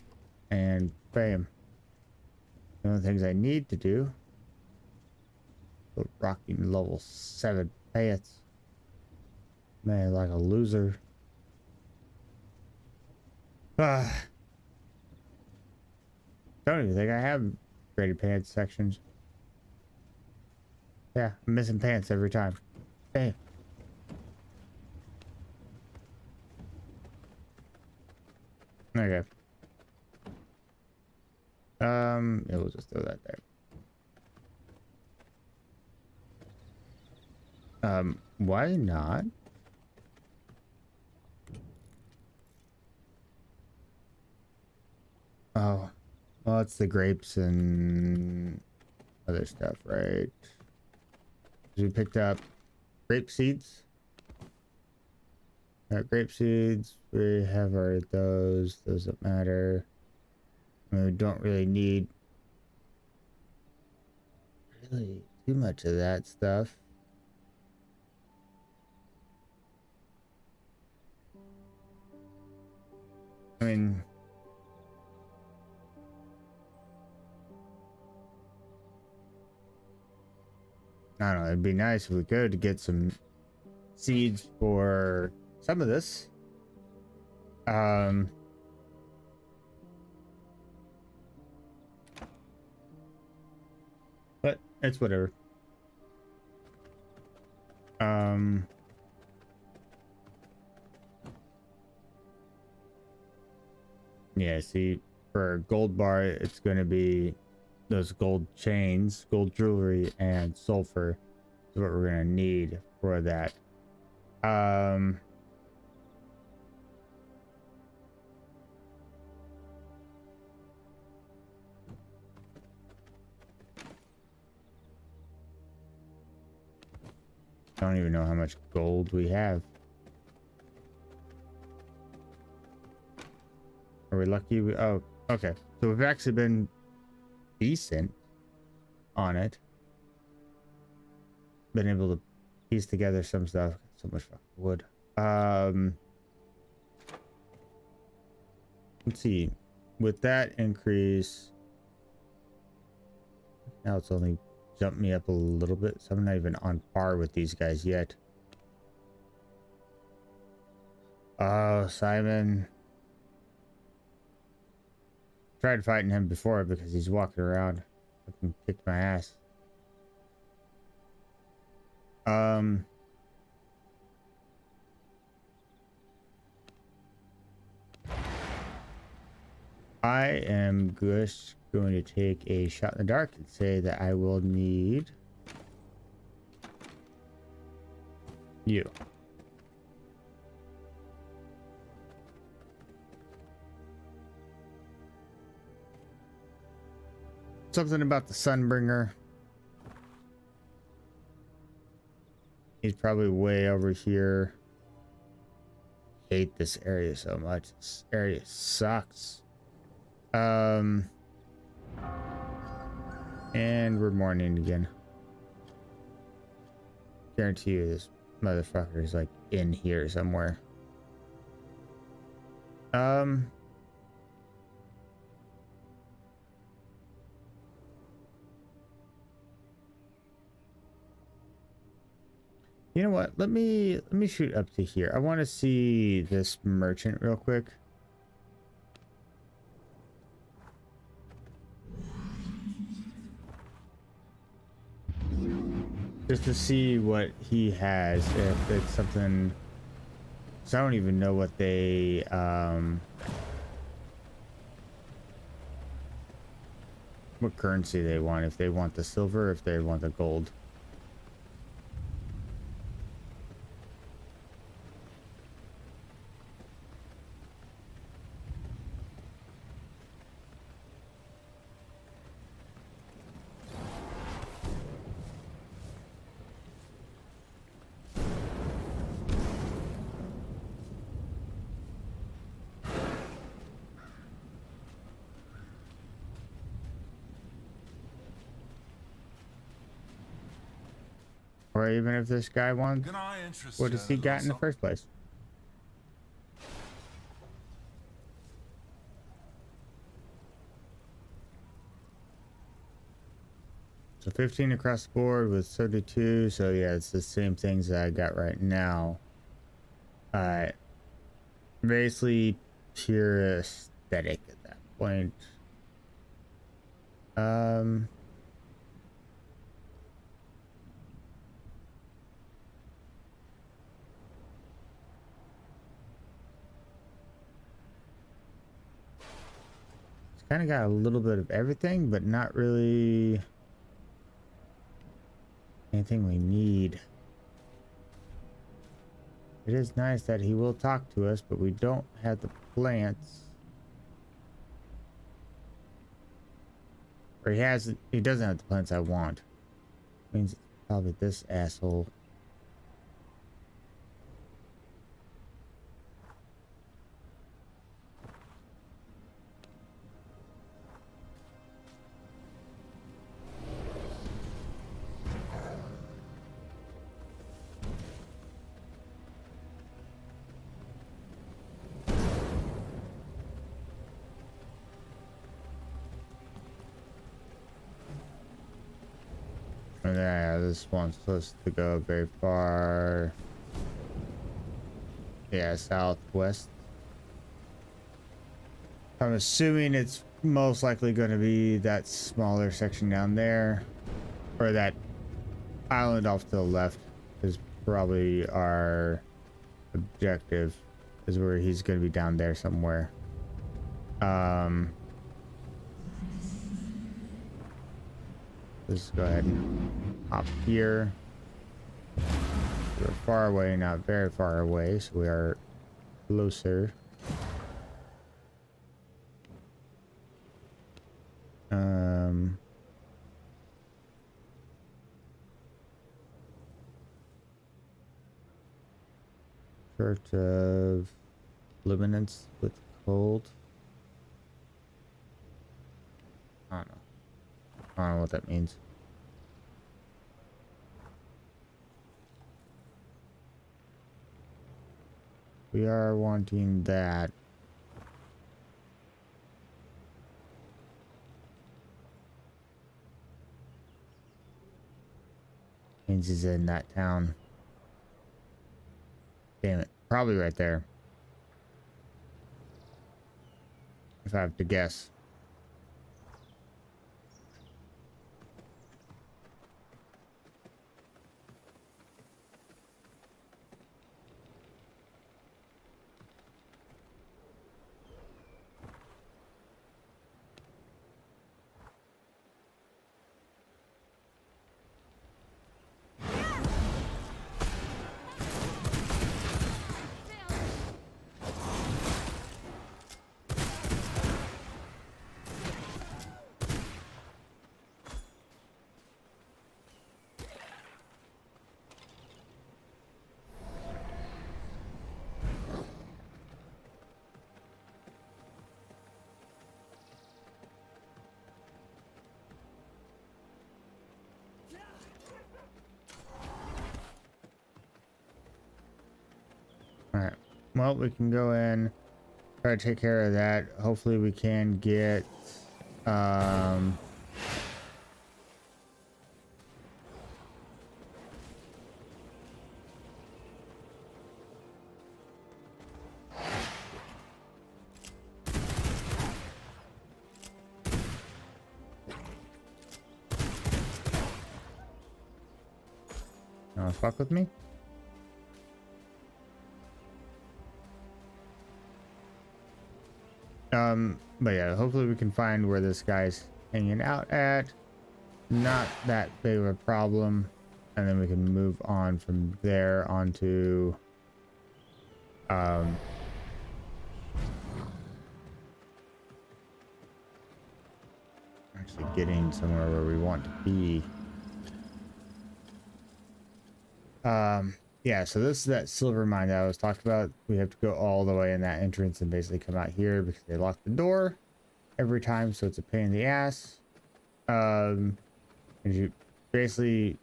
Speaker 1: and bam. The only things I need to do. Rocking level 7 pants. Man, like a loser. Don't even think I have graded pants sections. Yeah, I'm missing pants every time. Damn. Okay. Yeah, we'll just throw that there. Why not? Oh, well, it's the grapes and other stuff, right? We picked up grape seeds. Grape seeds, we have our those that matter. I mean, we don't really need really too much of that stuff. I mean, I don't know, it'd be nice if we could get some seeds for some of this. But it's whatever. Yeah, see, for a gold bar, it's going to be those gold chains, gold jewelry, and sulfur is what we're going to need for that. I don't even know how much gold we have. Are we lucky? Oh, okay. So we've actually been decent on it. Been able to piece together some stuff. So much fucking wood. Let's see. With that increase, now it's only jumped me up a little bit, so I'm not even on par with these guys yet. Oh, Simon. Tried fighting him before because he's walking around. Fucking kicked my ass. I am just going to take a shot in the dark and say that I will need you. Something about the Sunbringer. He's probably way over here. Hate this area so much. This area sucks. And we're mourning again. Guarantee you this motherfucker is like in here somewhere. Um, you know what? Let me shoot up to here. I want to see this merchant real quick. Just to see what he has, if it's something. So I don't even know what they what currency they want. If they want the silver, if they want the gold. Or even if this guy wants,
Speaker 5: Can I interest
Speaker 1: what has he
Speaker 5: you
Speaker 1: got in the
Speaker 5: some-
Speaker 1: first place? So 15 across the board with 32. So yeah, it's the same things that I got right now. Basically pure aesthetic at that point. It's kind of got a little bit of everything, but not really anything we need. It is nice that he will talk to us, but we don't have the plants. Or he doesn't have the plants I want. Means it's probably this asshole. And yeah, this one's supposed to go very far. Yeah, southwest. I'm assuming it's most likely going to be that smaller section down there, or that island off to the left is probably our objective, is where he's going to be down there somewhere. Let's go ahead and hop here. We're far away, not very far away, so we are closer. Church of Luminance with cold. I don't know. I don't know what that means. We are wanting that. Means he's in that town. Damn it. Probably right there. If I have to guess. Alright. Well, we can go in. try to take care of that. Hopefully we can get fuck with me. But yeah, hopefully we can find where this guy's hanging out at. Not that big of a problem, and then we can move on from there onto actually getting somewhere where we want to be. Yeah, so this is that silver mine that I was talking about. We have to go all the way in that entrance and basically come out here because they lock the door every time, so it's a pain in the ass. And you basically,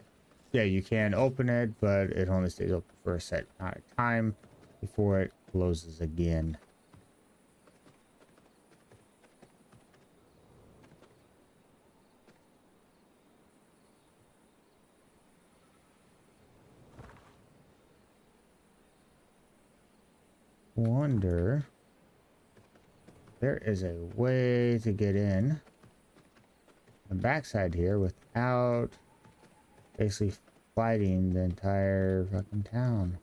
Speaker 1: yeah, you can open it, but it only stays open for a set amount of time before it closes again. Wonder there is a way to get in the backside here without basically fighting the entire fucking town.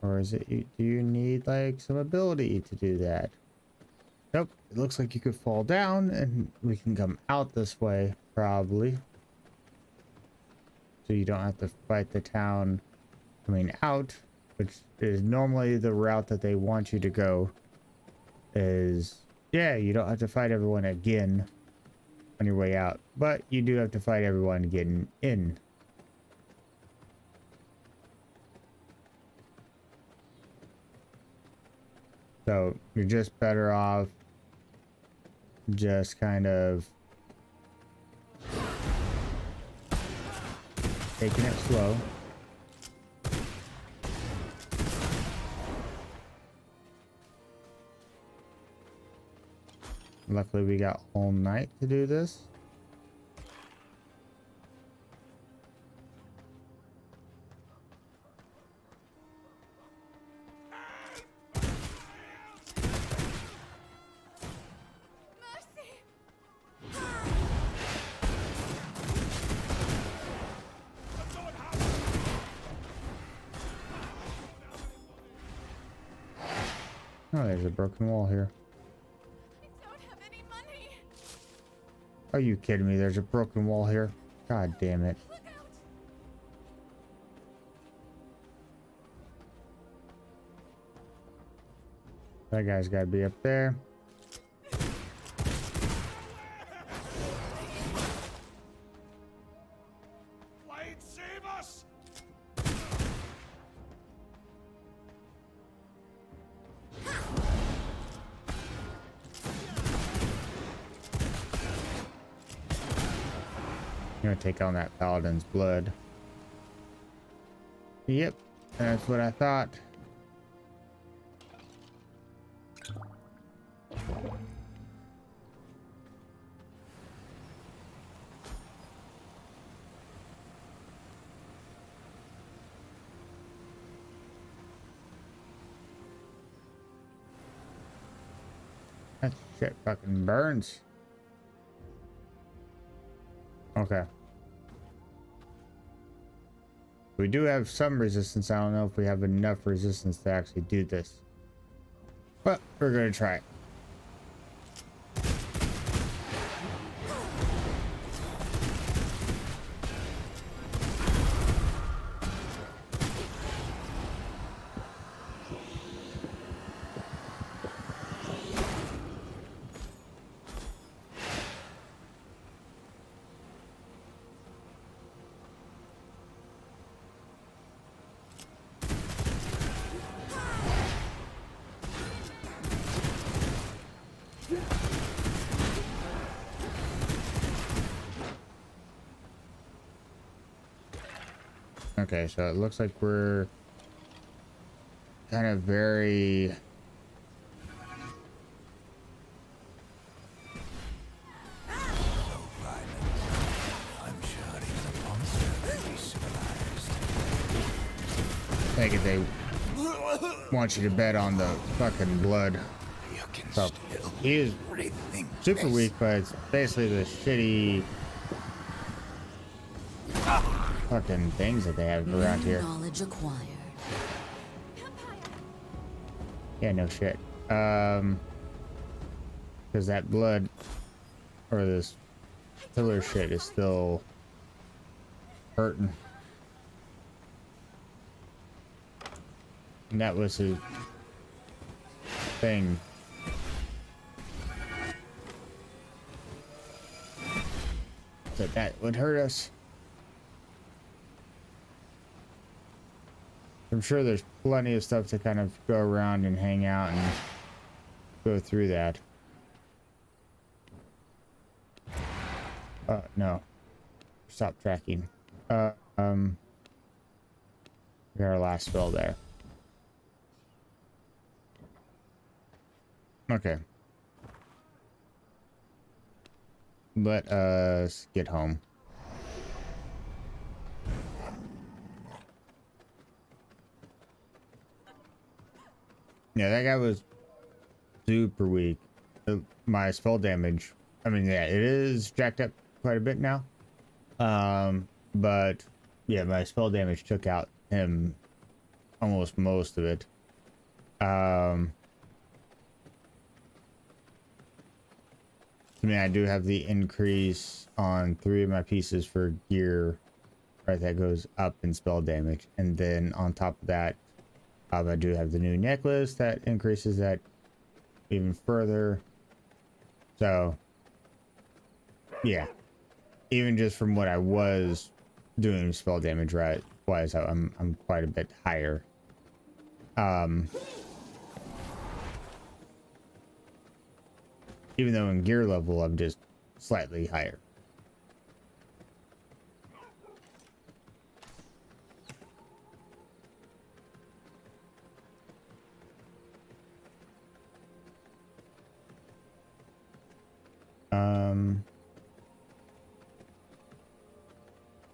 Speaker 1: Or is it, do you need like some ability to do that? Nope, it looks like you could fall down and we can come out this way, probably. So you don't have to fight the town coming out, which is normally the route that they want you to go. Is, yeah, you don't have to fight everyone again on your way out, but you do have to fight everyone getting in. So you're just better off just kind of taking it slow. Luckily we got all night to do this. Oh, there's a broken wall here.
Speaker 6: I don't have any money.
Speaker 1: Are you kidding me? There's a broken wall here. God damn it.
Speaker 6: Look out.
Speaker 1: That guy's got to be up there.
Speaker 5: Light, save us!
Speaker 1: You're gonna take on that paladin's blood. Yep, that's what I thought. That shit fucking burns. Okay. We do have some resistance. I don't know if we have enough resistance to actually do this. But we're gonna try it. Okay, so it looks like we're kind of very I think they want you to bet on the fucking blood. So he is super weak, but it's basically the shitty fucking things that they have around here.
Speaker 2: Knowledge acquired.
Speaker 1: Yeah, no shit. Because that blood or this pillar shit is still hurting. And that was his thing. That would hurt us. I'm sure there's plenty of stuff to kind of go around and hang out and go through that. No. Stop tracking. We got our last spell there. Okay. Let us get home. Yeah, that guy was super weak. My spell damage, I mean, yeah, it is jacked up quite a bit now. But yeah, my spell damage took out him almost most of it. I mean, I do have the increase on 3 of my pieces for gear, right? That goes up in spell damage. And then on top of that, I do have the new necklace that increases that even further. So, yeah. Even just from what I was doing spell damage right wise, I'm quite a bit higher. Even though in gear level I'm just slightly higher.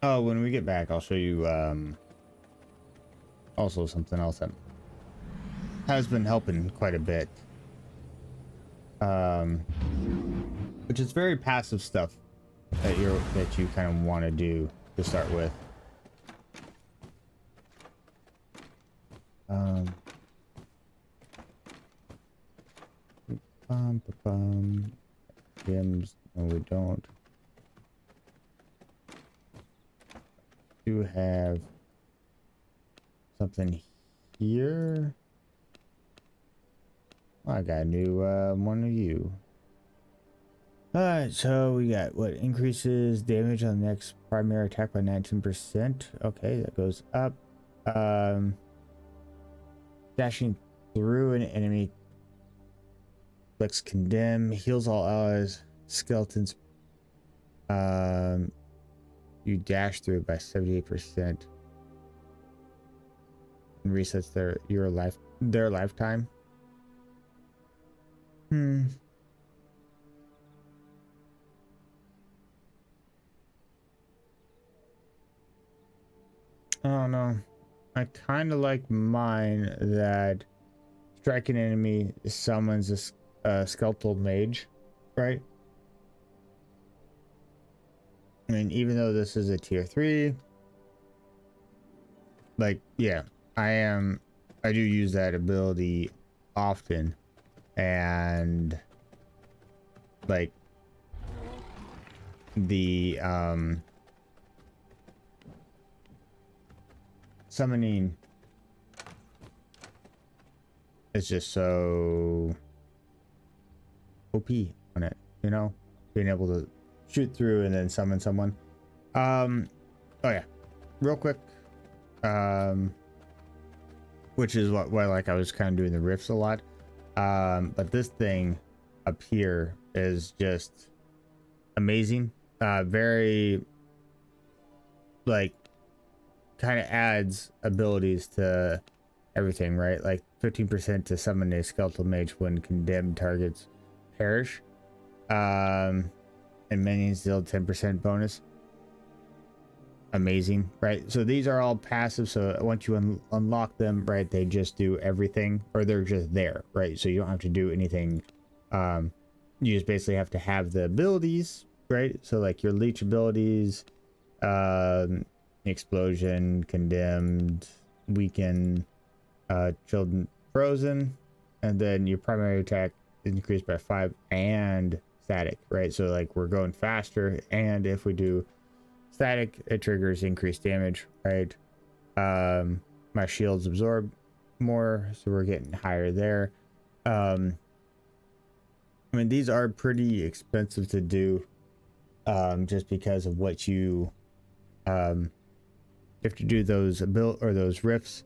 Speaker 1: Oh, when we get back, I'll show you also something else that has been helping quite a bit. Which is very passive stuff that you kind of want to do to start with. Gems, no, we don't. Do have something here. Oh, I got a new one of you. Alright, so we got what increases damage on the next primary attack by 19%. Okay, that goes up. Dashing through an enemy, flicks condemn, heals all allies, skeletons. You dash through by 78% and resets their lifetime. I don't know. I kind of like mine that strike an enemy summons a skeletal mage, right? I mean, even though this is a tier 3, like, yeah, I do use that ability often, and like the summoning is just so OP on it, you know, being able to shoot through and then summon someone. Oh yeah, real quick, which is why like I was kind of doing the rifts a lot, but this thing up here is just amazing. Very like kind of adds abilities to everything, right? Like 15% to summon a skeletal mage when condemned targets perish. And minions deal 10% bonus. Amazing, right? So these are all passive. So once you unlock them, right, they just do everything, or they're just there, right? So you don't have to do anything. You just basically have to have the abilities, right? So like your leech abilities, explosion, condemned, weaken, chilled, frozen, and then your primary attack is increased by 5 and static, right? So like we're going faster, and if we do static, it triggers increased damage, right? My shields absorb more, so we're getting higher there. I mean, these are pretty expensive to do, just because of what you have to do those those riffs,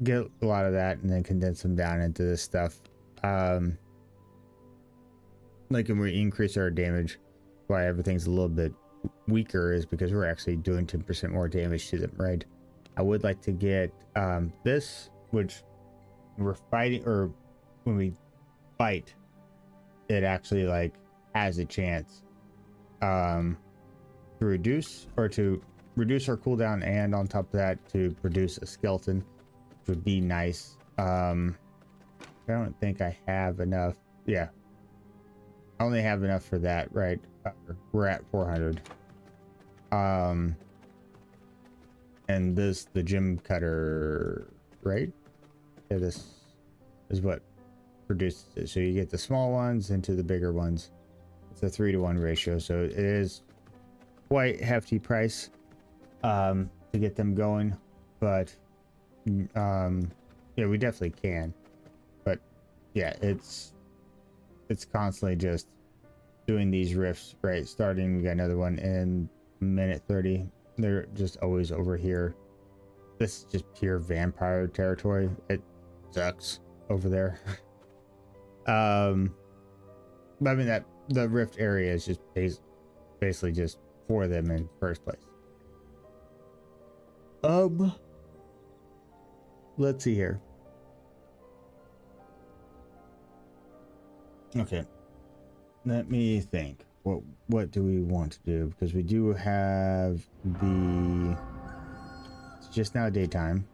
Speaker 1: get a lot of that, and then condense them down into this stuff. Like, when we increase our damage, why everything's a little bit weaker is because we're actually doing 10% more damage to them, right? I would like to get this, which we're fighting, or when we fight, it actually like has a chance to reduce our cooldown, and on top of that to produce a skeleton, which would be nice. I don't think I have enough. Yeah, I only have enough for that, right? We're at 400. And this, the gem cutter, right? Yeah, this is what produces it. So you get the small ones into the bigger ones. It's a 3-to-1 ratio, so it is quite hefty price to get them going, but yeah, we definitely can. But yeah, it's constantly just doing these riffs, right? Starting, we got another one in minute 30. They're just always over here. This is just pure vampire territory. It sucks over there. But I mean, that the rift area is just basically just for them in first place. Let's see here. Okay, let me think. What do we want to do? Because we do have it's just now daytime.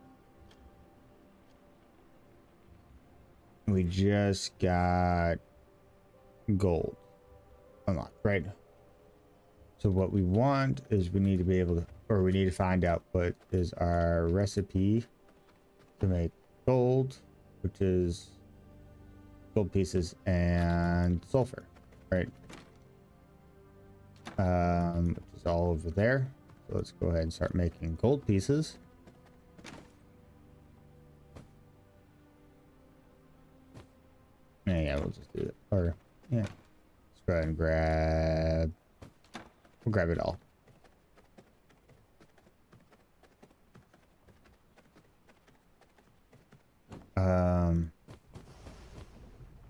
Speaker 1: We just got gold unlocked, right? So what we want is we need to be able to, or we need to find out what is our recipe to make gold, which is gold pieces and sulfur, right? Which is all over there. So let's go ahead and start making gold pieces. Yeah, we'll just do it. Or yeah, let's go ahead and we'll grab it all.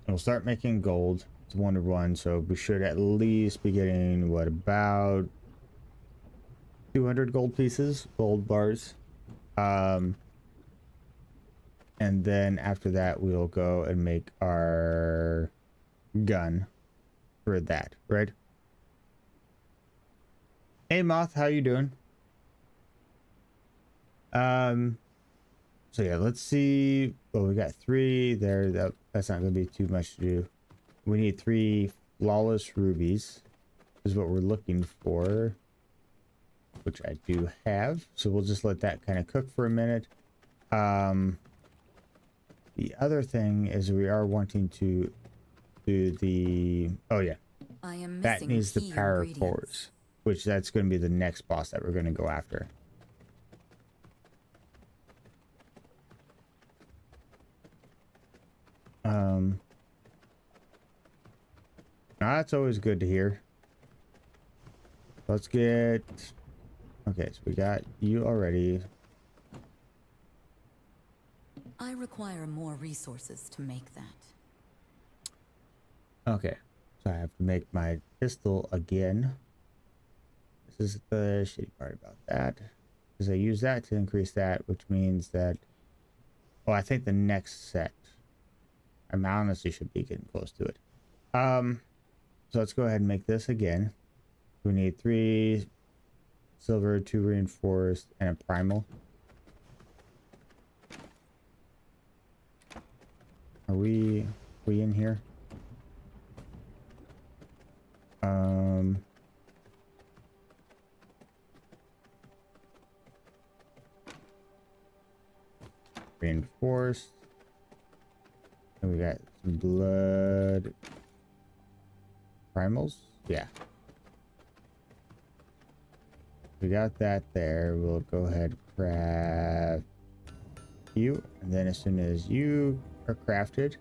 Speaker 1: We'll start making gold. It's 1-to-1, so we should at least be getting, what, about 200 gold pieces, gold bars. And then after that, we'll go and make our gun for that, right? Hey, Moth, how you doing? So yeah, let's see. Well, we got 3 there. That's not going to be too much to do. We need 3 flawless rubies is what we're looking for, which I do have. So we'll just let that kind of cook for a minute. The other thing is we are wanting to do the, oh yeah,
Speaker 2: I am
Speaker 1: that
Speaker 2: missing
Speaker 1: needs the
Speaker 2: key
Speaker 1: power
Speaker 2: ingredients.
Speaker 1: cores, which that's going to be the next boss that we're going to go after. That's always good to hear. Let's get, okay, so we got you already.
Speaker 2: I require more resources to make that.
Speaker 1: Okay, so I have to make my pistol again. This is the shitty part about that. because I use that to increase that, which means that, well, I think the next set, I honestly should be getting close to it. So let's go ahead and make this again. We need 3 silver, 2 reinforced, and a primal. Are we in here? Reinforced. And we got some blood primals. Yeah. We got that there. We'll go ahead and craft you. And then as soon as you are crafted,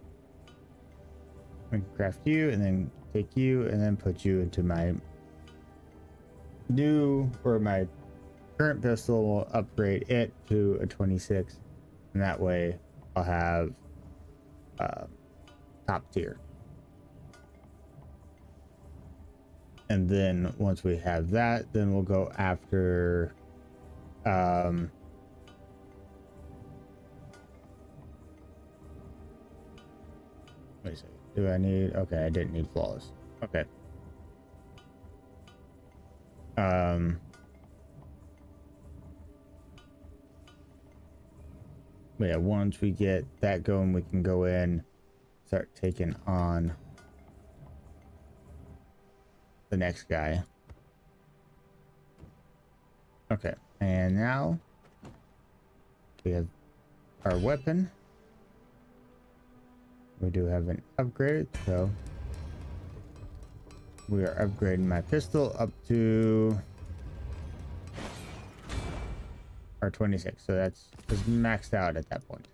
Speaker 1: we can craft you and then take you and then put you into my new, or my current pistol. Will upgrade it to a 26. And that way I'll have top tier. And then once we have that, then we'll go after let me see. Do I need, okay, I didn't need flawless. Okay. But yeah, once we get that going, we can go in, start taking on the next guy. Okay, and now we have our weapon. We do have an upgrade, so we are upgrading my pistol up to our 26. So that's maxed out at that point.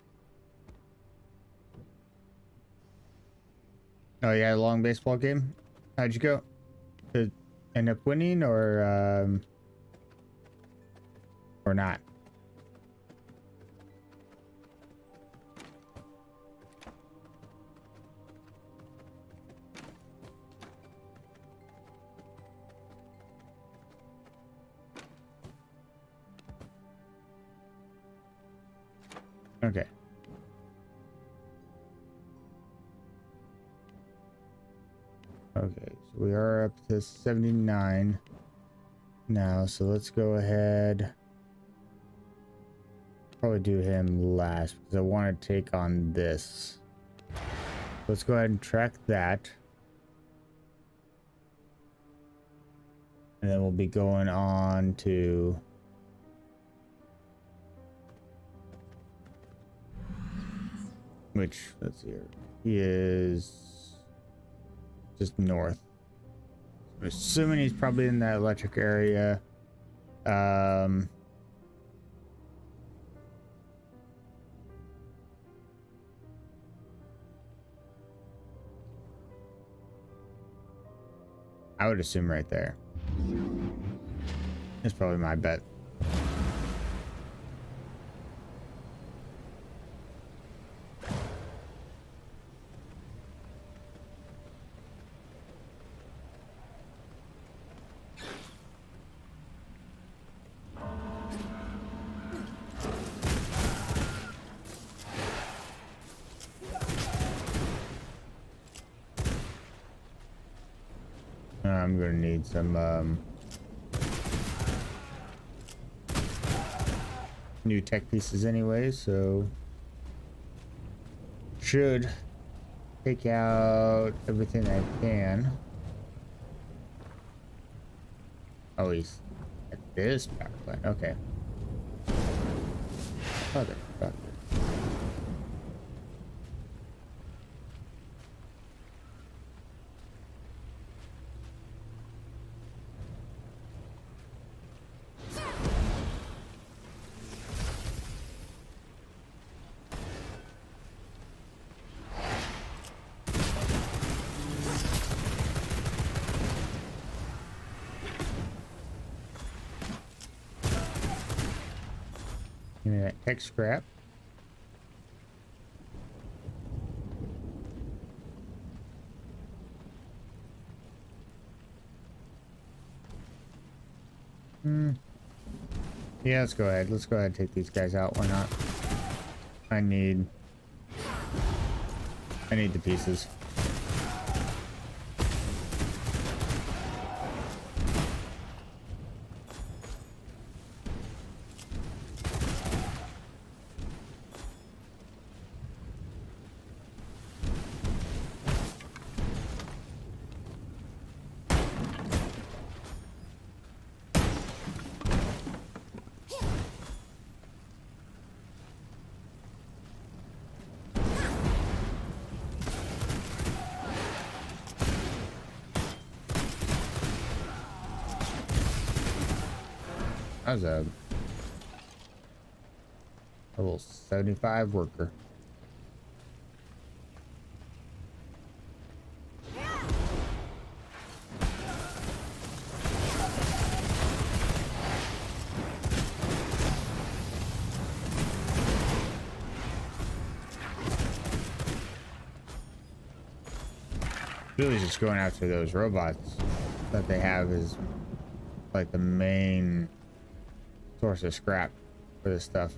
Speaker 1: Oh yeah, long baseball game. How'd you go? Did end up winning or not? Okay. Okay, so we are up to 79 now, so let's go ahead. Probably do him last because I want to take on this. Let's go ahead and track that. And then we'll be going on to which, let's see here. He is just north. I'm assuming he's probably in that electric area. I would assume right there. That's probably my bet. I'm gonna need some new tech pieces anyway, so should take out everything I can. Oh, he's at this power plant. Okay. Motherfucker. Give me that tech scrap. Yeah, let's go ahead. Let's go ahead and take these guys out. Why not? I need the pieces. That was a level 75 worker. Really just going after those robots that they have is like the main source of scrap for this stuff.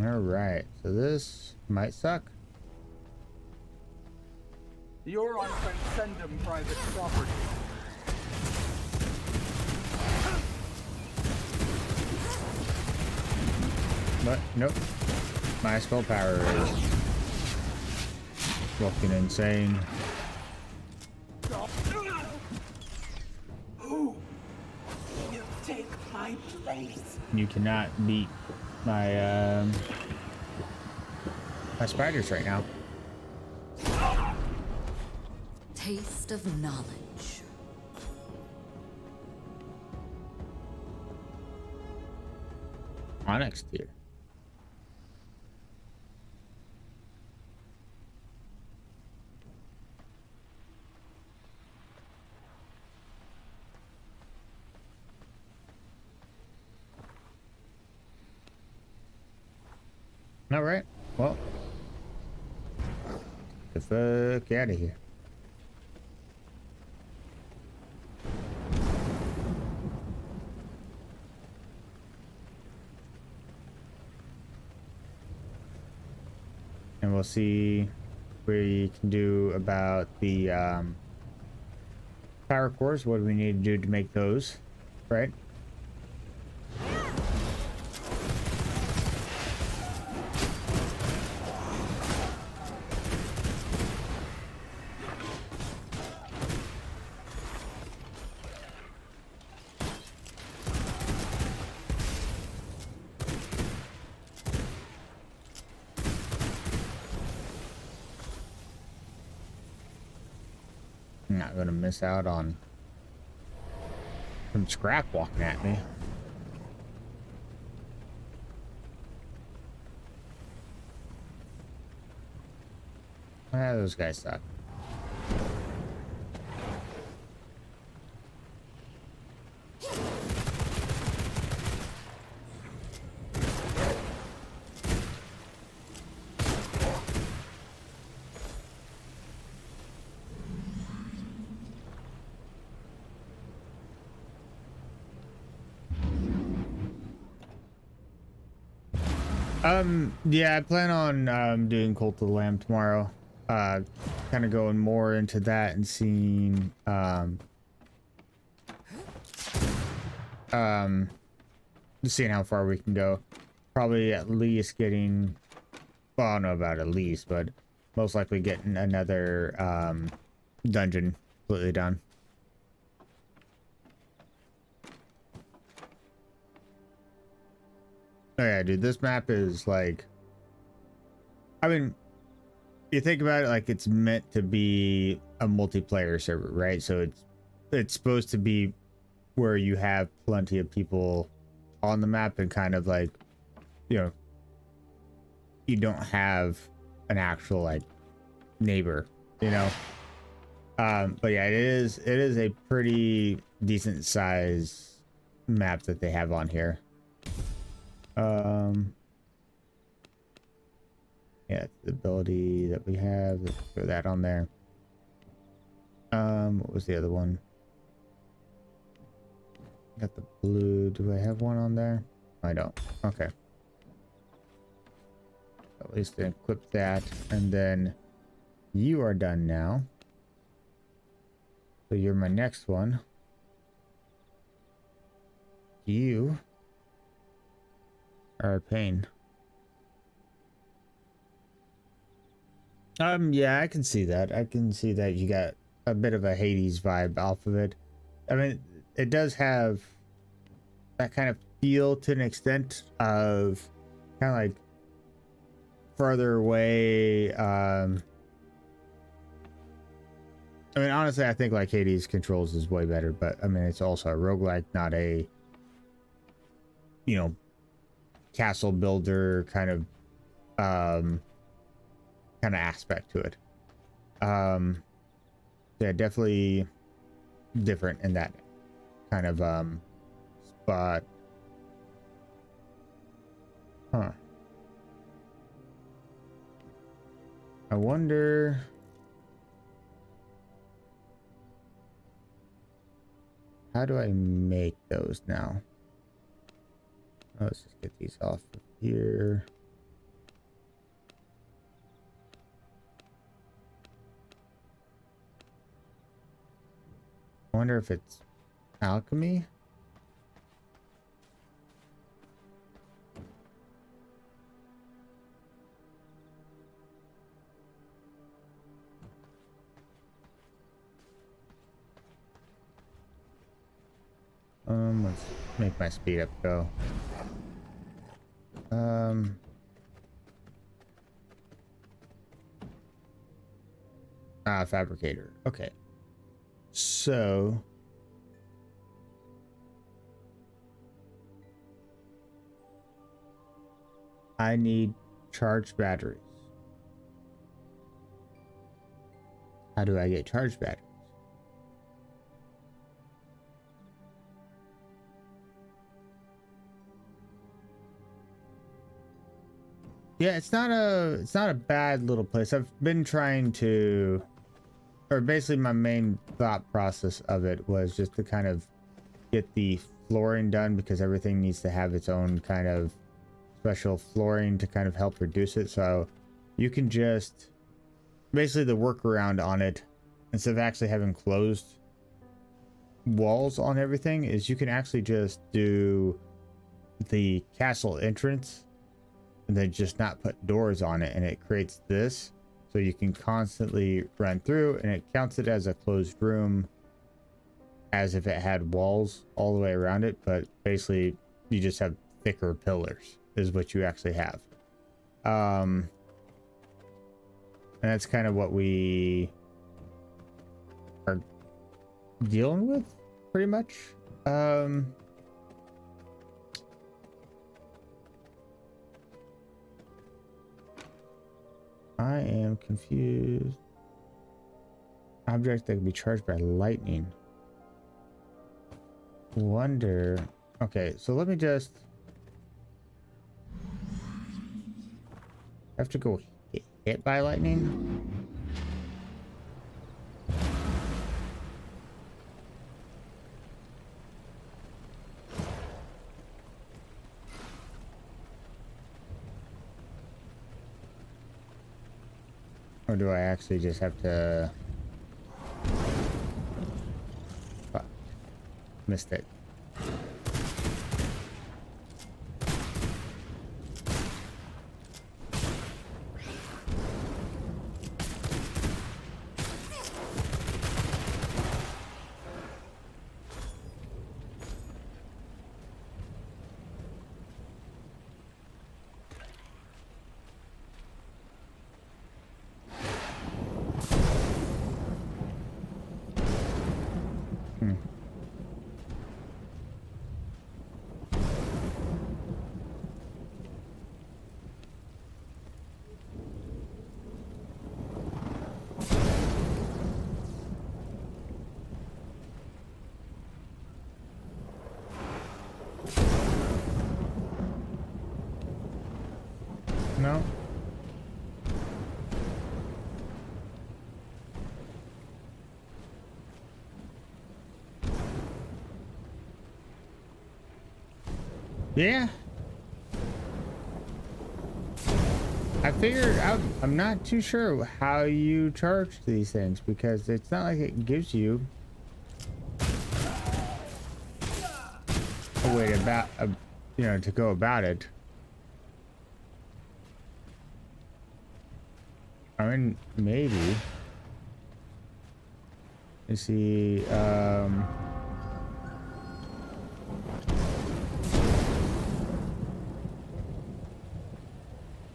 Speaker 1: All right, so this might suck.
Speaker 5: You're on Transcendum private property.
Speaker 1: But nope, my spell power is fucking insane.
Speaker 5: Who will take my place?
Speaker 1: You cannot beat my my spiders right now.
Speaker 2: Taste of knowledge.
Speaker 1: Onyx tier. All right. Well, get the fuck out of here. And we'll see what we can do about the power cores. What do we need to do to make those, right? I'm not gonna miss out on some scrap walking at me. Ah, those guys suck. Yeah, I plan on doing Cult of the Lamb tomorrow. Kind of going more into that and seeing seeing how far we can go. Probably at least getting, well, I don't know about at least, but most likely getting another dungeon completely done. Oh yeah, dude, this map is like, I mean, you think about it, like it's meant to be a multiplayer server, right? So it's supposed to be where you have plenty of people on the map and kind of like, you know, you don't have an actual like neighbor, you know. But yeah, it is a pretty decent size map that they have on here. Yeah, the ability that we have, let's throw that on there. What was the other one? Got the blue. Do I have one on there? I don't. Okay. At least equip that, and then you are done now. So you're my next one. You are a pain. Yeah, I can see that. I can see that you got a bit of a Hades vibe off of it. I mean, it does have that kind of feel to an extent of kind of like further away. I mean, honestly, I think like Hades controls is way better, but I mean, it's also a roguelike, not a, you know, castle builder kind of aspect to it. Yeah, definitely different in that kind of spot. Huh. I wonder. How do I make those now? Oh, let's just get these off of here. I wonder if it's alchemy. Let's make my speed up go. Fabricator. Okay. So I need charged batteries. How do I get charged batteries? Yeah, it's not a bad little place. I've been trying to, or basically my main thought process of it was just to kind of get the flooring done, because everything needs to have its own kind of special flooring to kind of help reduce it. So you can just, basically the workaround on it, instead of actually having closed walls on everything, is you can actually just do the castle entrance and then just not put doors on it, and it creates this, so you can constantly run through and it counts it as a closed room as if it had walls all the way around it, but basically you just have thicker pillars is what you actually have. And that's kind of what we are dealing with pretty much. I am confused. Object that can be charged by lightning. Wonder. Okay, so let me just have to go hit by lightning. Or do I actually just have to... Fuck. Missed it. Yeah. I figured out, I'm not too sure how you charge these things because it's not like it gives you a way to you know, to go about it. I mean, maybe. Let's see,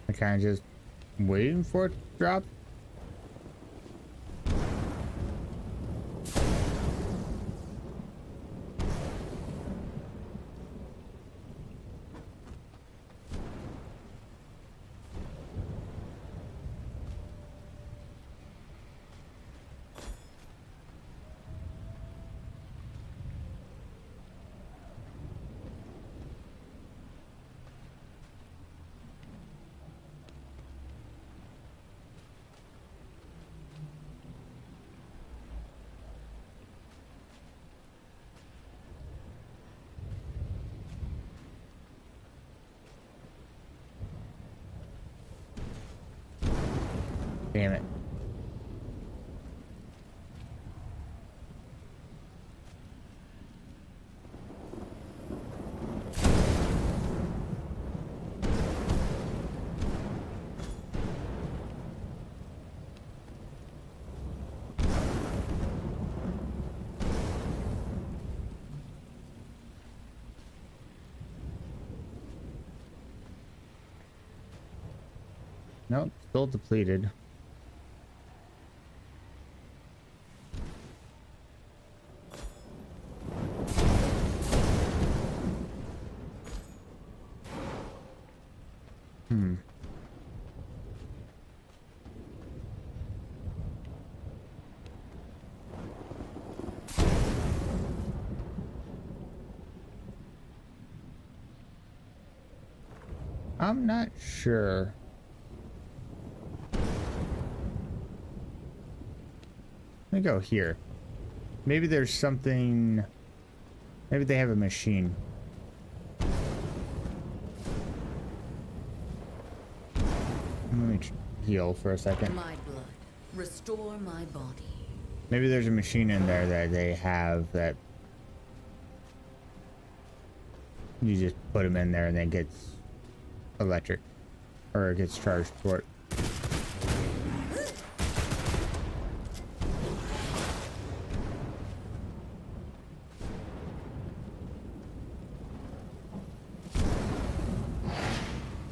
Speaker 1: I kind of just waiting for it to drop. Damn it. Nope, still depleted. I'm not sure. Let me go here. Maybe there's something. Maybe they have a machine. Let me heal for a second.
Speaker 2: My blood. Restore my body.
Speaker 1: Maybe there's a machine in there that they have that you just put them in there and then it gets electric or it gets charged for it.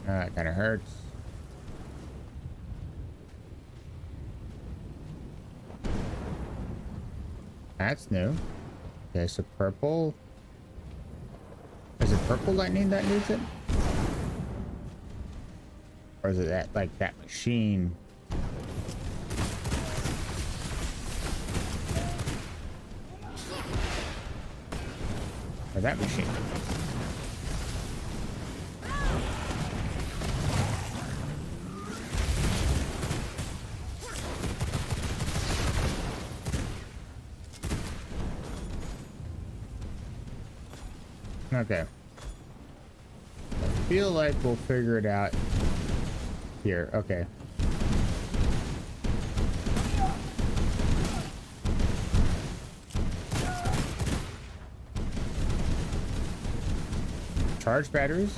Speaker 1: That kind of hurts. That's new. Okay, so purple. Is it purple lightning that needs it? Or is it that, like, that machine? Or that machine? Okay. I feel like we'll figure it out here. Okay. Charge batteries.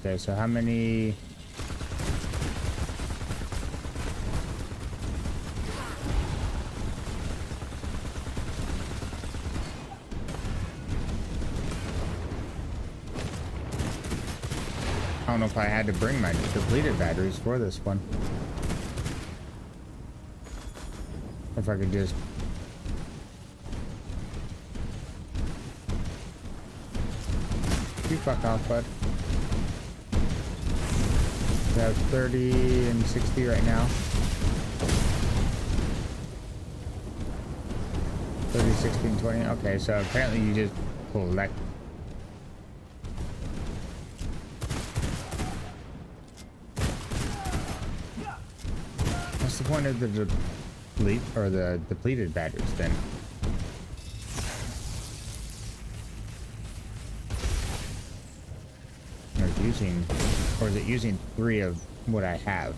Speaker 1: Okay, so how many? I don't know if I had to bring my depleted batteries for this one. Or if I could just... You fuck off, bud. We have 30 and 60 right now. 30, 16, 20. Okay, so apparently you just collect. What's the point of the deplete or the depleted batteries then? Or it's using, or is it using 3 of what I have?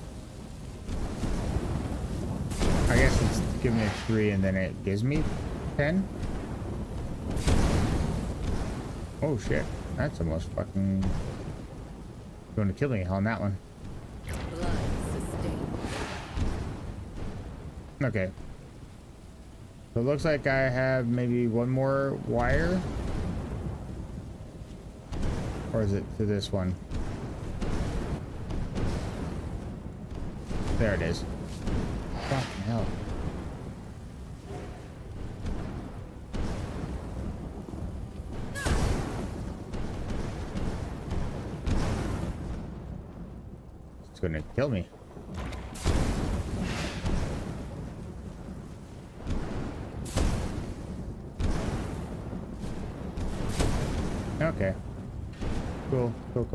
Speaker 1: I guess it's giving me 3 and then it gives me 10. Oh shit, that's almost fucking going to kill me on that one.
Speaker 2: Blood sustained.
Speaker 1: Okay. So it looks like I have maybe one more wire. Or is it to this one? There it is. Fucking hell. It's gonna kill me. Okay. Cool. Cool.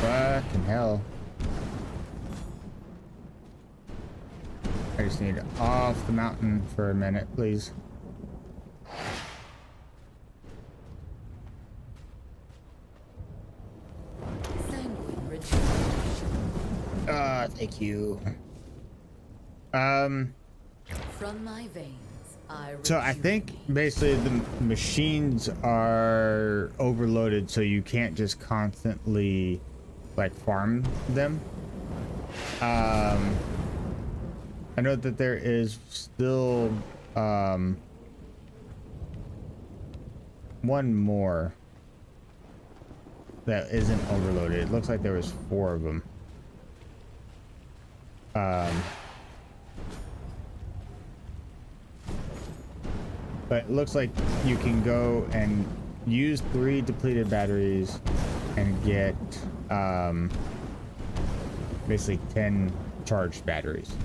Speaker 1: Fucking hell. I just need off the mountain for a minute, please.
Speaker 2: Sanguine regeneration.
Speaker 1: Thank you.
Speaker 2: From my veins,
Speaker 1: So I think basically the machines are overloaded, so you can't just constantly like farm them. I know that there is still one more that isn't overloaded. It looks like there was 4 of them. But it looks like you can go and use 3 depleted batteries and get basically 10 charged batteries.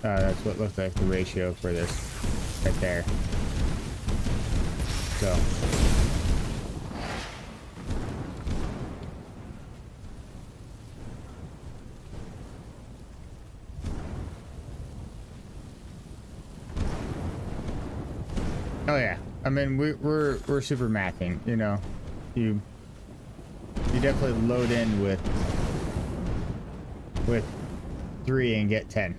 Speaker 1: That's what looks like the ratio for this right there. So oh yeah, I mean we're super mathing, you know. You definitely load in with 3 and get 10.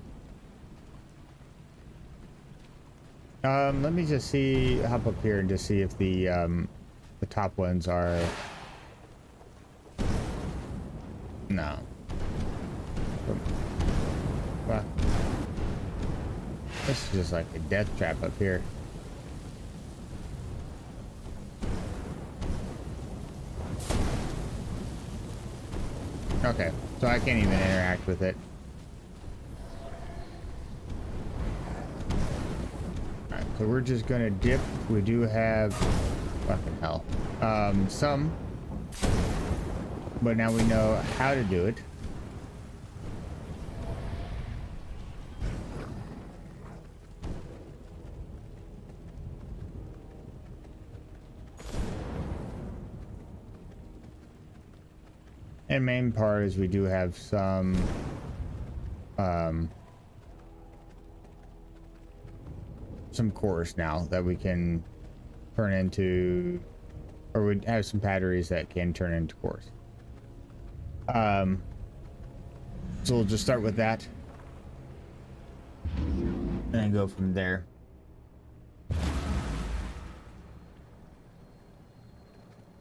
Speaker 1: Let me just see, hop up here and just see if the top ones are. No. Well, this is just like a death trap up here. Okay, so I can't even interact with it. Alright, so we're just gonna dip. We do have fucking hell. Some. But now we know how to do it. And main part is we do have some cores now that we can turn into, or we have some batteries that can turn into cores. So we'll just start with that and then go from there.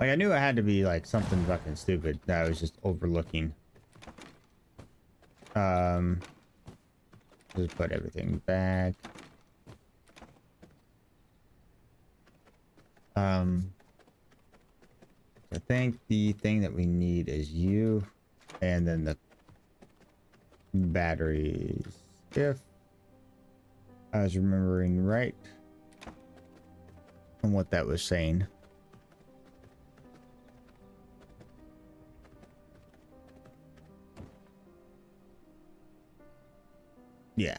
Speaker 1: Like, I knew it had to be like something fucking stupid that I was just overlooking. Just put everything back. I think the thing that we need is you, and then batteries. If I was remembering right on what that was saying. Yeah.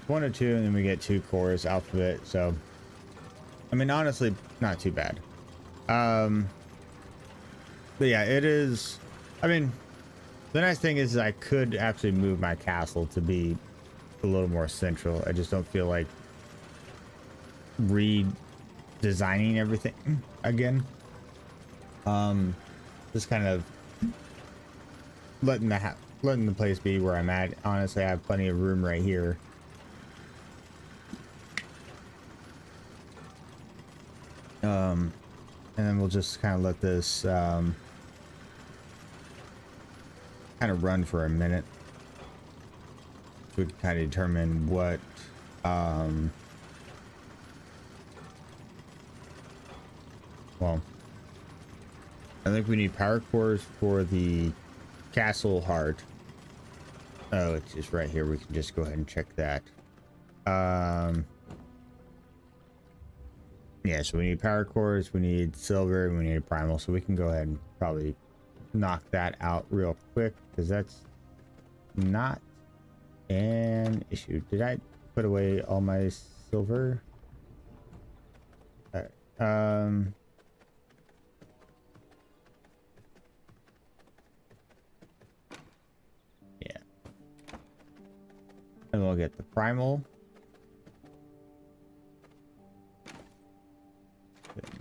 Speaker 1: 1 or 2, and then we get 2 cores out of it. So, I mean, honestly, not too bad. But yeah, it is. I mean, the nice thing is I could actually move my castle to be a little more central. I just don't feel like redesigning everything again. Just kind of letting the place be where I'm at. Honestly, I have plenty of room right here. And then we'll just kind of let this kind of run for a minute. So we can kind of determine what well, I think we need power cores for the castle heart. Oh, it's just right here. We can just go ahead and check that. Yeah, so we need power cores, we need silver, and we need primal. So we can go ahead and probably knock that out real quick, because that's not an issue. Did I put away all my silver? All right. Yeah. And we'll get the primal.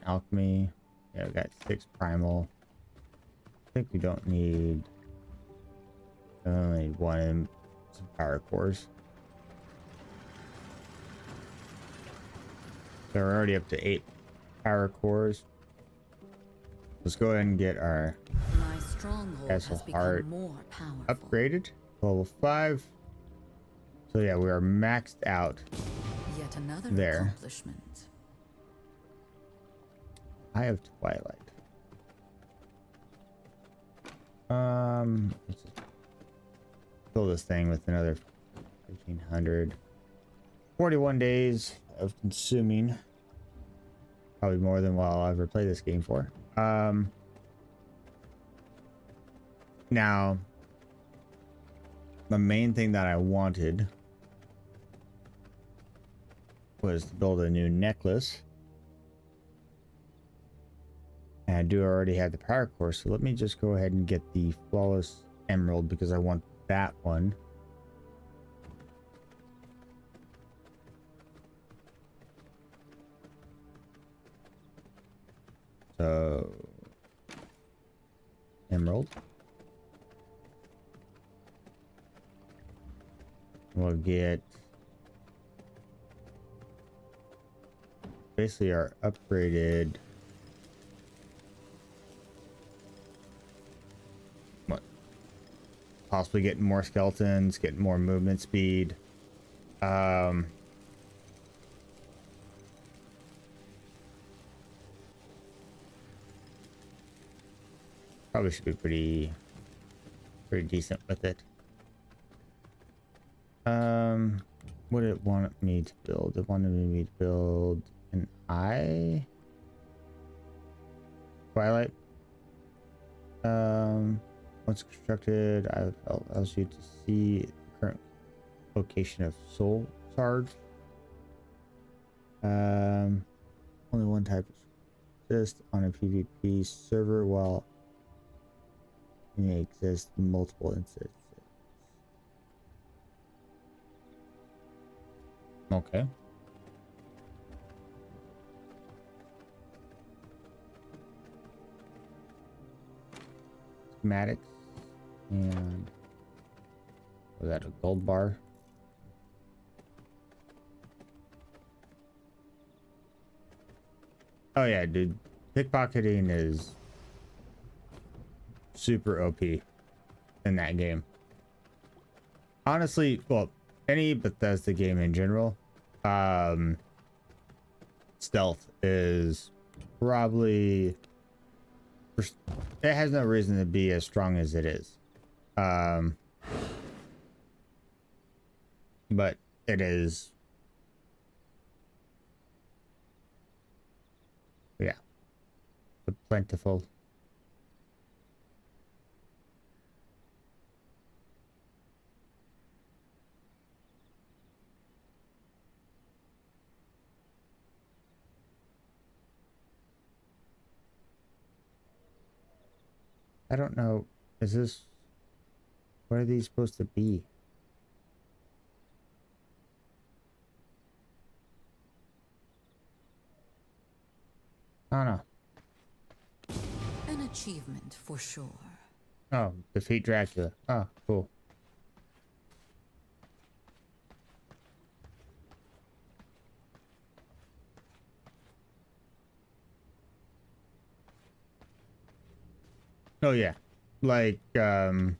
Speaker 1: Alchemy. Yeah, we got 6 primal. I think we don't need. I only need 1 and some power cores. So we're already up to 8 power cores. Let's go ahead and get our
Speaker 2: My stronghold
Speaker 1: castle
Speaker 2: has become
Speaker 1: heart
Speaker 2: more powerful.
Speaker 1: upgraded. Level 5. So yeah, we are maxed out.
Speaker 2: Yet another
Speaker 1: There.
Speaker 2: accomplishment.
Speaker 1: I have Twilight. Let's just fill this thing with another 1500. 41 days of consuming. Probably more than what I'll ever play this game for. Now, the main thing that I wanted was to build a new necklace. And I do already have the power core, so let me just go ahead and get the flawless emerald because I want that one. So emerald. We'll get basically our upgraded possibly getting more skeletons, getting more movement speed. Probably should be pretty decent with it. What did it want me to build? It wanted me to build an eye. Twilight. Once constructed, allows you to see the current location of soul shards. Only one type exists on a PvP server, while may exist multiple instances. Okay. Schematics. And was that a gold bar? Oh yeah, dude. Pickpocketing is super OP in that game. Honestly, well, any Bethesda game in general, stealth is probably, it has no reason to be as strong as it is. Um, but it is, yeah, but plentiful. I don't know. Is this, what are these supposed to be? I don't know.
Speaker 2: An achievement for sure.
Speaker 1: Oh, defeat Dracula. Oh, cool. Oh yeah. Like, well,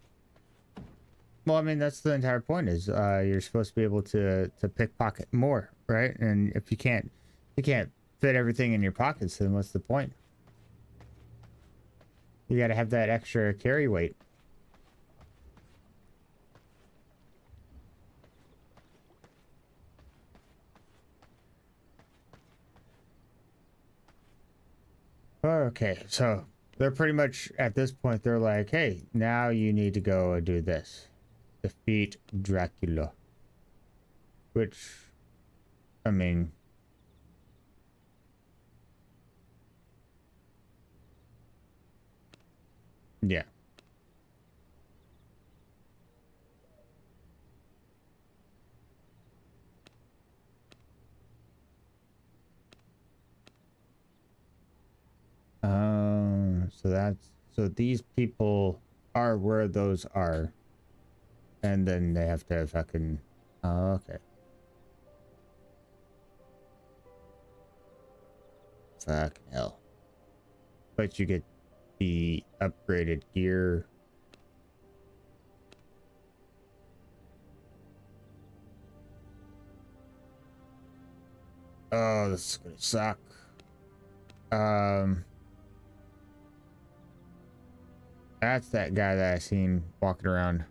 Speaker 1: I mean, that's the entire point is you're supposed to be able to pickpocket more, right? And if you can't fit everything in your pockets, then what's the point? You got to have that extra carry weight. Okay, so they're pretty much at this point, they're like, hey, now you need to go and do this. Defeat Dracula. Which, I mean, yeah. So that's, so these people are where those are. And then they have to fucking, oh, okay. Fucking hell. But you get the upgraded gear. Oh, this is gonna suck. That's that guy that I seen walking around.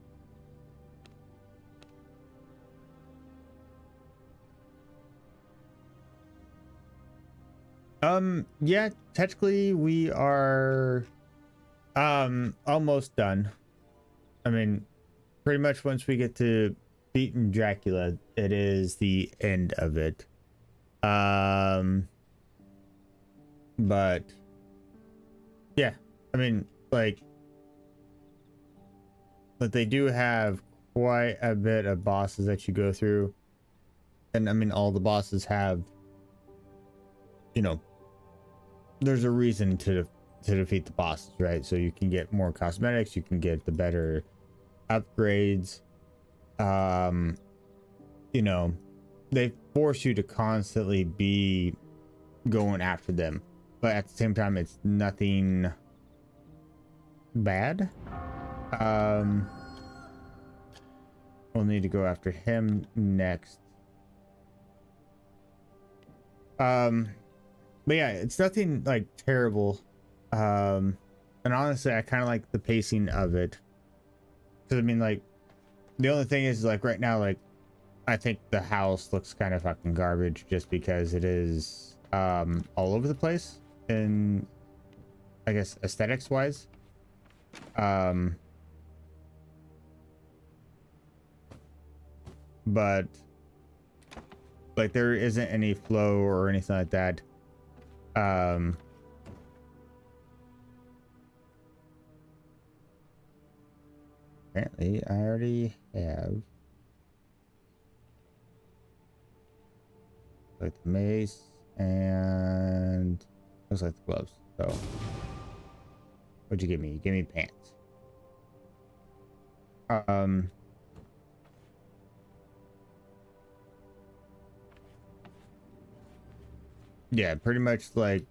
Speaker 1: Yeah, technically we are almost done. I mean, pretty much once we get to beating Dracula, it is the end of it. But yeah, I mean, like, but they do have quite a bit of bosses that you go through. And I mean, all the bosses have, you know, there's a reason to defeat the bosses, right? So you can get more cosmetics, you can get the better upgrades. You know, they force you to constantly be going after them, but at the same time, it's nothing bad. We'll need to go after him next. But yeah, it's nothing like terrible. And honestly, I kind of like the pacing of it. Cause I mean, like, the only thing is, like, right now, like, I think the house looks kind of fucking garbage just because it is, all over the place in, I guess, aesthetics wise. But like, there isn't any flow or anything like that. Apparently I already have like the mace and looks like the gloves. So what'd you give me? You gave me pants. Yeah, pretty much like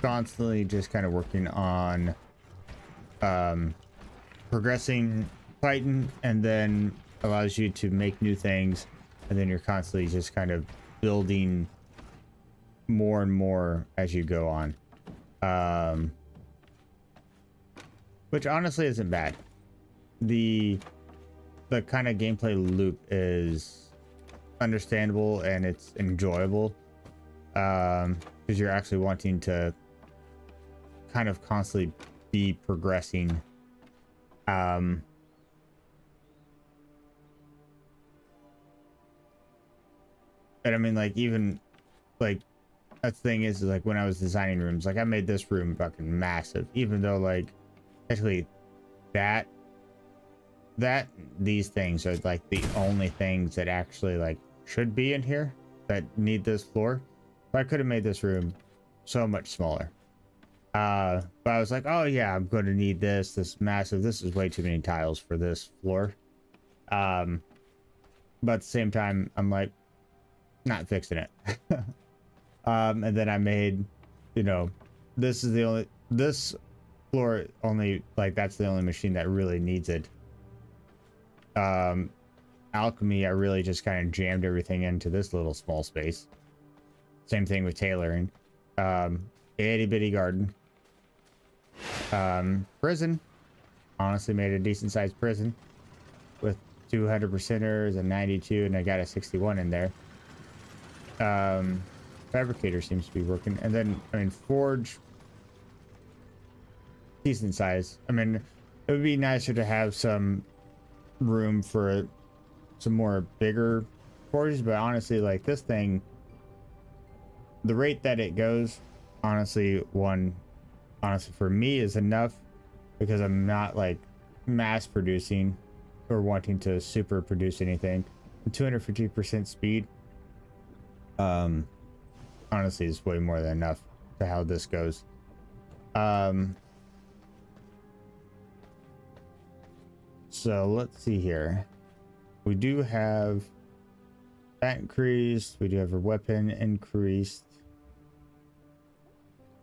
Speaker 1: constantly just kind of working on progressing, fighting, and then allows you to make new things, and then you're constantly just kind of building more and more as you go on. which honestly isn't bad. The kind of gameplay loop is understandable and it's enjoyable, because you're actually wanting to kind of constantly be progressing. And I mean, like, even like, that's the thing is like when I was designing rooms, like I made this room fucking massive, even though like actually these things are like the only things that actually like should be in here that need this floor. But I could have made this room so much smaller. But I was like, oh yeah, I'm going to need this massive, this is way too many tiles for this floor. But at the same time, I'm like, not fixing it. And then I made, you know, this floor only, like, that's the only machine that really needs it. Alchemy, I really just kind of jammed everything into this little small space. Same thing with tailoring. Itty bitty garden. Prison, honestly made a decent sized prison with 200 percenters and 92, and I got a 61 in there. Fabricator seems to be working, and then I mean forge, decent size. I mean, it would be nicer to have some room for some more bigger forges, but honestly, like, this thing, the rate that it goes, honestly for me is enough, because I'm not like mass producing or wanting to super produce anything. 250% speed honestly is way more than enough to how this goes. So let's see here. We do have that increased. We do have a weapon increased.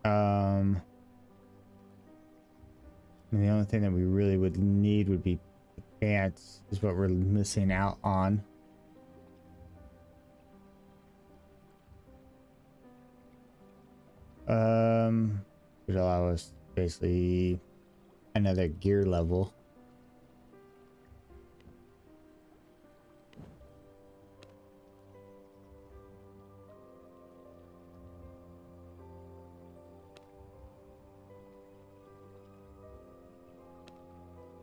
Speaker 1: And the only thing that we really would need would be the pants, is what we're missing out on. Would allow us basically another gear level.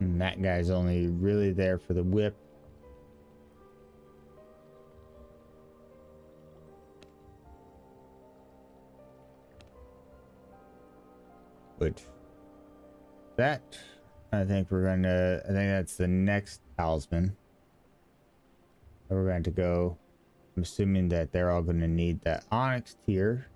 Speaker 1: And that guy's only really there for the whip. Which, that, I think that's the next talisman. We're going to go, I'm assuming that they're all going to need that onyx tier.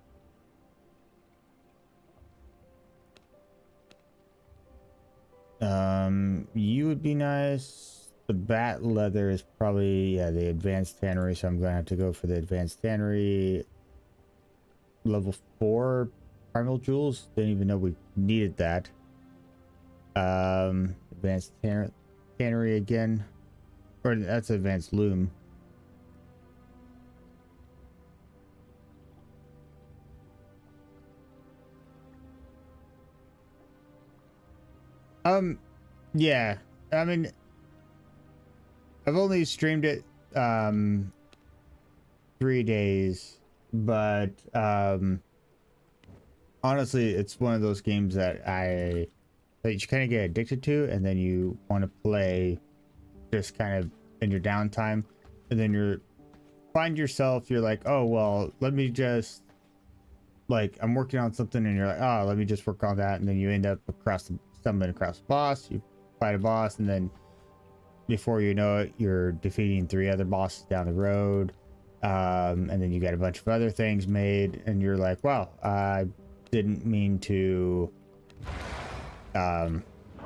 Speaker 1: You would be nice. The bat leather is probably, yeah, the advanced tannery, so I'm gonna have to go for the advanced tannery. Level 4 primal jewels, didn't even know we needed that. Advanced tannery again, or that's advanced loom. Yeah, I mean, I've only streamed it 3 days, but honestly, it's one of those games that you kind of get addicted to, and then you want to play just kind of in your downtime, and then you're like, oh well, let me just, like, I'm working on something, and you're like, oh, let me just work on that, and then you end up stumbling across a boss, you fight a boss, and then before you know it, you're defeating 3 other bosses down the road, and then you got a bunch of other things made, and you're like, wow, I didn't mean to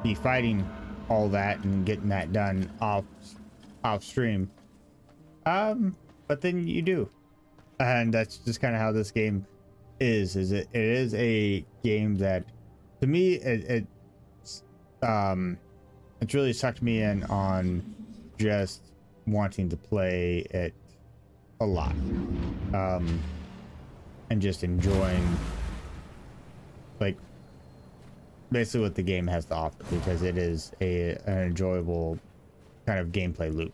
Speaker 1: be fighting all that and getting that done off stream, but then you do, and that's just kind of how this game is. It is a game that, to me, it's really sucked me in on just wanting to play it a lot, and just enjoying, like, basically what the game has to offer, because it is an enjoyable kind of gameplay loop.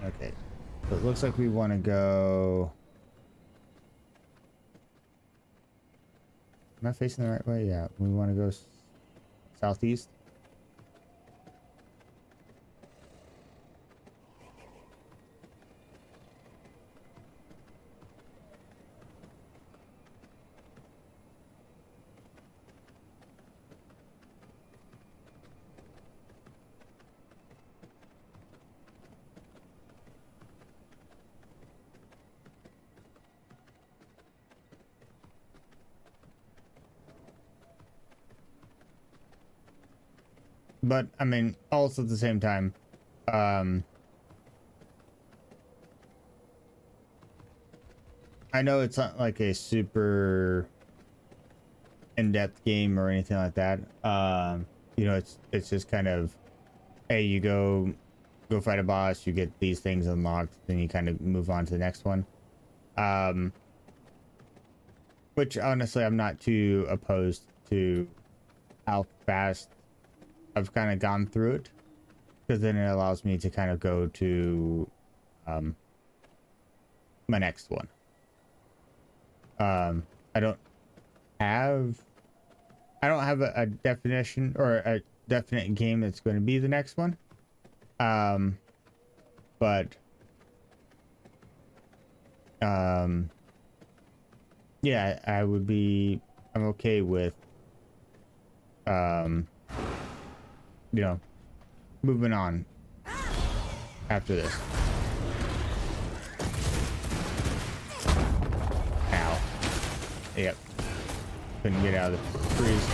Speaker 1: Okay, so it looks like we want to go. Am I facing the right way? Yeah, we want to go southeast. But I mean, also at the same time, I know it's not like a super in-depth game or anything like that. You know, it's just kind of, hey, you go fight a boss, you get these things unlocked, then you kind of move on to the next one. Which honestly, I'm not too opposed to how fast I've kind of gone through it, because then it allows me to kind of go to my next one. I don't have a definition or a definite game that's going to be the next one. But yeah, I'm okay with you know, moving on after this. Ow. Yep. Couldn't get out of the freeze.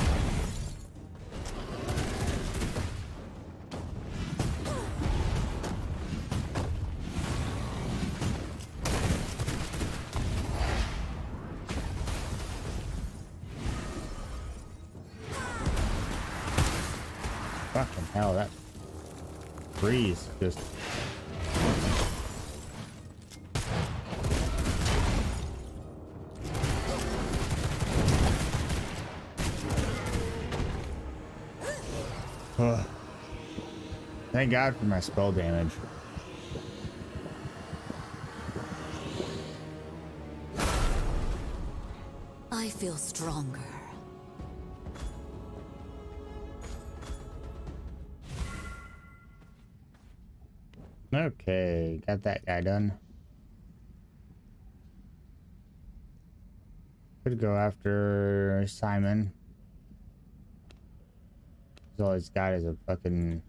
Speaker 1: Fucking hell, that freeze just... Ugh. Thank God for my spell damage.
Speaker 2: I feel stronger.
Speaker 1: Okay, got that guy done. Could go after Simon. All he's got is a fucking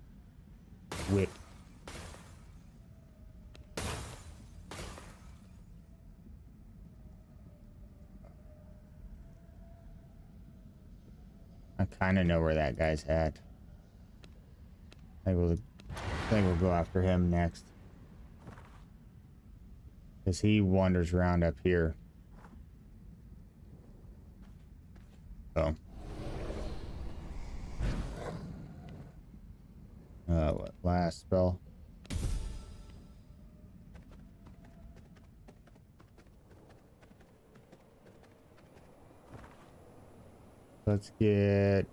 Speaker 1: whip. I kind of know where that guy's at. I think we'll go after him next, because he wanders around up here. So, what last spell? Let's get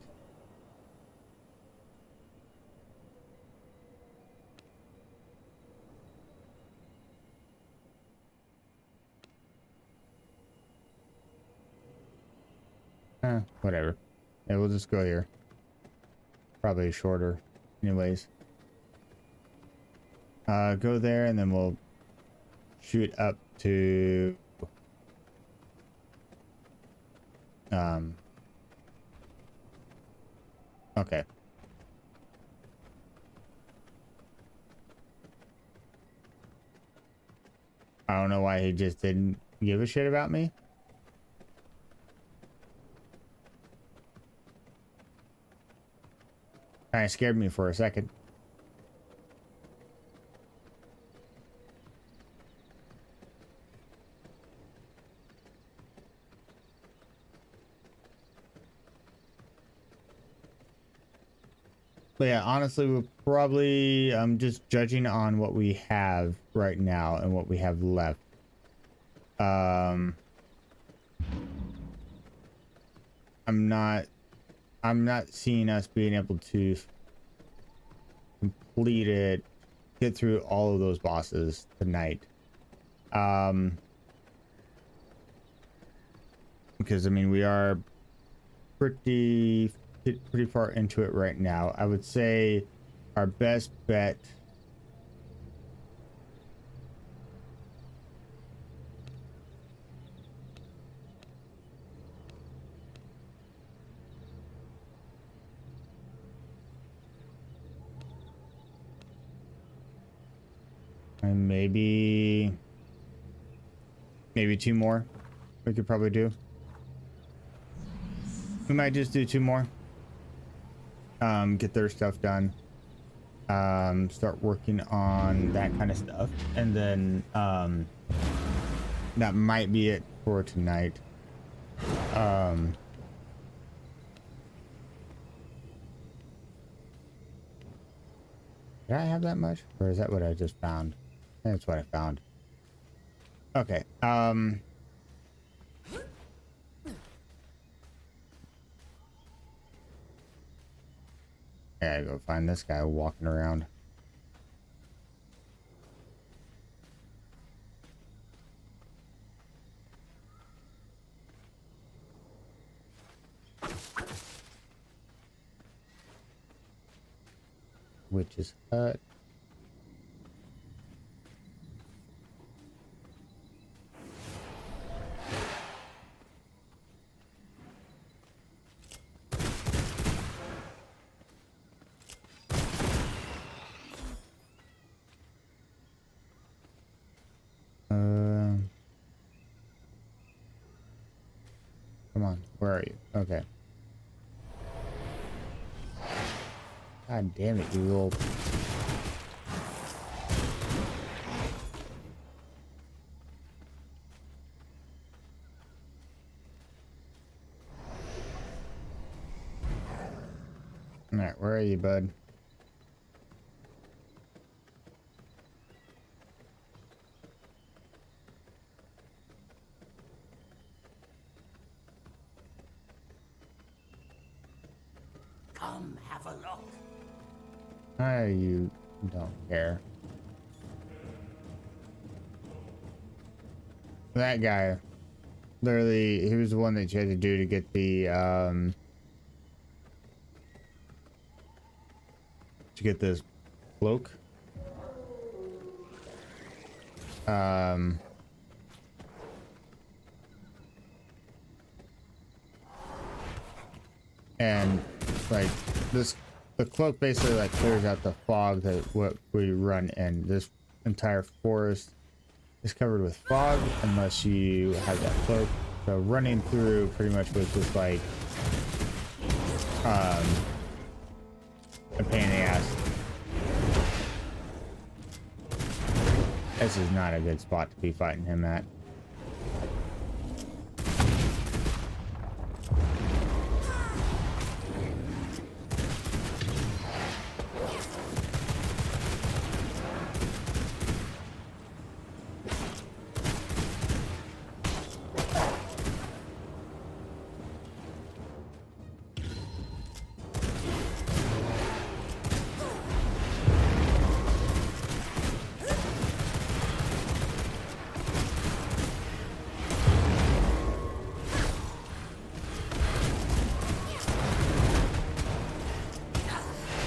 Speaker 1: whatever. Yeah, we'll just go here. Probably shorter anyways. Go there and then we'll shoot up to okay. I don't know why he just didn't give a shit about me. Kind of scared me for a second. But yeah, honestly, we're probably just judging on what we have right now and what we have left. I'm not seeing us being able to complete it, get through all of those bosses tonight. Because I mean, we are pretty far into it right now. I would say our best bet and maybe 2 more we could probably do. We might just do 2 more. Get their stuff done. Start working on that kind of stuff. And then that might be it for tonight. Did I have that much? Or is that what I just found? I think that's what I found. Okay. I gotta go find this guy walking around. Witch's hut. Come on, where are you? Okay. God damn it, you little... Alright, where are you, bud?
Speaker 3: Come have a look.
Speaker 1: You don't care. That guy, literally, he was the one that you had to do to get the, to get this cloak. And like this, the cloak basically like clears out the fog that what we run in. This entire forest is covered with fog unless you have that cloak. So running through pretty much was just like a pain in the ass. This is not a good spot to be fighting him at.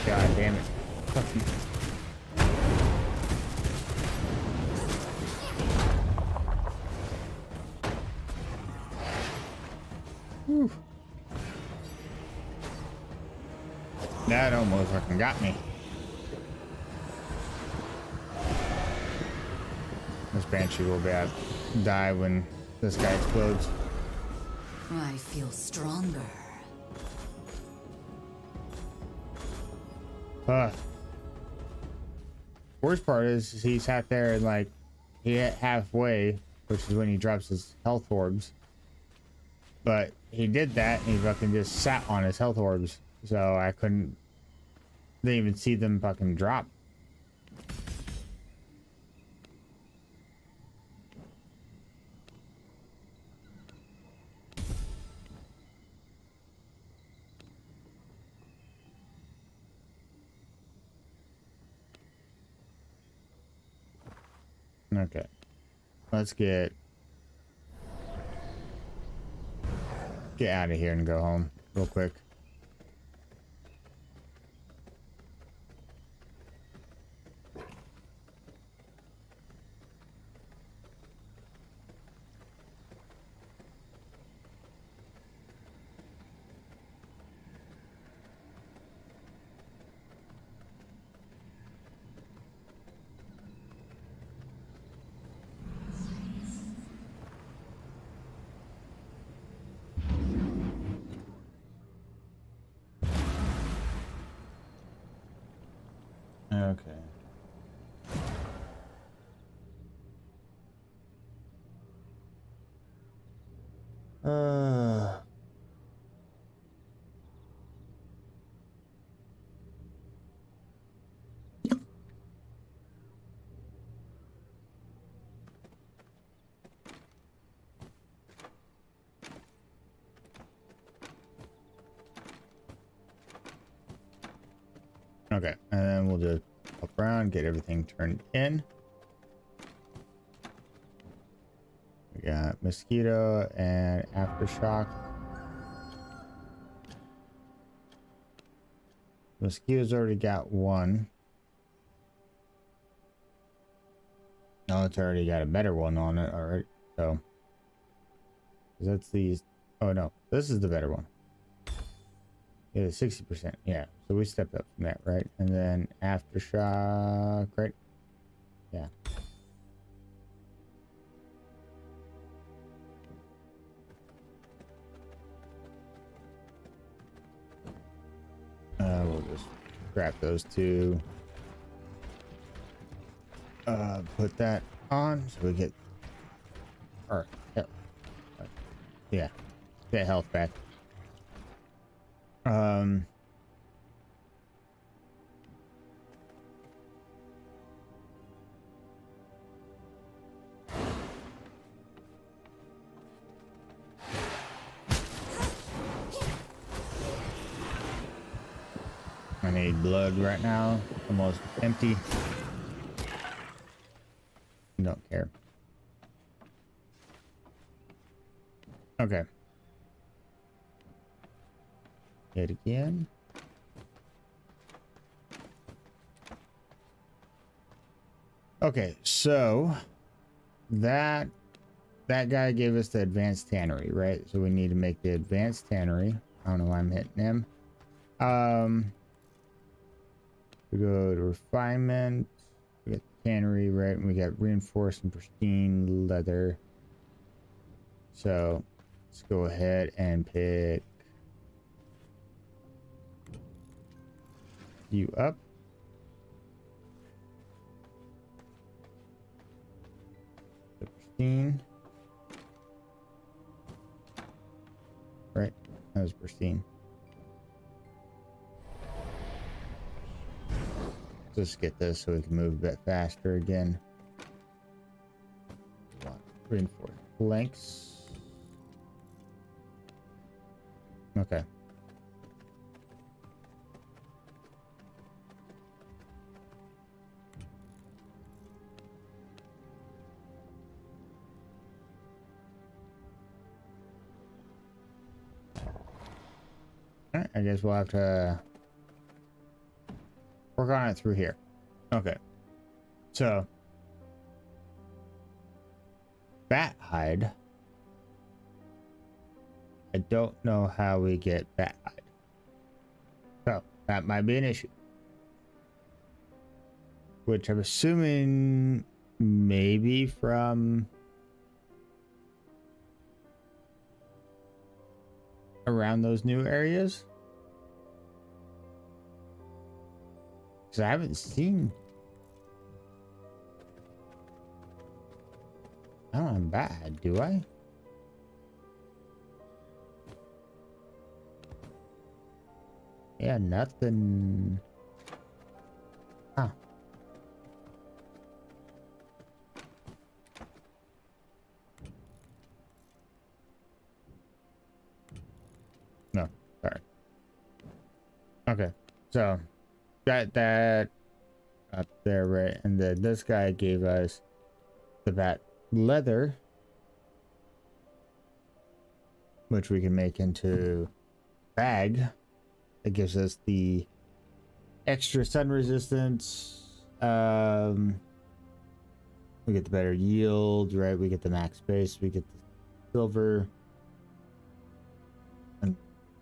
Speaker 1: God damn it. Fuck you. Whew. That almost fucking got me. This Banshee will die when this guy explodes.
Speaker 2: I feel stronger.
Speaker 1: Worst part is he sat there and like he hit halfway, which is when he drops his health orbs. But he did that and he fucking just sat on his health orbs. So I didn't even see them fucking drop. Okay. Let's get out of here and go home real quick. Okay. Uh. Okay, and then we'll just up around, get everything turned in. We got mosquito and aftershock. Mosquito's already got one. No, it's already got a better one on it. All right, so that's these. Oh no, this is the better one. Yeah, 60%. Yeah, so we stepped up from that, right? And then aftershock, right? Yeah. We'll just scrap those two. Put that on so we get our health. Yeah, get health back. I need blood right now. Almost empty. Don't care. Okay. Hit again. Okay, so that guy gave us the advanced tannery, right? So we need to make the advanced tannery. I don't know why I'm hitting him. We go to refinement. We got tannery, right? And we got reinforced and pristine leather. So let's go ahead and pick you up. The pristine. Right? That was pristine. Let's get this so we can move a bit faster again. Reinforced flanks. Okay. Alright, I guess we'll have to work on it through here. Okay. So bat hide. I don't know how we get bat hide. So that might be an issue. Which I'm assuming maybe from around those new areas. Because I haven't seen. I don't have bad, do I? Yeah, nothing. Huh. No, sorry. Okay, so got that up there, right? And then this guy gave us the bat leather, which we can make into bag. That gives us the extra sun resistance. We get the better yield, right? We get the max space, we get the silver, and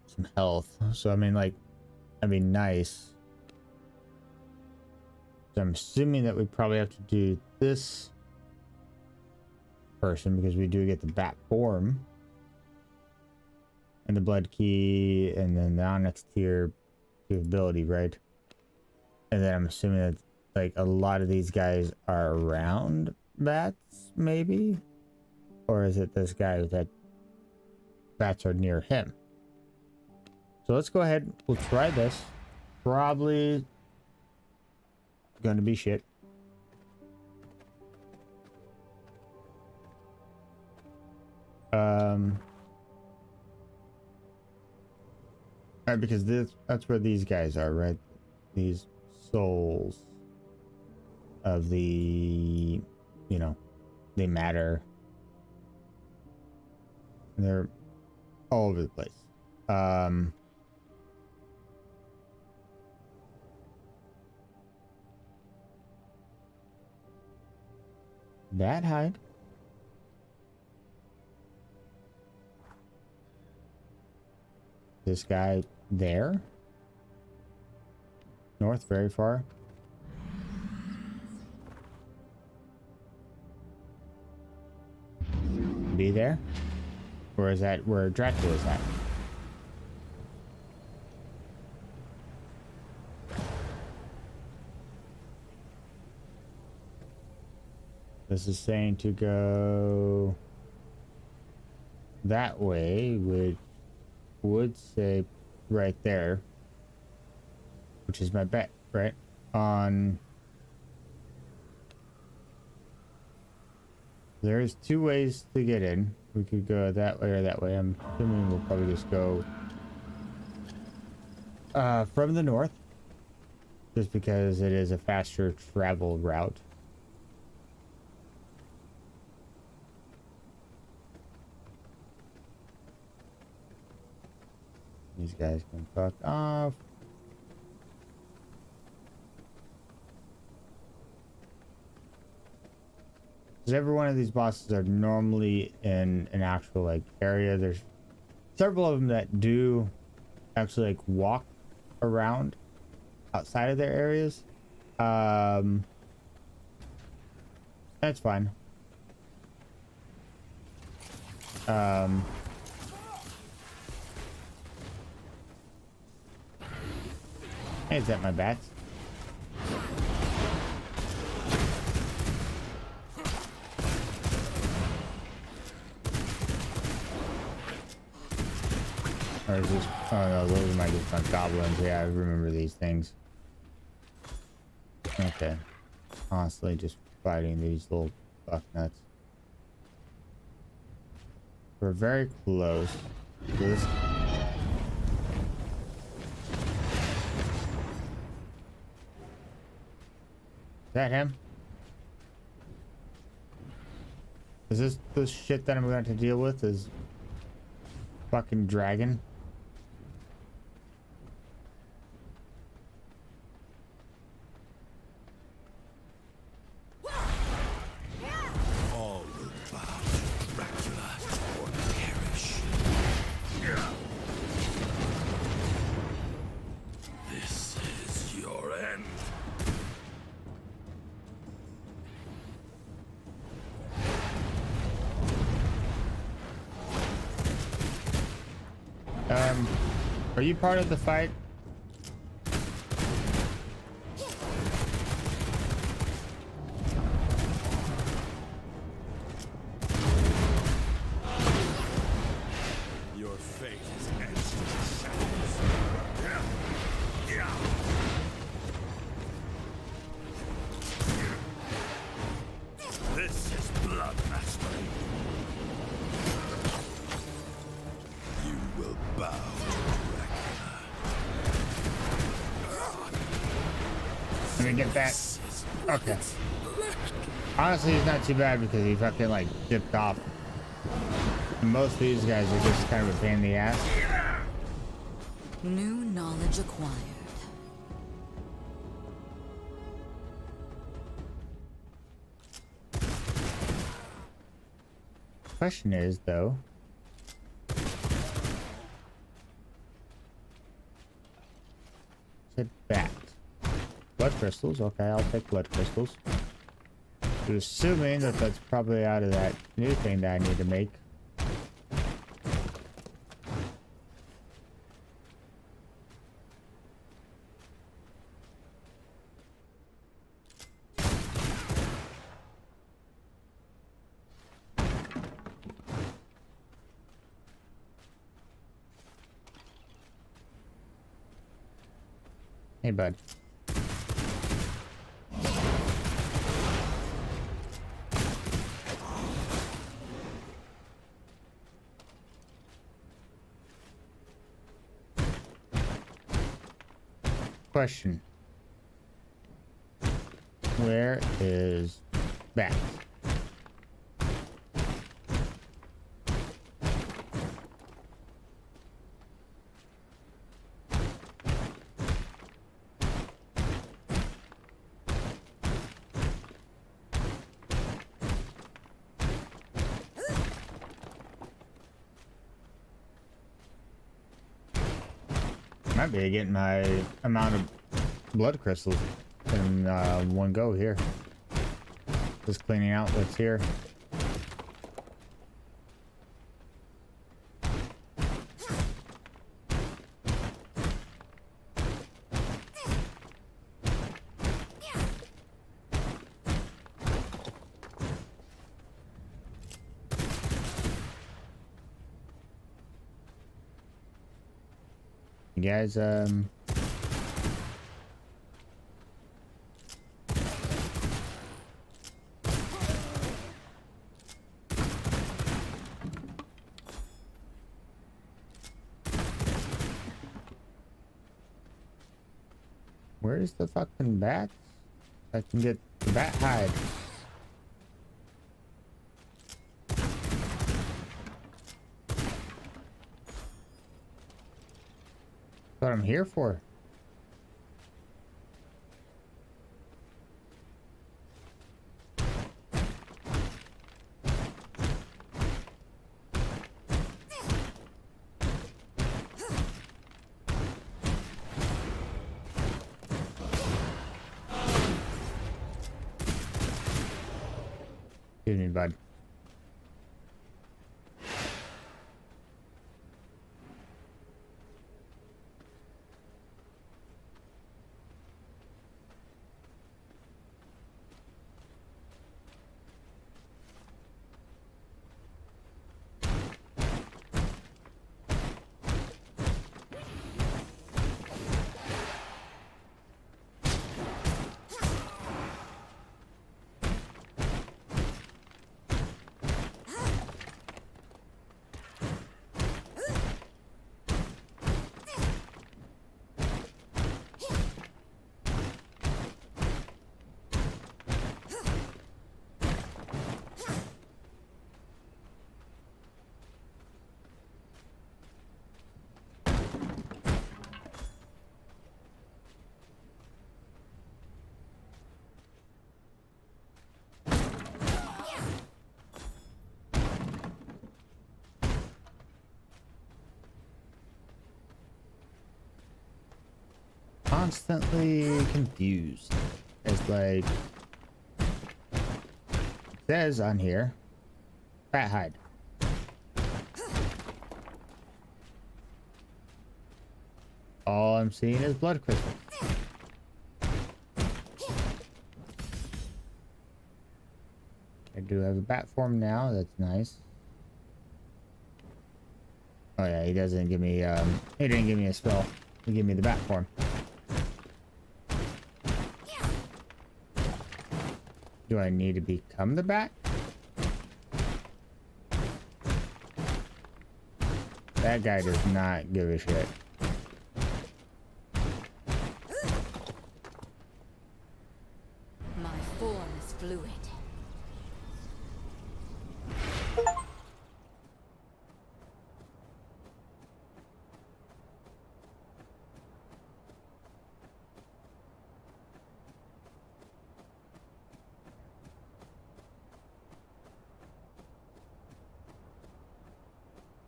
Speaker 1: some health. So I mean, like, I mean, nice. So I'm assuming that we probably have to do this person because we do get the bat form and the blood key, and then the onyx tier capability, right? And then I'm assuming that like a lot of these guys are around bats, maybe, or is it this guy that bats are near him? So let's go ahead. We'll try this. Probably gonna be shit. Right, because that's where these guys are, right? These souls of the, you know, they matter. They're all over the place. That hide. This guy there. North, very far. Be there? Or is that where Dracula's at? This is saying to go that way, which would say right there, which is my bet, right? On there's two ways to get in. We could go that way or that way. I'm assuming we'll probably just go from the north, just because it is a faster travel route. These guys can fuck off. Because every one of these bosses are normally in an actual like area. There's several of them that do actually like walk around outside of their areas. That's fine. Hey, is that my bats? Or is this? Oh no, those are my different goblins. Yeah, I remember these things. Okay. Constantly just fighting these little fucknuts. We're very close. This. Is that him? Is this the shit that I'm going to deal with? Is fucking dragon?
Speaker 5: All will bow to Dracula or perish. This is your end.
Speaker 1: Are you part of the fight?
Speaker 5: Your fate is etched in the shadows. This is blood mastery. You will bow to Dracula.
Speaker 1: Let me get that. Okay. Honestly, he's not too bad because he fucking like dipped off. Most of these guys are just kind of a pain in the ass.
Speaker 2: New knowledge acquired.
Speaker 1: Question is though, said bat. Blood crystals. Okay, I'll take blood crystals. But assuming that that's probably out of that new thing that I need to make. Hey, bud. Question. Where is Bat? Might be getting my amount of blood crystals in one go here. Just cleaning out what's here. You guys, where's the fucking bat? I can get the bat hide. What I'm here for. Excuse me, bud. Constantly confused. It's like it says on here, bat hide. All I'm seeing is blood crystals. I do have a bat form now. That's nice. Oh yeah, he doesn't give me. He didn't give me a spell. He gave me the bat form. Do I need to become the bat? That guy does not give a shit.
Speaker 2: My form is fluid.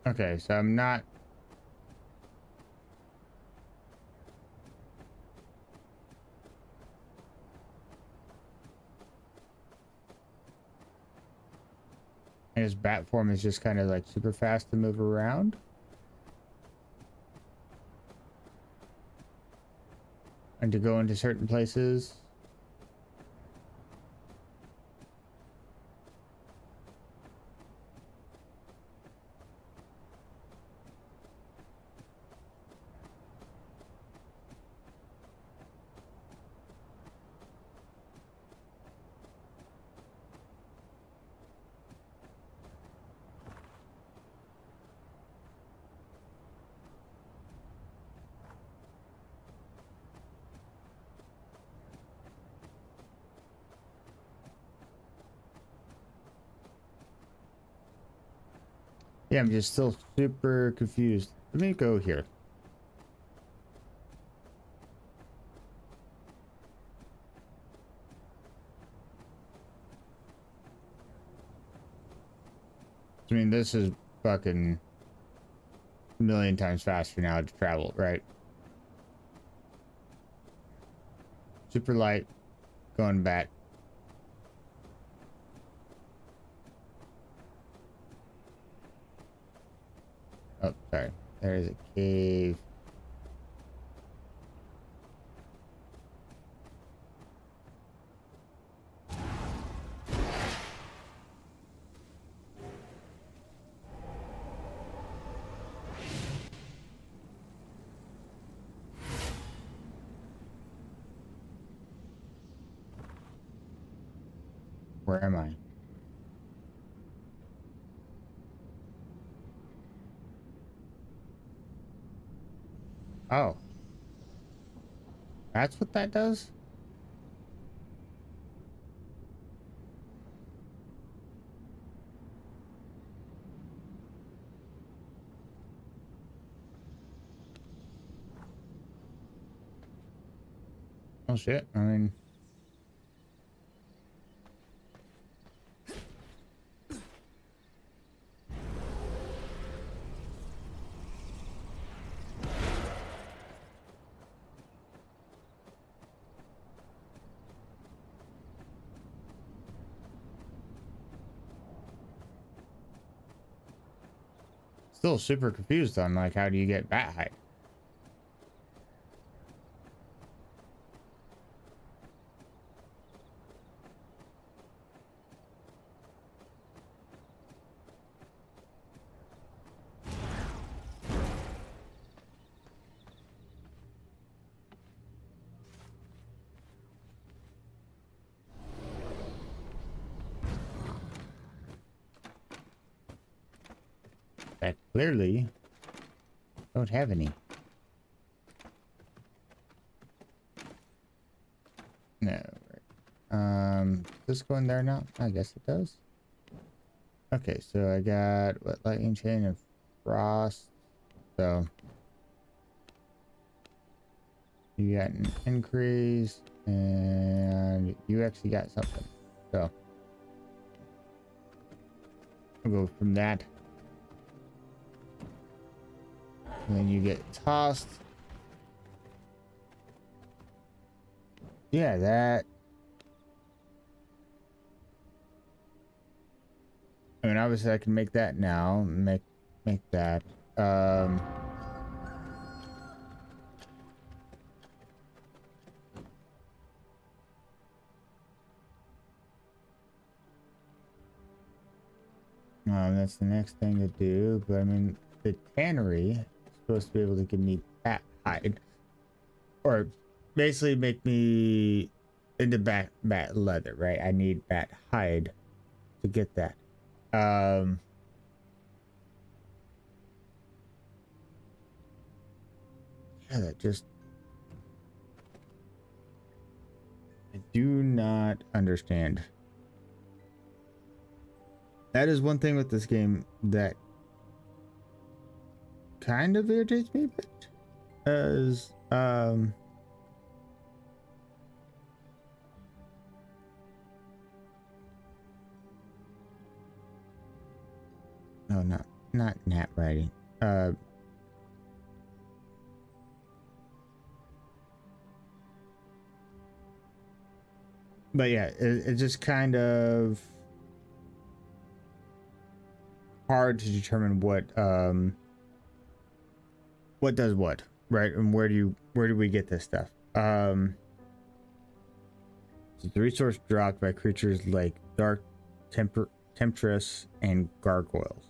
Speaker 1: Okay, so I'm not. And his bat form is just kind of like super fast to move around. And to go into certain places. Yeah, I'm just still super confused. Let me go here. I mean, this is fucking a million times faster now to travel, right? Super light, going back. Oh, sorry. There's a cave. Where am I? Oh. That's what that does? Oh shit. I mean, still super confused on like how do you get bat height? That clearly don't have any. No. Does this go in there now? I guess it does. Okay, so I got what, lightning chain and frost. So you got an increase and you actually got something. So I'll go from that. And then you get tossed. Yeah, that. I mean, obviously I can make that now. Make that. That's the next thing to do. But I mean, the tannery is supposed to be able to give me bat hide, or basically make me into bat leather, right? I need bat hide to get that. Yeah, that just, I do not understand. That is one thing with this game that kind of irritates me a bit, as oh, not not nat writing. But yeah, it's just kind of hard to determine what does what, right? And where do we get this stuff? So the resource dropped by creatures like Dark Temptress and Gargoyles.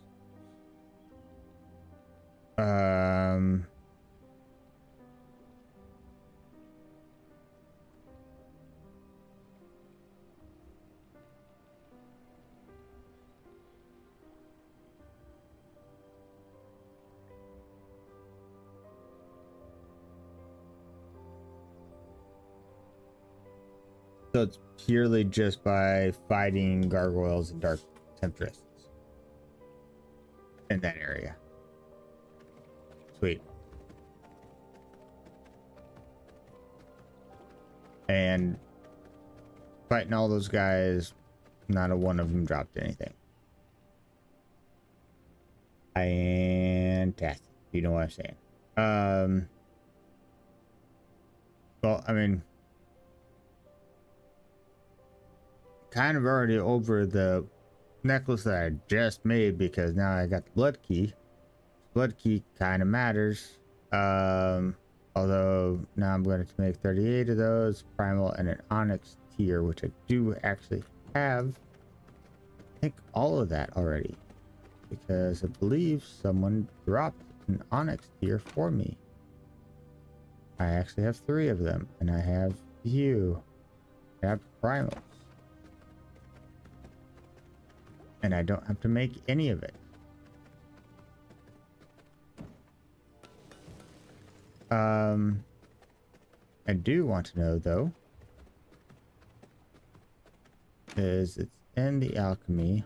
Speaker 1: So it's purely just by fighting gargoyles and dark temptresses in that area. Sweet. And fighting all those guys, not a one of them dropped anything. Fantastic. You know what I'm saying? Well, I mean, kind of already over the necklace that I just made because now I got the blood key. Blood key kind of matters. Although now I'm going to make 38 of those, primal and an onyx tier, which I do actually have. I think all of that already, because I believe someone dropped an onyx tier for me. I actually have 3 of them, and I have you. I have primals. And I don't have to make any of it. I do want to know though, is it's in the alchemy.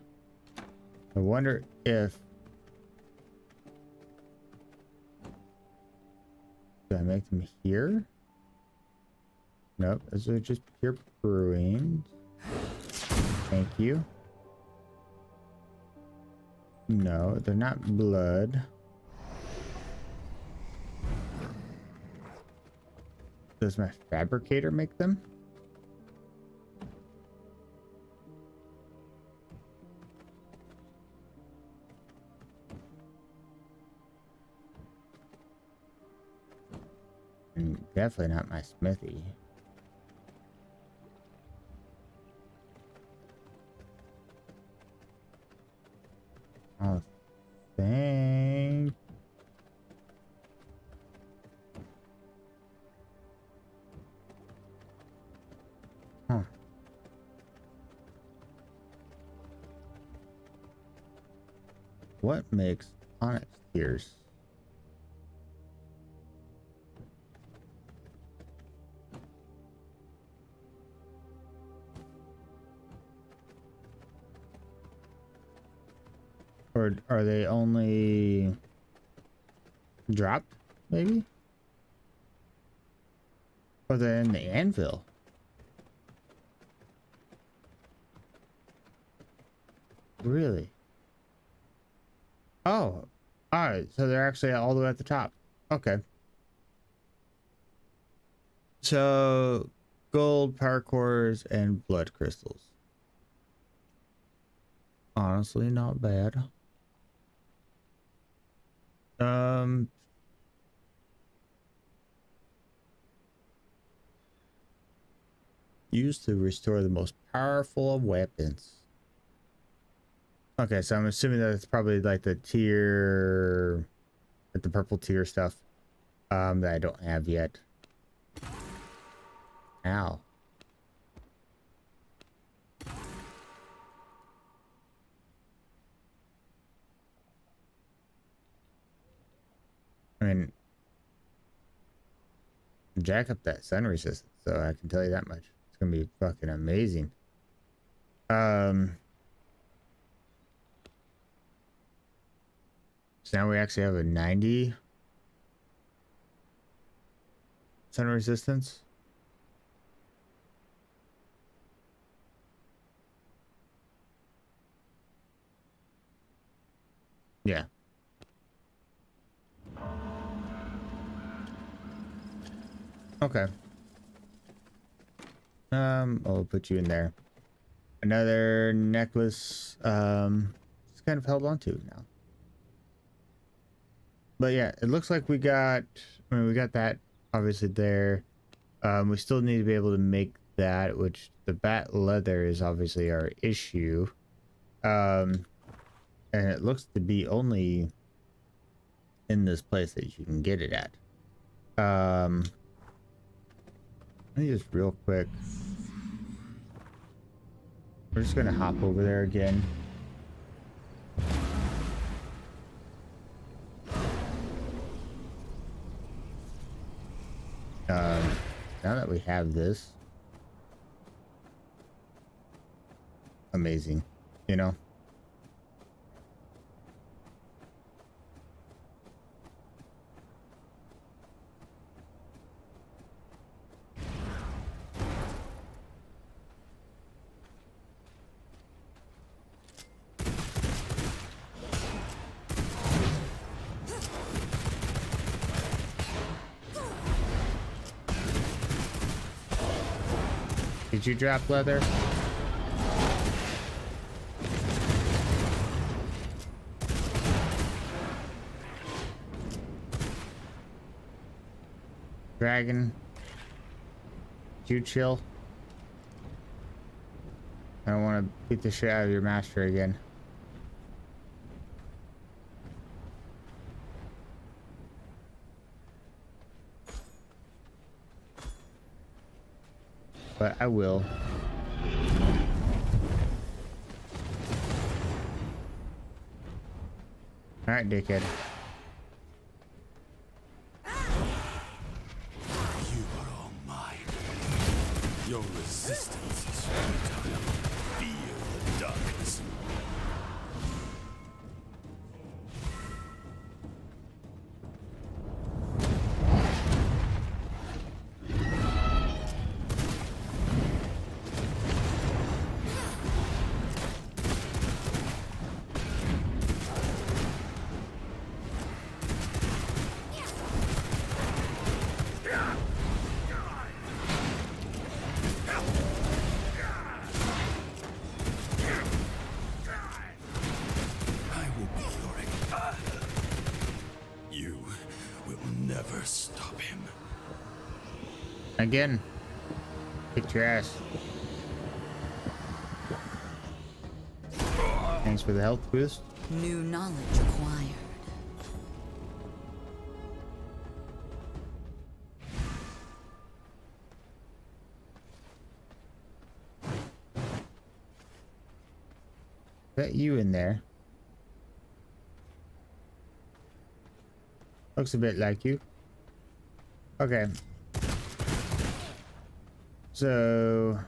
Speaker 1: I wonder if do I make them here? Nope, those are just pure brewing. Thank you. No, they're not blood. Does my fabricator make them? And definitely not my smithy. Oh, thank. Huh. What makes onyx tears? Or are they only dropped, maybe? Or they're in the anvil? Really? Oh, alright, so they're actually all the way at the top. Okay. So, gold, power cores, and blood crystals. Honestly, not bad. Used to restore the most powerful of weapons. Okay, so I'm assuming that it's probably like the tier, like the purple tier stuff, that I don't have yet. Ow. I mean, jack up that sun resistance, so I can tell you that much. It's gonna be fucking amazing. So now we actually have a 90 sun resistance. Yeah, Okay. I'll put you in there. Another necklace. It's kind of held on to now. But yeah, it looks like we got. I mean, we got that obviously there. We still need to be able to make that, which the bat leather is obviously our issue. And it looks to be only in this place that you can get it at. Let me just real quick. We're just gonna hop over there again. Now that we have this, amazing, you know. Did you drop leather? Dragon? Did you chill? I don't want to beat the shit out of your master again. But I will. All right, dickhead.
Speaker 5: You are all mine. Your resistance is futile. Feel the darkness. I will be your You will never stop him.
Speaker 1: Again. Kick your ass. Thanks for the health boost.
Speaker 2: New knowledge acquired.
Speaker 1: Is that you in there? Looks a bit like you. Okay. So,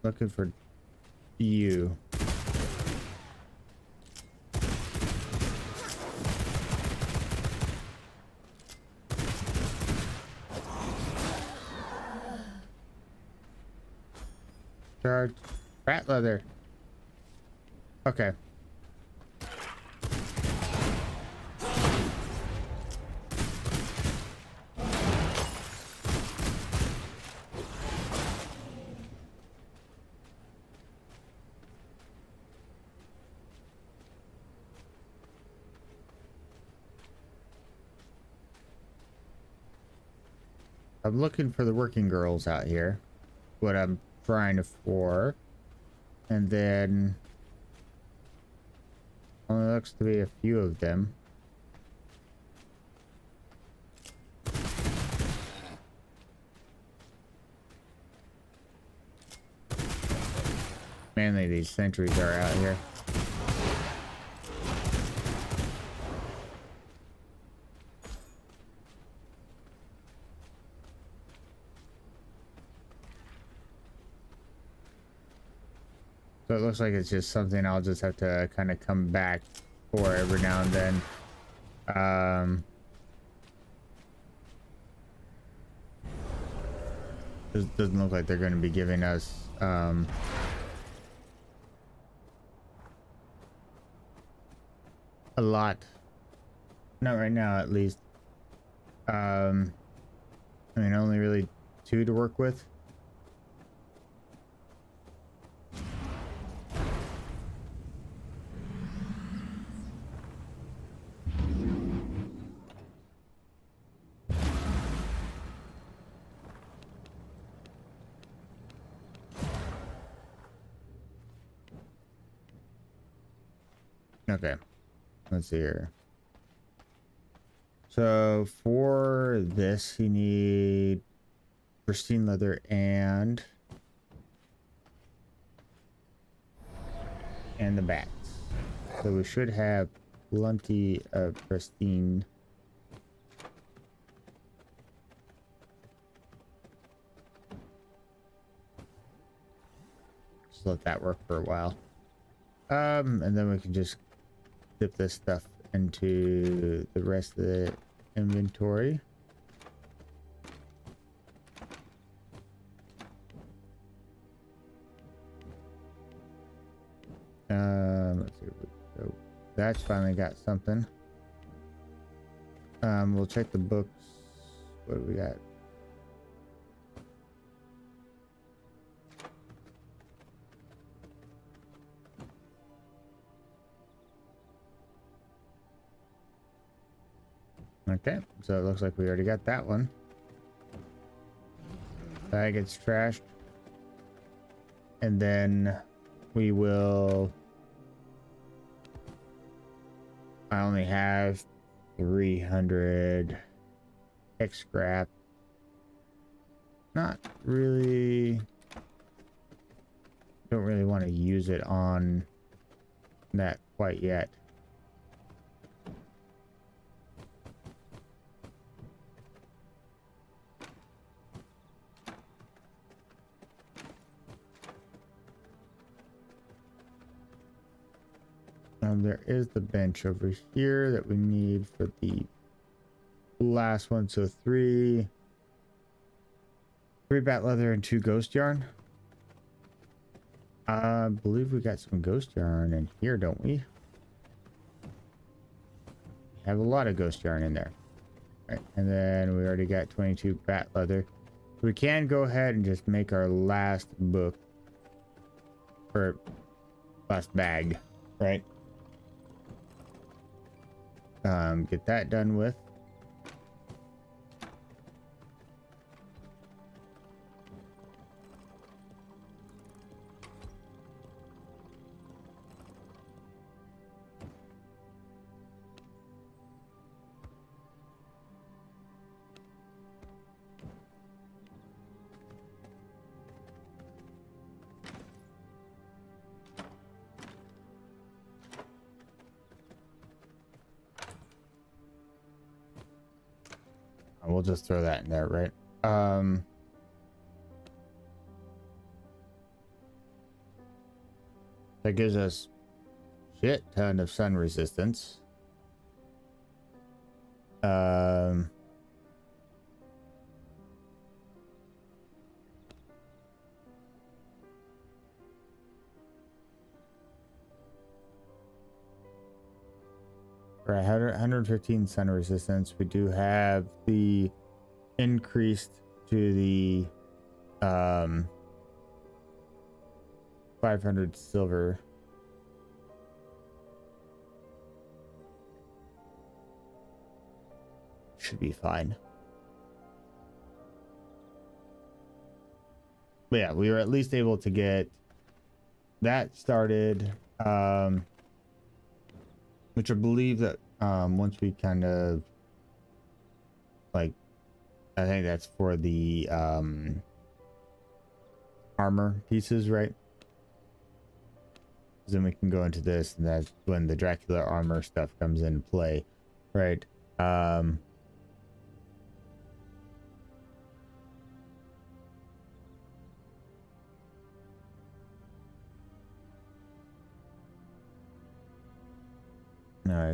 Speaker 1: looking for you. Charge. Rat leather. Okay. I'm looking for the working girls out here. What I'm trying to for. And then only looks to be a few of them. Mainly these sentries are out here. So it looks like it's just something I'll just have to kind of come back for every now and then. This doesn't look like they're going to be giving us a lot. Not right now, at least. I mean, only really 2 to work with. Okay, let's see here. So for this, you need pristine leather and the bats. So we should have plenty of pristine. Just let that work for a while. And then we can just dip this stuff into the rest of the inventory. Let's see. So that's finally got something. We'll check the books. What do we got? Okay, so it looks like we already got that one. That gets trashed. And then we will... I only have 300 tech scrap. Not really... Don't really want to use it on that quite yet. There is the bench over here that we need for the last one. So three bat leather and 2 ghost yarn. I believe we got some ghost yarn in here, don't we? We have a lot of ghost yarn in there. Right, and then we already got 22 bat leather. We can go ahead and just make our last book, or last bag, right? Get that done with. We'll just throw that in there, right? That gives us shit ton of sun resistance. Right, 115 sun resistance. We do have the increased to the 500 silver. Should be fine. But yeah, we were at least able to get that started. Which I believe that once we kind of like, I think that's for the armor pieces, right? Then we can go into this, and that's when the Dracula armor stuff comes into play, right?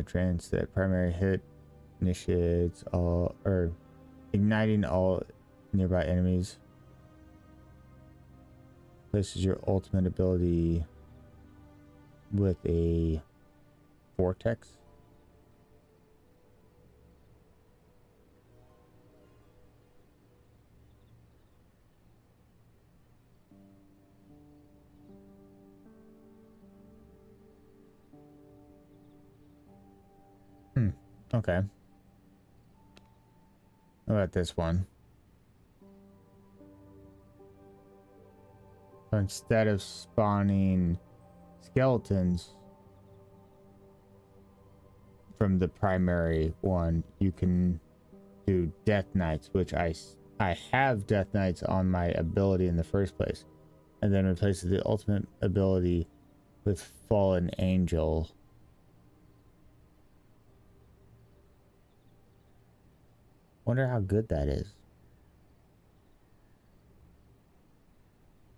Speaker 1: Transit primary hit initiates all, or igniting all nearby enemies. Places your ultimate ability with a vortex. Okay. How about this one? So instead of spawning skeletons from the primary one, you can do Death Knights, which I have Death Knights on my ability in the first place, and then replaces the ultimate ability with Fallen Angel. Wonder how good that is.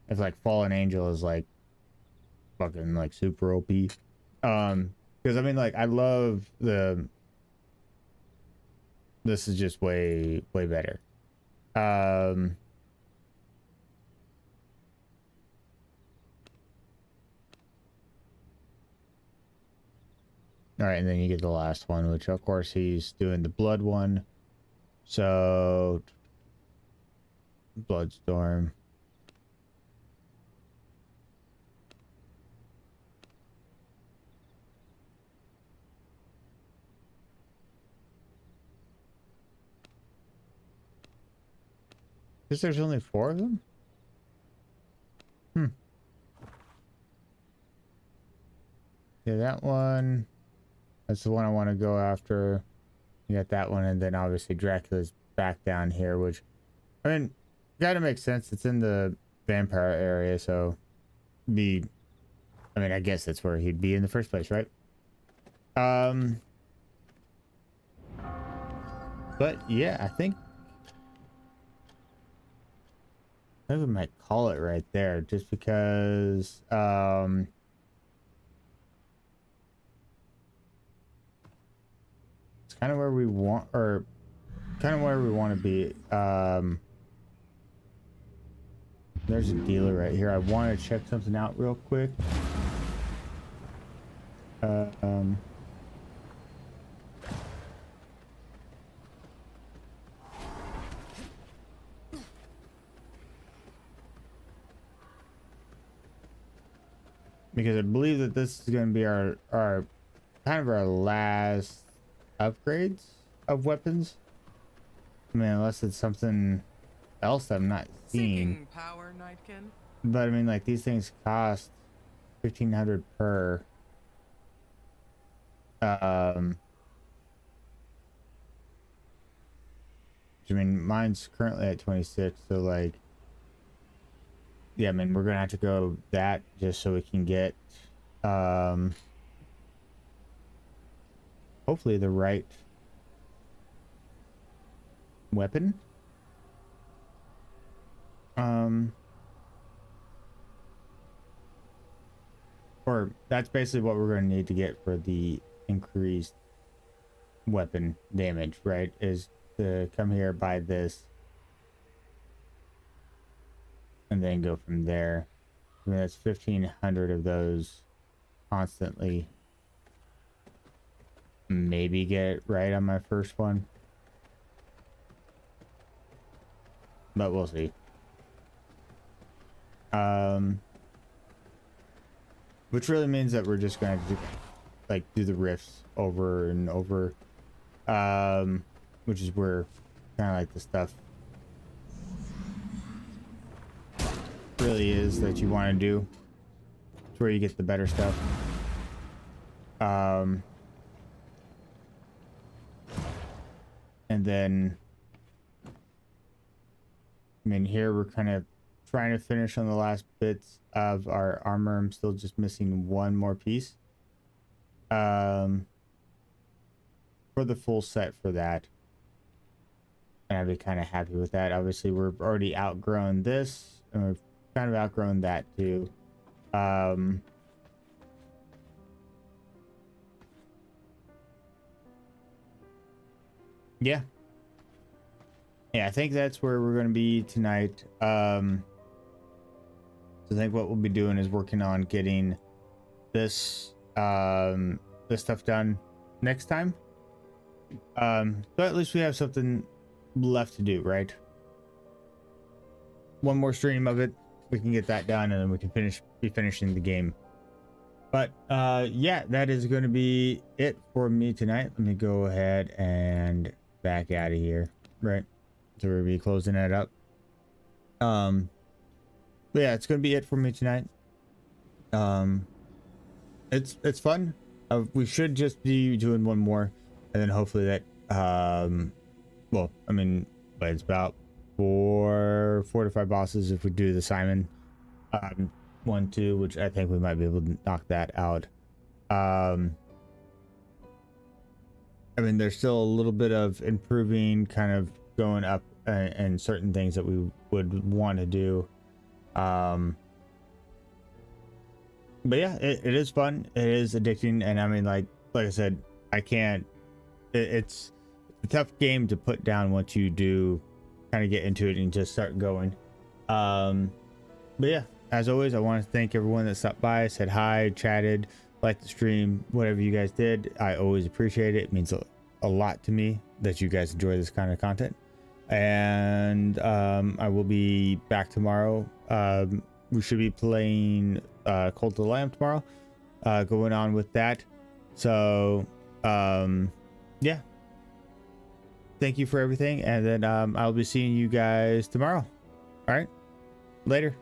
Speaker 1: If like Fallen Angel is like fucking like super OP. Because I mean, like, I love the. This is just way better. All right, and then you get the last one, which of course he's doing the blood one. So Bloodstorm. Because there's only 4 of them? Yeah, that one. That's the one I want to go after. You got that one, and then obviously Dracula's back down here, which, I mean, gotta make sense. It's in the vampire area, so I mean, I guess that's where he'd be in the first place, right? But yeah, I think we might call it right there, just because it's kind of where we want, or kind of where we want to be. There's a dealer right here. I want to check something out real quick. Because I believe that this is going to be our kind of our last upgrades of weapons. I mean, unless it's something else I'm not seeing.
Speaker 7: Seeking power, Nightkin?
Speaker 1: But I mean, like, these things cost 1,500 per. I mean, mine's currently at 26, so like, yeah, I mean, we're gonna have to go that just so we can get hopefully the right weapon. Or that's basically what we're gonna need to get for the increased weapon damage, right? Is to come here, buy this, and then go from there. I mean, that's 1,500 of those constantly. Maybe get it right on my first one, but we'll see. Which really means that we're just gonna have to do the rifts over and over, which is where kind of like the stuff really is that you want to do. It's where you get the better stuff. And then, I mean, here we're kind of trying to finish on the last bits of our armor. I'm still just missing one more piece for the full set for that, and I'd be kind of happy with that. Obviously, we're already outgrown this, and we've kind of outgrown that too. Yeah, I think that's where we're going to be tonight. So I think what we'll be doing is working on getting this this stuff done next time. So at least we have something left to do, right? One more stream of it, we can get that done, and then we can be finishing the game But yeah, that is going to be it for me tonight. Let me go ahead and back out of here. Right, so we'll be closing that up. But yeah, it's going to be it for me tonight. It's fun. We should just be doing one more, and then hopefully that well, I mean, but it's about four to five bosses if we do the Simon 1-2, which I think we might be able to knock that out. I mean, there's still a little bit of improving, kind of going up, and certain things that we would want to do. But yeah, it is fun. It is addicting, and I mean, like I said, I can't. It's a tough game to put down once you do kind of get into it and just start going. But yeah, as always, I want to thank everyone that stopped by, said hi, chatted, liked the stream, whatever you guys did. I always appreciate it. It means a lot to me that you guys enjoy this kind of content. And I will be back tomorrow. We should be playing Cult of the Lamb tomorrow, going on with that. So yeah, thank you for everything, and then I'll be seeing you guys tomorrow. All right, later.